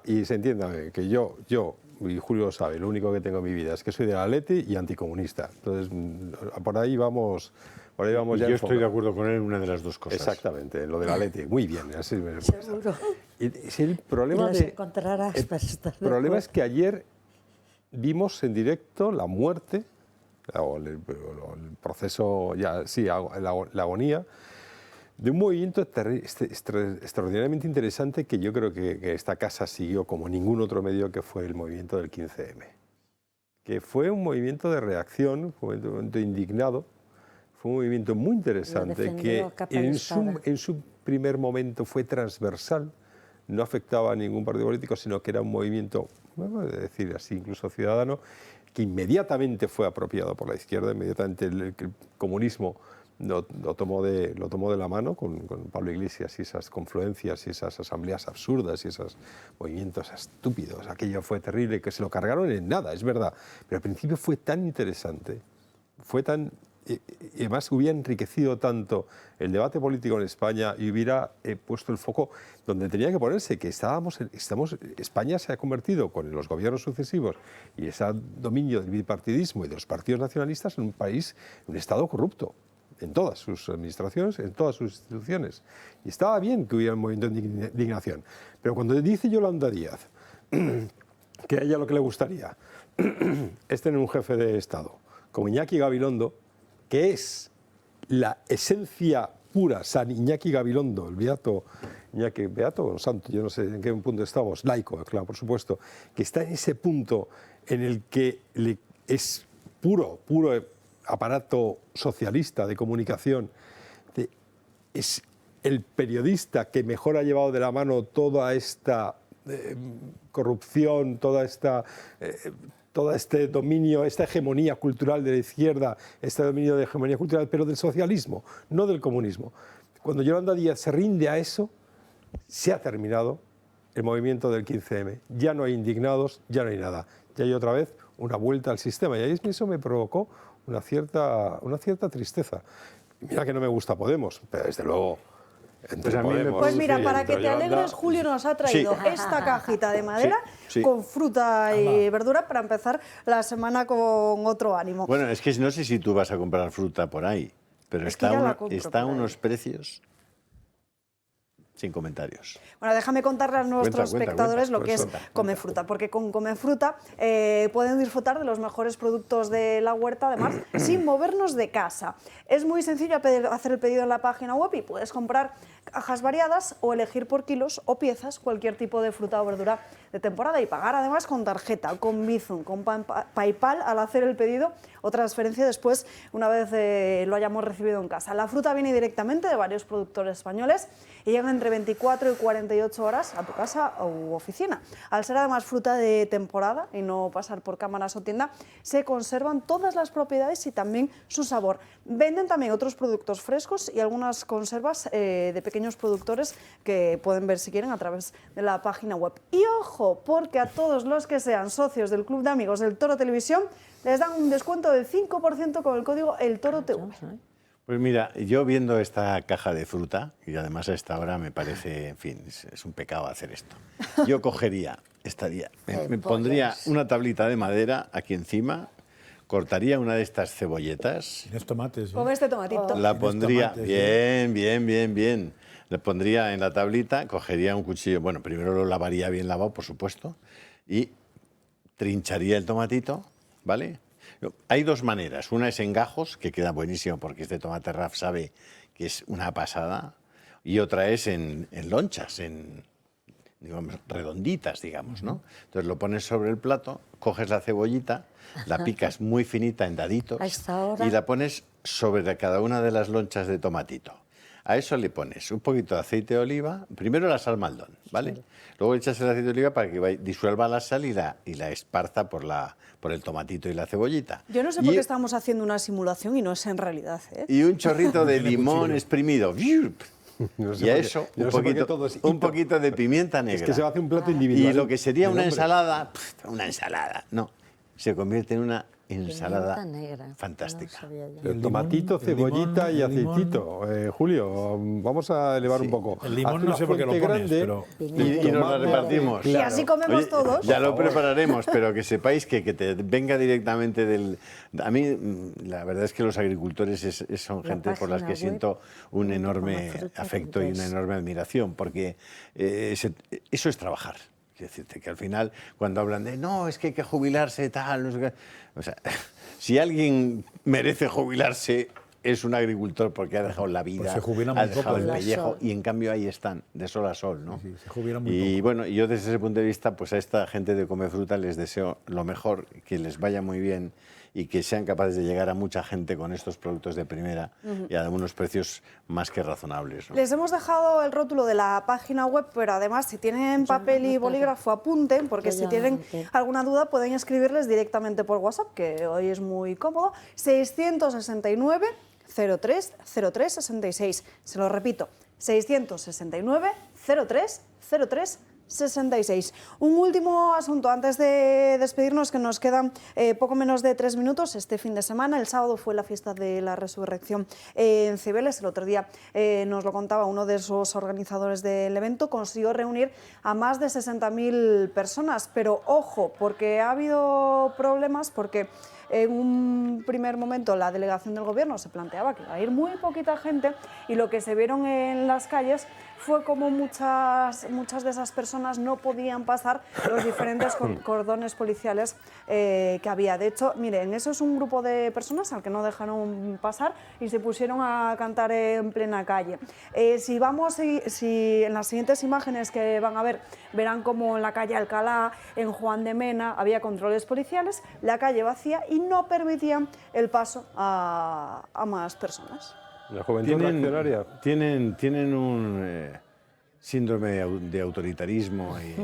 Y se entienda que yo, y Julio lo sabe, lo único que tengo en mi vida es que soy del Atleti y anticomunista. Entonces, por ahí vamos ya. Yo estoy de acuerdo con él en una de las dos cosas. Exactamente, lo del Atleti, muy bien. Así Seguro. El problema, es que ayer vimos en directo la muerte, o el proceso, la agonía, de un movimiento extraordinariamente interesante que yo creo que esta casa siguió como ningún otro medio, que fue el movimiento del 15M. Que fue un movimiento de reacción, fue un movimiento indignado, fue un movimiento muy interesante que en su primer momento fue transversal, no afectaba a ningún partido político, sino que era un movimiento, vamos a decir así, incluso ciudadano, que inmediatamente fue apropiado por la izquierda, inmediatamente el comunismo lo tomó de la mano con Pablo Iglesias y esas confluencias y esas asambleas absurdas y esos movimientos estúpidos. Aquello fue terrible, que se lo cargaron en nada, es verdad, pero al principio fue tan interesante, y además hubiera enriquecido tanto el debate político en España y hubiera puesto el foco donde tenía que ponerse, que España se ha convertido con los gobiernos sucesivos y ese dominio del bipartidismo y de los partidos nacionalistas en un país, un Estado corrupto, en todas sus administraciones, en todas sus instituciones. Y estaba bien que hubiera un movimiento de indignación. Pero cuando dice Yolanda Díaz que a ella lo que le gustaría es tener un jefe de Estado como Iñaki Gabilondo, que es la esencia pura, San Iñaki Gabilondo, el beato o santo, yo no sé en qué punto estamos, laico, claro, por supuesto, que está en ese punto en el que es puro aparato socialista de comunicación, es el periodista que mejor ha llevado de la mano toda esta corrupción, todo este dominio, esta hegemonía cultural de la izquierda, este dominio de hegemonía cultural, pero del socialismo, no del comunismo. Cuando Yolanda Díaz se rinde a eso, se ha terminado el movimiento del 15M. Ya no hay indignados, ya no hay nada. Ya hay otra vez una vuelta al sistema. Y eso me provocó una cierta tristeza. Mira que no me gusta Podemos, pero desde luego... Pues mira, para que te alegres, Julio nos ha traído esta cajita de madera con fruta y verdura para empezar la semana con otro ánimo. Bueno, es que no sé si tú vas a comprar fruta por ahí. pero Es que ya la compro está a por ahí. unos precios sin comentarios. Bueno, déjame contarle a nuestros Cuenta, espectadores cuenta, lo que es cuenta. Comefruta, porque con Comefruta pueden disfrutar de los mejores productos de la huerta, además, sin movernos de casa. Es muy sencillo hacer el pedido en la página web y puedes comprar cajas variadas o elegir por kilos o piezas cualquier tipo de fruta o verdura de temporada y pagar además con tarjeta, con Bizum, con PayPal al hacer el pedido o transferencia después una vez lo hayamos recibido en casa. La fruta viene directamente de varios productores españoles y llega entre 24 y 48 horas a tu casa u oficina. Al ser además fruta de temporada y no pasar por cámaras o tienda, se conservan todas las propiedades y también su sabor. Venden también otros productos frescos y algunas conservas de pequeños productores que pueden ver si quieren a través de la página web. Y ojo, porque a todos los que sean socios del Club de Amigos del Toro Televisión les dan un descuento del 5% con el código ELTOROTV. Pues mira, yo viendo esta caja de fruta, y además a esta hora me parece, en fin, es un pecado hacer esto. Yo cogería, me pondría una tablita de madera aquí encima, cortaría una de estas cebolletas. Tienes tomates. Con este tomatito. La pondría, tomates, bien. La pondría en la tablita, cogería un cuchillo, bueno, primero lo lavaría bien lavado, por supuesto, y trincharía el tomatito, ¿vale? Hay dos maneras. Una es en gajos, que queda buenísimo porque este tomate Raf sabe que es una pasada, y otra es en lonchas, digamos, redonditas, digamos, ¿no? Entonces lo pones sobre el plato, coges la cebollita, la picas muy finita en daditos y la pones sobre cada una de las lonchas de tomatito. A eso le pones un poquito de aceite de oliva, primero la sal Maldon, ¿vale? Luego echas el aceite de oliva para que disuelva la sal y la esparza por el tomatito y la cebollita. Yo no sé por qué estamos haciendo una simulación y no es en realidad, ¿eh? Y un chorrito de limón exprimido. No sé Y a por qué- eso, yo no sé por qué todo es un poquito de pimienta negra. Es que se hace un plato individual. Y lo que sería del una hombre. ensalada, no, se convierte en una ensalada Pimienta negra, fantástica. no sabía yo. El tomatito, cebollita y aceitito. Julio, vamos a elevar un poco. El limón Haz no una sé por qué lo fuente pones, grande pero... Y nos la repartimos. Y así comemos todos. Ya lo prepararemos, pero que sepáis que te venga directamente del... A mí, la verdad es que los agricultores son La gente por las página que web, siento un enorme afecto y una enorme admiración, porque eso es trabajar. Quiero decirte que al final, cuando hablan de no, es que hay que jubilarse, tal, no sé qué. O sea, si alguien merece jubilarse, es un agricultor porque ha dejado la vida, Pues se jubila ha muy dejado poco, el ¿eh? pellejo, y en cambio ahí están, de sol a sol, ¿no? Sí, se jubila muy Y poco. bueno, yo desde ese punto de vista, pues a esta gente de Comefruta les deseo lo mejor, que les vaya muy bien y que sean capaces de llegar a mucha gente con estos productos de primera y a unos precios más que razonables, ¿no? Les hemos dejado el rótulo de la página web, pero además si tienen papel y bolígrafo apunten, porque si tienen alguna duda pueden escribirles directamente por WhatsApp, que hoy es muy cómodo, 669 03 03 66. Se lo repito, 669 03 03 66. Un último asunto antes de despedirnos, que nos quedan poco menos de 3 minutos. Este fin de semana, el sábado, fue la fiesta de la Resurrección en Cibeles. El otro día nos lo contaba uno de esos organizadores del evento. Consiguió reunir a más de 60.000 personas, pero ojo, porque ha habido problemas, porque en un primer momento la delegación del gobierno se planteaba que iba a ir muy poquita gente, y lo que se vieron en las calles fue como muchas de esas personas no podían pasar los diferentes cordones policiales que había. De hecho, miren, eso es un grupo de personas al que no dejaron pasar y se pusieron a cantar en plena calle. Si en las siguientes imágenes que van a ver, verán como en la calle Alcalá, en Juan de Mena, había controles policiales, la calle vacía y no permitían el paso a más personas. La juventud reaccionaria. Tienen un síndrome de autoritarismo y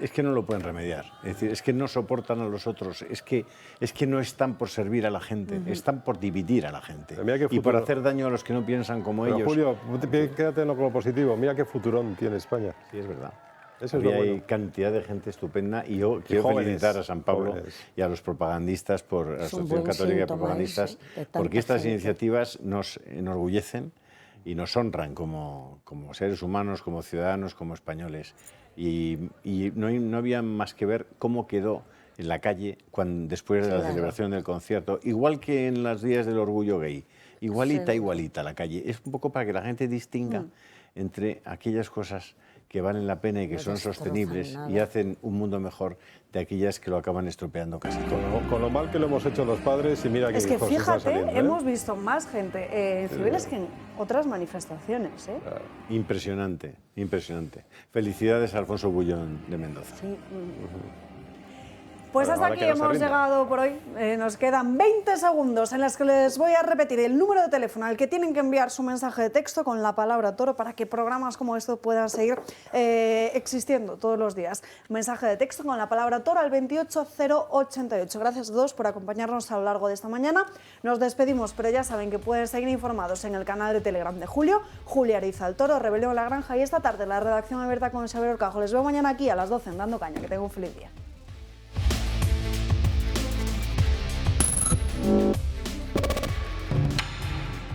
es que no lo pueden remediar. Es decir, es que no soportan a los otros, es que no están por servir a la gente, están por dividir a la gente y por hacer daño a los que no piensan como Pero, ellos. Julio, quédate con lo positivo. Mira qué futurón tiene España. Sí, es verdad. Eso es lo Hay bueno. cantidad de gente estupenda y yo quiero jóvenes, felicitar a San Pablo jóvenes. y a los propagandistas, por la Es un Asociación buen Católica de síntoma Propagandistas, ese, de tanta porque estas gente. iniciativas nos enorgullecen y nos honran como seres humanos, como ciudadanos, como españoles. Y no había más que ver cómo quedó en la calle después de la Claro. celebración del concierto, igual que en los días del orgullo gay. igualita, Sí. igualita la calle. Es un poco para que la gente distinga entre aquellas cosas que valen la pena y que No son destrozan sostenibles y nada. hacen un mundo mejor de aquellas que lo acaban estropeando casi todo. Con lo mal que lo hemos hecho los padres y mira que Es que hijos están fíjate, saliendo, ¿eh? hemos visto más gente en civiles que en otras manifestaciones. Impresionante, impresionante. Felicidades a Alfonso Bullón de Mendoza. Sí. Pues Bueno, hasta ahora aquí que no se hemos rinda. llegado por hoy. Nos quedan 20 segundos en los que les voy a repetir el número de teléfono al que tienen que enviar su mensaje de texto con la palabra toro para que programas como esto puedan seguir existiendo todos los días. Mensaje de texto con la palabra toro al 28088. Gracias a todos por acompañarnos a lo largo de esta mañana. Nos despedimos, pero ya saben que pueden seguir informados en el canal de Telegram de Julio, Julia Ariza el Toro, Rebelión en la Granja y esta tarde la redacción abierta con Xavier Orcajo. Les veo mañana aquí a las 12 en Dando Caña. Que tengan un feliz día.